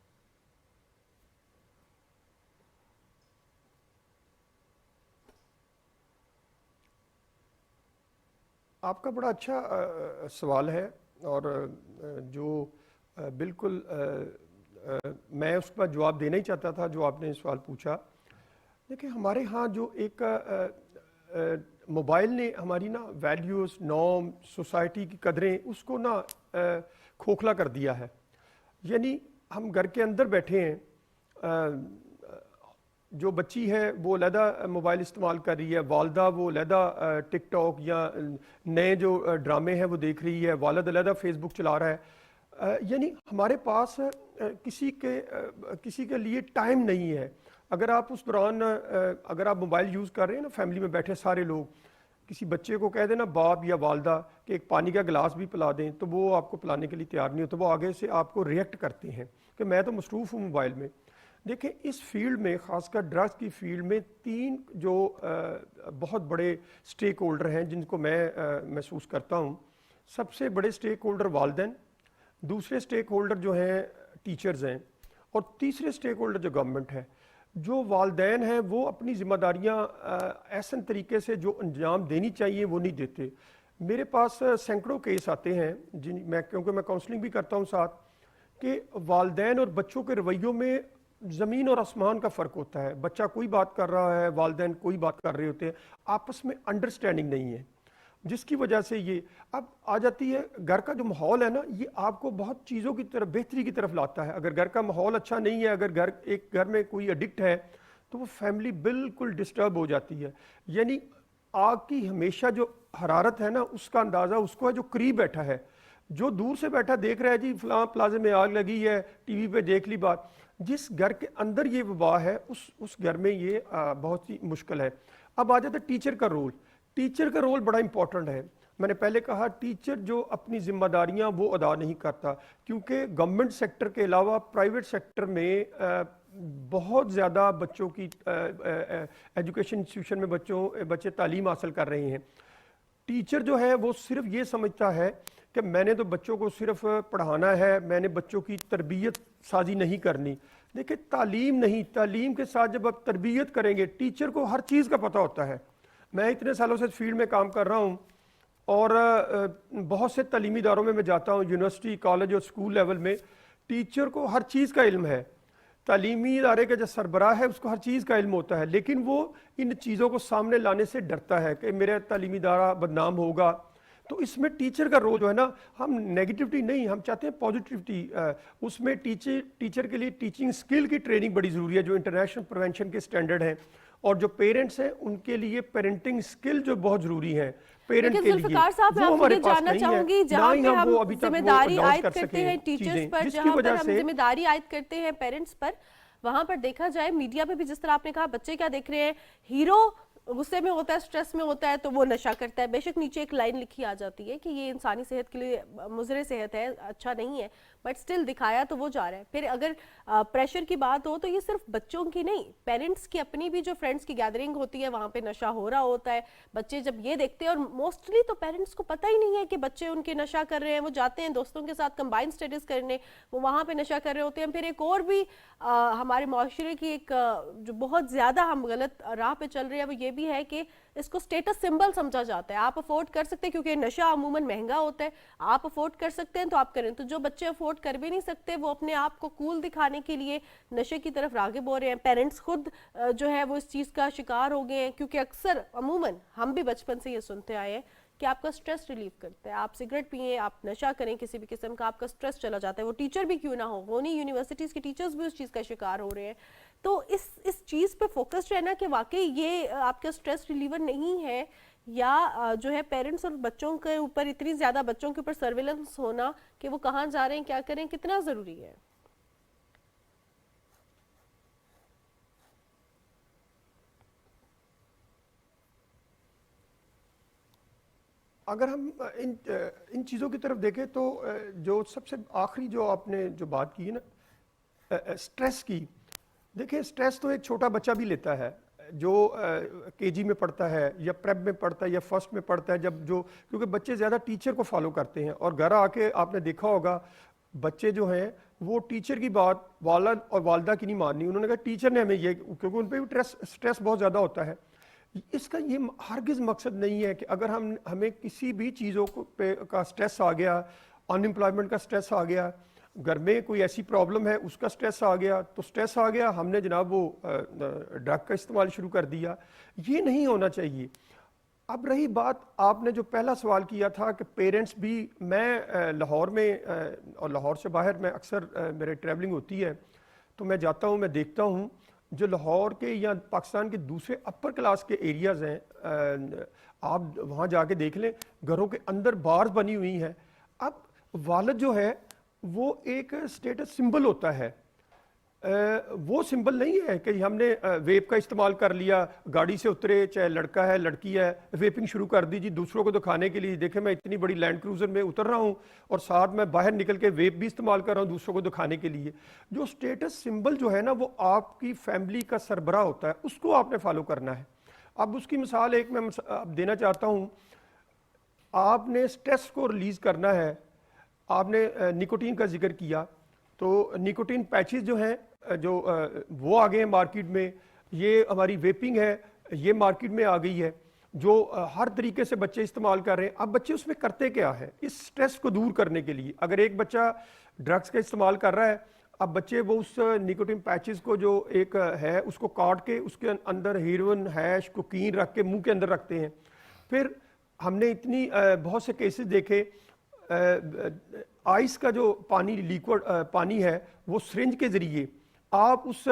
आपका बड़ा अच्छा सवाल है और जो बिल्कुल मैं उस पर जवाब देना ही चाहता था जो आपने सवाल पूछा। देखिए, हमारे यहाँ जो एक मोबाइल ने हमारी ना वैल्यूज़, नॉर्म, सोसाइटी की कदरें उसको ना खोखला कर दिया है। यानी हम घर के अंदर बैठे हैं, जो बच्ची है वो अलहदा मोबाइल इस्तेमाल कर रही है, वालदा वो अलहदा टिकटॉक या नए जो ड्रामे हैं वो देख रही है, वालिद अलहदा फेसबुक चला रहा है। यानी हमारे पास किसी के लिए टाइम नहीं है। अगर आप उस दौरान अगर आप मोबाइल यूज़ कर रहे हैं ना, फैमिली में बैठे सारे लोग, किसी बच्चे को कह देना बाप या वालदा कि एक पानी का गिलास भी पिला दें, तो वो आपको पिलाने के लिए तैयार नहीं होता। वो आगे से आपको रिएक्ट करते हैं कि मैं तो मसरूफ़ हूँ मोबाइल में। देखिए, इस फील्ड में, ख़ासकर ड्रग्स की फील्ड में, 3 जो बहुत बड़े स्टेक होल्डर हैं जिनको मैं महसूस करता हूँ। सबसे बड़े स्टेक होल्डर वालिदैन, दूसरे स्टेक होल्डर जो हैं टीचर्स हैं, और तीसरे स्टेक होल्डर जो गवर्नमेंट है। जो वालिदैन हैं वो अपनी ज़िम्मेदारियाँ ऐसे तरीके से जो अंजाम देनी चाहिए वो नहीं देते। मेरे पास सैकड़ों केस आते हैं क्योंकि मैं काउंसलिंग भी करता हूँ साथ, कि वालिदैन और बच्चों के रवैयों में ज़मीन और आसमान का फ़र्क होता है। बच्चा कोई बात कर रहा है, वालिदैन कोई बात कर रहे होते हैं, आपस में अंडरस्टैंडिंग नहीं है, जिसकी वजह से ये अब आ जाती है। घर का जो माहौल है ना, ये आपको बहुत चीज़ों की तरफ, बेहतरी की तरफ लाता है। अगर घर का माहौल अच्छा नहीं है, अगर एक घर में कोई एडिक्ट है, तो वो फैमिली बिल्कुल डिस्टर्ब हो जाती है। यानी आग की हमेशा जो हरारत है ना, उसका अंदाज़ा उसको है जो करीब बैठा है। जो दूर से बैठा देख रहा है जी फलां प्लाजे में आग लगी है, टीवी पे देख ली बात। जिस घर के अंदर ये वबा है उस घर में ये बहुत ही मुश्किल है। अब आ जाता है टीचर का रोल। टीचर का रोल बड़ा इंपॉर्टेंट है। मैंने पहले कहा, टीचर जो अपनी जिम्मेदारियां वो अदा नहीं करता, क्योंकि गवर्नमेंट सेक्टर के अलावा प्राइवेट सेक्टर में बहुत ज़्यादा बच्चों की एजुकेशन इंस्टीट्यूशन में बच्चे तालीम हासिल कर रहे हैं। टीचर जो है वो सिर्फ ये समझता है कि मैंने तो बच्चों को सिर्फ पढ़ाना है, मैंने बच्चों की तरबियत साजी नहीं करनी। देखिए, तालीम नहीं, तालीम के साथ जब आप तरबियत करेंगे, टीचर को हर चीज़ का पता होता है। मैं इतने सालों से फील्ड में काम कर रहा हूँ और बहुत से तालीमी इदारों में मैं जाता हूँ, यूनिवर्सिटी, कॉलेज और स्कूल लेवल में। टीचर को हर चीज़ का इल्म है। तालीमी इदारे का जो सरबराह है उसको हर चीज़ का इल्म होता है, लेकिन वो इन चीज़ों को सामने लाने से डरता है कि मेरा तालीमी इदारा बदनाम होगा। तो इसमें टीचर का रोल जो है ना, हम नेगेटिविटी नहीं, हम चाहते हैं पॉजिटिविटी। उसमें टीचर के लिए टीचिंग स्किल की ट्रेनिंग बड़ी ज़रूरी है, जो इंटरनेशनल प्रिवेंशन के स्टैंडर्ड हैं। और जो पेरेंट्स हैं उनके लिए पेरेंटिंग स्किल जो बहुत ज़रूरी है पेरेंट के लिए, वो हमारे पास नहीं है। जहाँ पे हम जिम्मेदारी आयद करते हैं टीचर्स पर, जहाँ पर हम जिम्मेदारी आयद करते हैं पेरेंट्स पर, वहाँ पर देखा जाए मीडिया पे भी, जिस तरह आपने कहा, बच्चे क्या देख रहे हैं, हीरो गुस्से में होता है, स्ट्रेस में होता है तो वो नशा करता है। बेशक नीचे एक लाइन लिखी आ जाती है कि ये इंसानी सेहत के लिए मुज़र सेहत है, अच्छा नहीं है, बट स्टिल दिखाया तो वो जा रहा है। फिर अगर प्रेशर की बात हो तो ये सिर्फ बच्चों की नहीं, पेरेंट्स की अपनी भी जो फ्रेंड्स की गैदरिंग होती है वहाँ पे नशा हो रहा होता है। बच्चे जब ये देखते हैं, और मोस्टली तो पेरेंट्स को पता ही नहीं है कि बच्चे उनके नशा कर रहे हैं, वो जाते हैं दोस्तों के साथ कंबाइंड स्टडीज़ करने, वो वहाँ पे नशा कर रहे होते हैं। फिर एक और भी हमारे माशरे की एक जो बहुत ज़्यादा हम गलत राह पे चल रहे हैं, वो ये भी है कि इसको स्टेटस सिंबल समझा जाता है। आप अफोर्ड कर सकते हैं, क्योंकि नशा अमूमन महंगा होता है, आप अफोर्ड कर सकते हैं तो आप करें। तो जो बच्चे अफोर्ड कर भी नहीं सकते, वो अपने आप को कूल दिखाने के लिए नशे की तरफ राग़िब हो रहे हैं। पेरेंट्स खुद जो है वो इस चीज़ का शिकार हो गए हैं, क्योंकि अक्सर अमूमन हम भी बचपन से ये सुनते आए हैं कि आपका स्ट्रेस रिलीव करता है, आप सिगरेट पिए, आप नशा करें किसी भी किस्म का, आपका स्ट्रेस चला जाता है। वो टीचर भी क्यों ना हो, नहीं, यूनिवर्सिटीज़ के टीचर्स भी उस चीज़ का शिकार हो रहे हैं। तो इस चीज़ पे फोकस्ड रहना कि वाकई ये आपका स्ट्रेस रिलीवर नहीं है, या जो है पेरेंट्स और बच्चों के ऊपर इतनी ज़्यादा बच्चों के ऊपर सर्विलेंस होना कि वो कहाँ जा रहे हैं, क्या करें, कितना ज़रूरी है। अगर हम इन चीज़ों की तरफ देखें तो जो सबसे आखिरी जो आपने जो बात की है ना स्ट्रेस की, देखिए स्ट्रेस तो एक छोटा बच्चा भी लेता है जो केजी में पढ़ता है या प्रेप में पढ़ता है या फर्स्ट में पढ़ता है, जब जो क्योंकि बच्चे ज़्यादा टीचर को फॉलो करते हैं और घर आके आपने देखा होगा बच्चे जो हैं वो टीचर की बात वालिद और वालदा की नहीं माननी, उन्होंने कहा टीचर ने हमें ये, क्योंकि उन पर भी स्ट्रेस बहुत ज़्यादा होता है। इसका ये हरगिज़ मकसद नहीं है कि अगर हमें किसी भी चीज़ों को पे का स्ट्रेस आ गया, अनएम्प्लॉयमेंट का स्ट्रेस आ गया, घर में कोई ऐसी प्रॉब्लम है उसका स्ट्रेस आ गया, तो स्ट्रेस आ गया हमने जनाब वो ड्रग का इस्तेमाल शुरू कर दिया, ये नहीं होना चाहिए। अब रही बात आपने जो पहला सवाल किया था कि पेरेंट्स भी, मैं लाहौर में और लाहौर से बाहर मैं अक्सर मेरे ट्रैवलिंग होती है तो मैं जाता हूँ, मैं देखता हूँ जो लाहौर के या पाकिस्तान के दूसरे अपर क्लास के एरियाज़ हैं, आप वहाँ जाके देख लें, घरों के अंदर बार्स बनी हुई हैं। अब वालिद जो है वो एक स्टेटस सिंबल होता है, वो सिंबल नहीं है कि हमने वेप का इस्तेमाल कर लिया, गाड़ी से उतरे, चाहे लड़का है लड़की है, वेपिंग शुरू कर दी जी दूसरों को दिखाने के लिए, देखें मैं इतनी बड़ी लैंड क्रूज़र में उतर रहा हूँ और साथ में बाहर निकल के वेप भी इस्तेमाल कर रहा हूँ दूसरों को दिखाने के लिए। जो स्टेटस सिंबल जो है ना वो आपकी फैमिली का सरबराह होता है, उसको आपने फॉलो करना है। अब उसकी मिसाल एक मैं देना चाहता हूँ, आपने स्ट्रेस को रिलीज़ करना है, आपने निकोटीन का जिक्र किया, तो निकोटीन पैचेस जो हैं जो वो आ गए हैं मार्केट में, ये हमारी वेपिंग है ये मार्केट में आ गई है जो हर तरीके से बच्चे इस्तेमाल कर रहे हैं। अब बच्चे उसमें करते क्या है इस स्ट्रेस को दूर करने के लिए, अगर एक बच्चा ड्रग्स का इस्तेमाल कर रहा है, अब बच्चे वो उस निकोटीन पैचेस को जो एक है उसको काट के उसके अंदर हीरोइन हैश कोकीन रख के मुंह के अंदर रखते हैं। फिर हमने इतनी बहुत से केसेस देखे, आइस का जो पानी लिक्विड पानी है वो सिरिंज के ज़रिए आप उस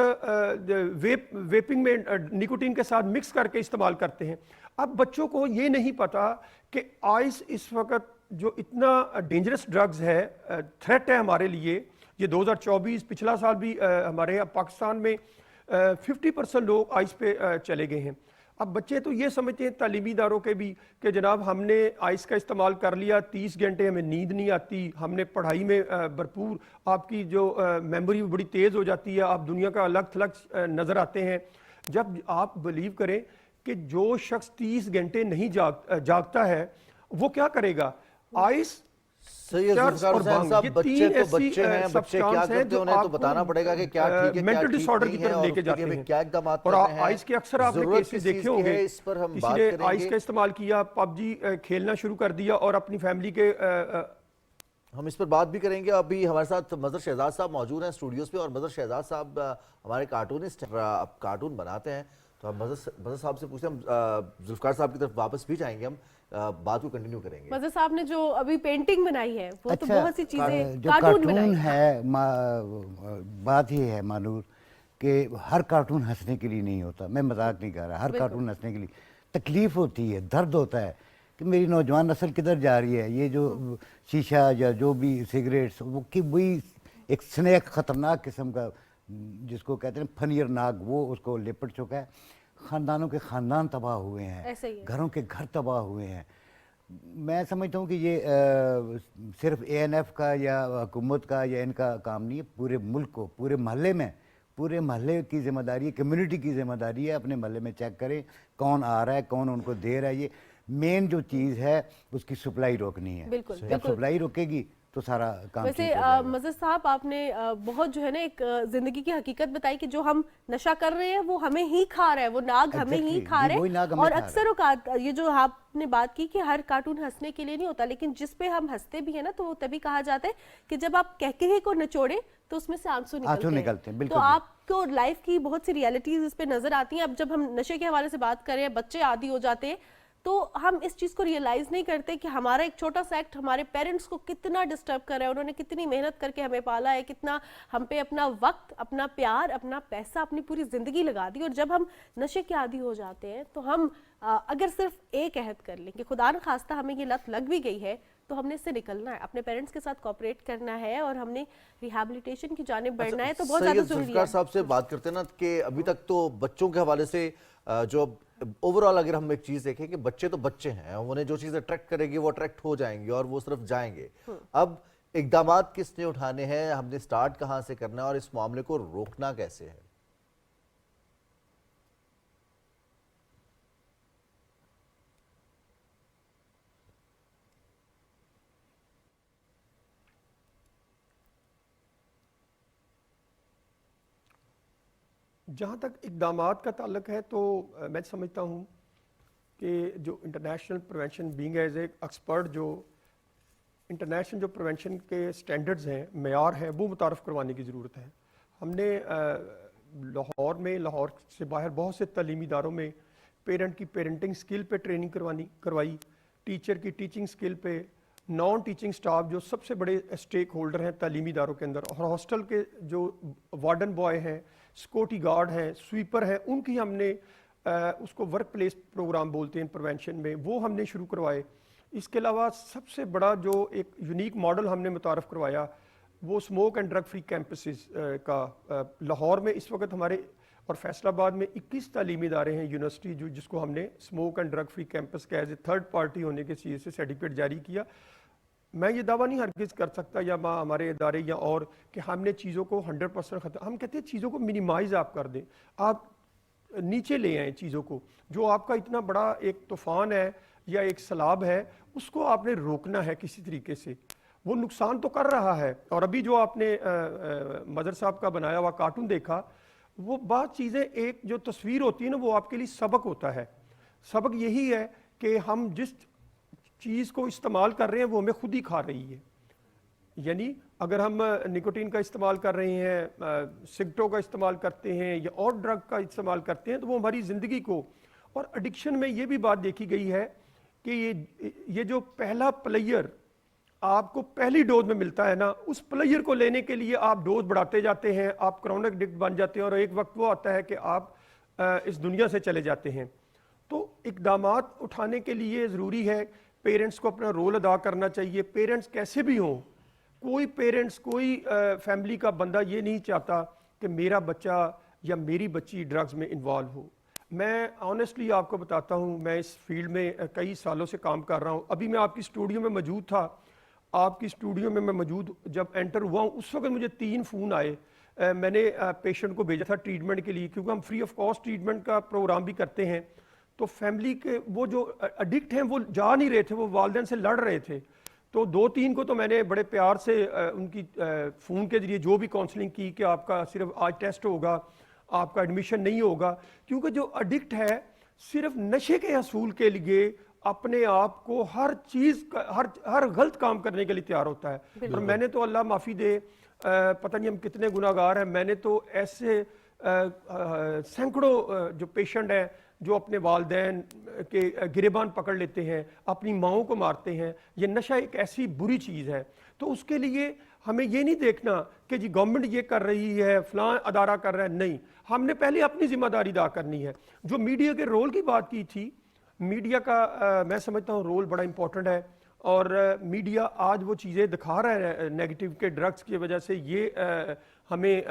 वेपिंग में निकोटीन के साथ मिक्स करके इस्तेमाल करते हैं। अब बच्चों को ये नहीं पता कि आइस इस वक्त जो इतना डेंजरस ड्रग्स है, थ्रेट है हमारे लिए, ये 2024 पिछला साल भी हमारे यहाँ पाकिस्तान में 50% लोग आइस पे चले गए हैं। अब बच्चे तो ये समझते हैं तालीमी इदारों के भी कि जनाब हमने आइस का इस्तेमाल कर लिया, 30 घंटे हमें नींद नहीं आती, हमने पढ़ाई में भरपूर, आपकी जो मेमोरी बड़ी तेज़ हो जाती है, आप दुनिया का अलग थलग नज़र आते हैं। जब आप बिलीव करें कि जो शख्स 30 घंटे नहीं जागता है वो क्या करेगा, आइस बच्चे हैं, बच्चे क्या करते हैं उन्हें तो बताना पड़ेगा कि क्या ठीक है मेंटल डिसऑर्डर की तरफ लेके जाते हैं, क्या इकदाम और आइस के अक्सर आपने केसेस देखे होंगे, इस पर हम किसी ने आइस का इस्तेमाल किया, पबजी खेलना शुरू कर दिया और अपनी फैमिली के हम इस पर बात भी करेंगे। अभी हमारे साथ मजहर शहजाद साहब मौजूद हैं स्टूडियोज पे, और मजहर शहजाद साहब हमारे कार्टूनिस्ट अब कार्टून बनाते हैं, तो हम मजहर साहब से पूछते हैं, जुल्फकार साहब की तरफ वापस भी जाएंगे, हम बात को कंटिन्यू करेंगे। मजहर साहब ने जो अभी पेंटिंग बनाई है वो अच्छा, तो बहुत सी चीजें जो कार्टून है बात ये है मानूर कि हर कार्टून हंसने के लिए नहीं होता, मैं मजाक नहीं कर रहा, हर कार्टून हंसने के लिए तकलीफ होती है, दर्द होता है कि मेरी नौजवान नस्ल किधर जा रही है, ये जो शीशा या जो भी सिगरेट्स वो कि वही एक स्नैक ख़तरनाक किस्म का जिसको कहते हैं फनियर नाग, वो उसको लिपट चुका है, ख़ानदानों के ख़ानदान तबाह हुए हैं, घरों के घर तबाह हुए हैं। मैं समझता हूँ कि ये सिर्फ ANF का या हुकूमत का या इनका काम नहीं है, पूरे मुल्क को, पूरे महल्ले की जिम्मेदारी है, कम्युनिटी की जिम्मेदारी है, अपने महल्ले में चेक करें कौन आ रहा है, कौन उनको दे रहा है। ये मेन जो चीज़ है उसकी सप्लाई रोकनी है, जब सप्लाई रोकेगी तो सारा काम। वैसे मजहर साहब आपने बहुत जो है ना एक जिंदगी की हकीकत बताई कि जो हम नशा कर रहे हैं वो हमें ही खा रहा है, वो नाग हमें ही खा रहा है। और अक्सर ये जो आपने बात की कि हर कार्टून हंसने के लिए नहीं होता, लेकिन जिस पे हम हंसते भी है ना तो वो तभी कहा जाता है कि जब आप कहके को नचोड़े तो उसमें से आंसू निकलते हैं। तो आपको लाइफ की बहुत सी रियलिटीज इस पे नजर आती हैं। अब जब हम नशे के हवाले से बात करें, बच्चे आदी हो जाते हैं, तो हम इस चीज़ को रियलाइज़ नहीं करते कि हमारा एक छोटा सा एक्ट हमारे पेरेंट्स को कितना डिस्टर्ब कर रहा है, उन्होंने कितनी मेहनत करके हमें पाला है, कितना हम पे अपना वक्त, अपना प्यार, अपना पैसा, अपनी पूरी ज़िंदगी लगा दी। और जब हम नशे के आदी हो जाते हैं तो हम अगर सिर्फ एक अहद कर लें कि खुदा न खास्ता हमें ये लत लग भी गई है तो हमने इससे निकलना है, अपने पेरेंट्स के साथ कोऑपरेट करना है और हमने रिहैबिलिटेशन की जानिब बढ़ना है। तो बहुत ज़्यादा सैयद जरूरी जुल्फिकार है। साहब से बात करते हैं ना कि अभी तक तो बच्चों के हवाले से जो ओवरऑल अगर हम एक चीज़ देखें कि बच्चे तो बच्चे हैं, उन्हें जो चीज़ अट्रैक्ट करेगी वो अट्रैक्ट हो जाएंगी और वो सिर्फ जाएंगे। अब इकदामात किसने उठाने हैं, हमने स्टार्ट कहाँ से करना है और इस मामले को रोकना कैसे है? जहाँ तक इक़दामात का ताल्लुक है तो मैं समझता हूँ कि जो international prevention being as a expert, जो इंटरनेशनल जो प्रिवेंशन के स्टैंडर्ड्स हैं, मेयार हैं, वो मुतारफ़ करवाने की ज़रूरत है। हमने लाहौर में, लाहौर से बाहर बहुत से तालीमी इदारों में पेरेंट की पेरेंटिंग स्किल पे ट्रेनिंग करवाई, टीचर की टीचिंग स्किल पे, नॉन टीचिंग स्टाफ जो सबसे बड़े स्टेक होल्डर हैं तालीमी इदारों के अंदर, और हॉस्टल के जो वार्डन बॉय हैं, सिक्योरिटी गार्ड हैं, स्वीपर हैं, उनकी हमने उसको वर्क प्लेस प्रोग्राम बोलते हैं प्रिवेंशन में, वो हमने शुरू करवाए। इसके अलावा सबसे बड़ा जो एक यूनिक मॉडल हमने मुतारफ़ करवाया वो smoke and drug free campuses का। लाहौर में इस वक्त हमारे और फैसलाबाद में 21 तालीमी इदारे हैं, यूनिवर्सिटी, जो जिसको हमने smoke and drug free campus का एज ए थर्ड पार्टी होने के चीज़ से सर्टिफिकेट जारी किया। मैं ये दावा नहीं हरगिज़ कर सकता या हमारे इदारे या और कि हमने चीज़ों को 100% ख़त्म, हम कहते हैं चीज़ों को मिनिमाइज़ आप कर दें, आप नीचे ले आएँ चीज़ों को। जो आपका इतना बड़ा एक तूफ़ान है या एक सैलाब है, उसको आपने रोकना है किसी तरीके से। वो नुकसान तो कर रहा है, और अभी जो आपने मदर साहब का बनाया हुआ कार्टून देखा, वो बात चीज़ें, एक जो तस्वीर होती है ना, वो आपके लिए सबक होता है। सबक यही है कि हम जिस चीज़ को इस्तेमाल कर रहे हैं वो हमें खुद ही खा रही है। यानी अगर हम निकोटीन का इस्तेमाल कर रहे हैं, सिगरेटों का इस्तेमाल करते हैं या और ड्रग का इस्तेमाल करते हैं, तो वो हमारी ज़िंदगी को, और एडिक्शन में ये भी बात देखी गई है कि ये जो पहला प्लेयर आपको पहली डोज में मिलता है ना, उस प्लेयर को लेने के लिए आप डोज बढ़ाते जाते हैं, आप क्रॉनिक एडिक्ट बन जाते हैं, और एक वक्त वो आता है कि आप इस दुनिया से चले जाते हैं। तो इक़दामात उठाने के लिए ज़रूरी है पेरेंट्स को अपना रोल अदा करना चाहिए। पेरेंट्स कैसे भी हों, कोई पेरेंट्स, कोई फैमिली का बंदा ये नहीं चाहता कि मेरा बच्चा या मेरी बच्ची ड्रग्स में इन्वॉल्व हो। मैं ऑनेस्टली आपको बताता हूँ, मैं इस फील्ड में कई सालों से काम कर रहा हूँ। अभी मैं आपकी स्टूडियो में मौजूद था, आपकी स्टूडियो में मैं मौजूद जब एंटर हुआ हूँ, उस वक्त मुझे 3 फ़ोन आए। मैंने पेशेंट को भेजा था ट्रीटमेंट के लिए, क्योंकि हम फ्री ऑफ कॉस्ट ट्रीटमेंट का प्रोग्राम भी करते हैं। तो फैमिली के वो जो एडिक्ट हैं वो जा नहीं रहे थे, वो वालिदैन से लड़ रहे थे। तो 2-3 को तो मैंने बड़े प्यार से उनकी फ़ोन के ज़रिए जो भी काउंसलिंग की कि आपका सिर्फ आज टेस्ट होगा, आपका एडमिशन नहीं होगा। क्योंकि जो एडिक्ट है सिर्फ नशे के हसूल के लिए अपने आप को हर चीज़ हर गलत काम करने के लिए तैयार होता है। और मैंने तो, अल्लाह माफ़ी दे, पता नहीं हम कितने गुनाहगार हैं, मैंने तो ऐसे सैकड़ों जो पेशेंट हैं जो अपने वालिदैन के गिरेबान पकड़ लेते हैं, अपनी माओं को मारते हैं। ये नशा एक ऐसी बुरी चीज़ है। तो उसके लिए हमें ये नहीं देखना कि जी गवर्नमेंट ये कर रही है, फलां अदारा कर रहा है, नहीं, हमने पहले अपनी जिम्मेदारी अदा करनी है। जो मीडिया के रोल की बात की थी, मीडिया का मैं समझता हूँ रोल बड़ा इंपॉर्टेंट है, और मीडिया आज वो चीज़ें दिखा रहा है नेगेटिव के, ड्रग्स की वजह से ये हमें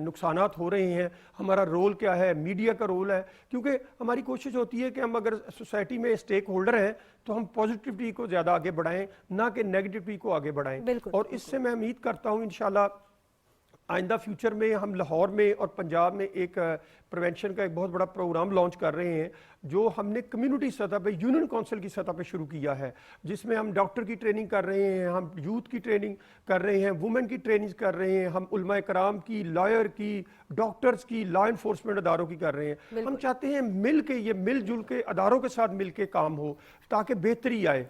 नुकसानात हो रहे हैं। हमारा रोल क्या है, मीडिया का रोल है, क्योंकि हमारी कोशिश होती है कि हम अगर सोसाइटी में स्टेक होल्डर हैं तो हम पॉजिटिविटी को ज़्यादा आगे बढ़ाएं, ना कि नेगेटिविटी को आगे बढ़ाएं। और इससे मैं उम्मीद करता हूँ इंशाल्लाह आइंदा फ्यूचर में हम लाहौर में और पंजाब में एक प्रिवेंशन का एक बहुत बड़ा प्रोग्राम लॉन्च कर रहे हैं, जो हमने कम्युनिटी सतह पे, यूनियन काउंसिल की सतह पे शुरू किया है, जिसमें हम डॉक्टर की ट्रेनिंग कर रहे हैं, हम यूथ की ट्रेनिंग कर रहे हैं, वुमेन की ट्रेनिंग कर रहे हैं, हम उलमा कराम की, लॉयर की, डॉक्टर्स की, लॉ इन्फोर्समेंट अदारों की कर रहे हैं। हम चाहते हैं मिल के, ये मिलजुल के अदारों के साथ मिल के काम हो ताकि बेहतरी आए।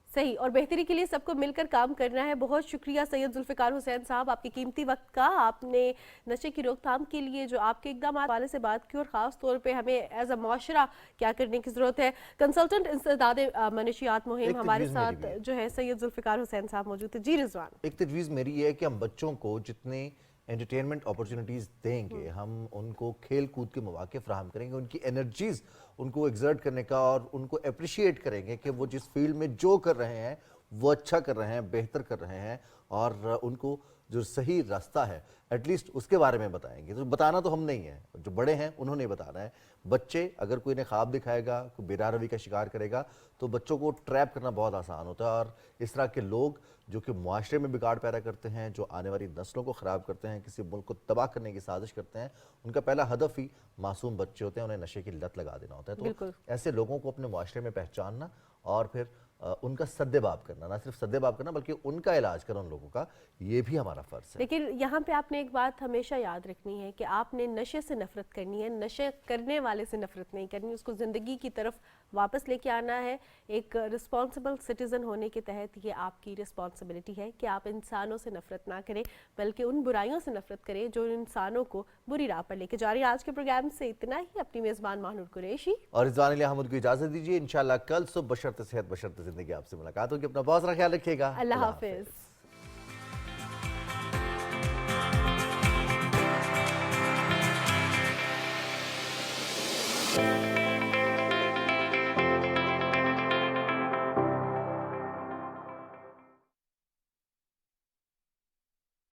सही, और बेहतरी के लिए सबको मिलकर काम करना है। बहुत शुक्रिया सैयद जुल्फ़िकार हुसैन साहब, आपके कीमती वक्त का। आपने नशे की रोकथाम के लिए जो आपके इक़दाम वाले से बात की, और ख़ास तौर पे हमें एज अ माशरा क्या करने की ज़रूरत है। कंसल्टेंट इंसदाद मनशियात मुहिम हमारे साथ जो है सैयद जुल्फ़िकार हुसैन साहब मौजूद है। जी रिजवान, एक तजवीज़ मेरी है कि हम बच्चों को जितने एंटरटेनमेंट अपॉर्चुनिटीज़ देंगे, हम उनको खेल कूद के मौके फ़राहम करेंगे, उनकी एनर्जीज़ उनको एग्जर्ट करने का, और उनको अप्रिशिएट करेंगे कि वो जिस फील्ड में जो कर रहे हैं वो अच्छा कर रहे हैं, बेहतर कर रहे हैं और उनको जो सही रास्ता है एटलीस्ट उसके बारे में बताएंगे। तो बताना तो हम नहीं है, जो बड़े हैं उन्होंने बताना है। बच्चे अगर कोई ने ख्वाब दिखाएगा, कोई बेरारवी का शिकार करेगा तो बच्चों को ट्रैप करना बहुत आसान होता है। और इस तरह के लोग जो कि मुआशरे में बिगाड़ पैदा करते हैं, जो आने वाली नस्लों को ख़राब करते हैं, किसी मुल्क को तबाह करने की साजिश करते हैं, उनका पहला हदफ ही मासूम बच्चे होते हैं, उन्हें नशे की लत लगा देना होता है। तो ऐसे लोगों को अपने मुआशरे में पहचानना और फिर उनका सद्देबाब करना, ना सिर्फ सद्देबाब करना बल्कि उनका इलाज करना उन लोगों का, ये भी हमारा फ़र्ज़ है। लेकिन यहाँ पे आपने एक बात हमेशा याद रखनी है कि आपने नशे से नफरत करनी है, नशे करने वाले से नफरत नहीं करनी, उसको ज़िंदगी की तरफ वापस लेके आना है। एक रिस्पॉन्सिबल सिटीज़न होने के तहत ये आपकी रिस्पॉन्सिबिलिटी है कि आप इंसानों से नफरत ना करें बल्कि उन बुराइयों से नफरत करें जो इंसानों को बुरी राह पर लेके जा रही है। आज के प्रोग्राम से इतना ही। अपनी मेज़बान माहनूर कुरैशी और रिजवान इल्ही अहमद को इजाज़त दीजिए। इंशाल्लाह कल सुबह बशर्ते सेहत बशर्ते ज़िंदगी आपसे मुलाकात होगी। अपना बहुत सारा ख्याल रखिएगा। अल्लाह हाफिज़।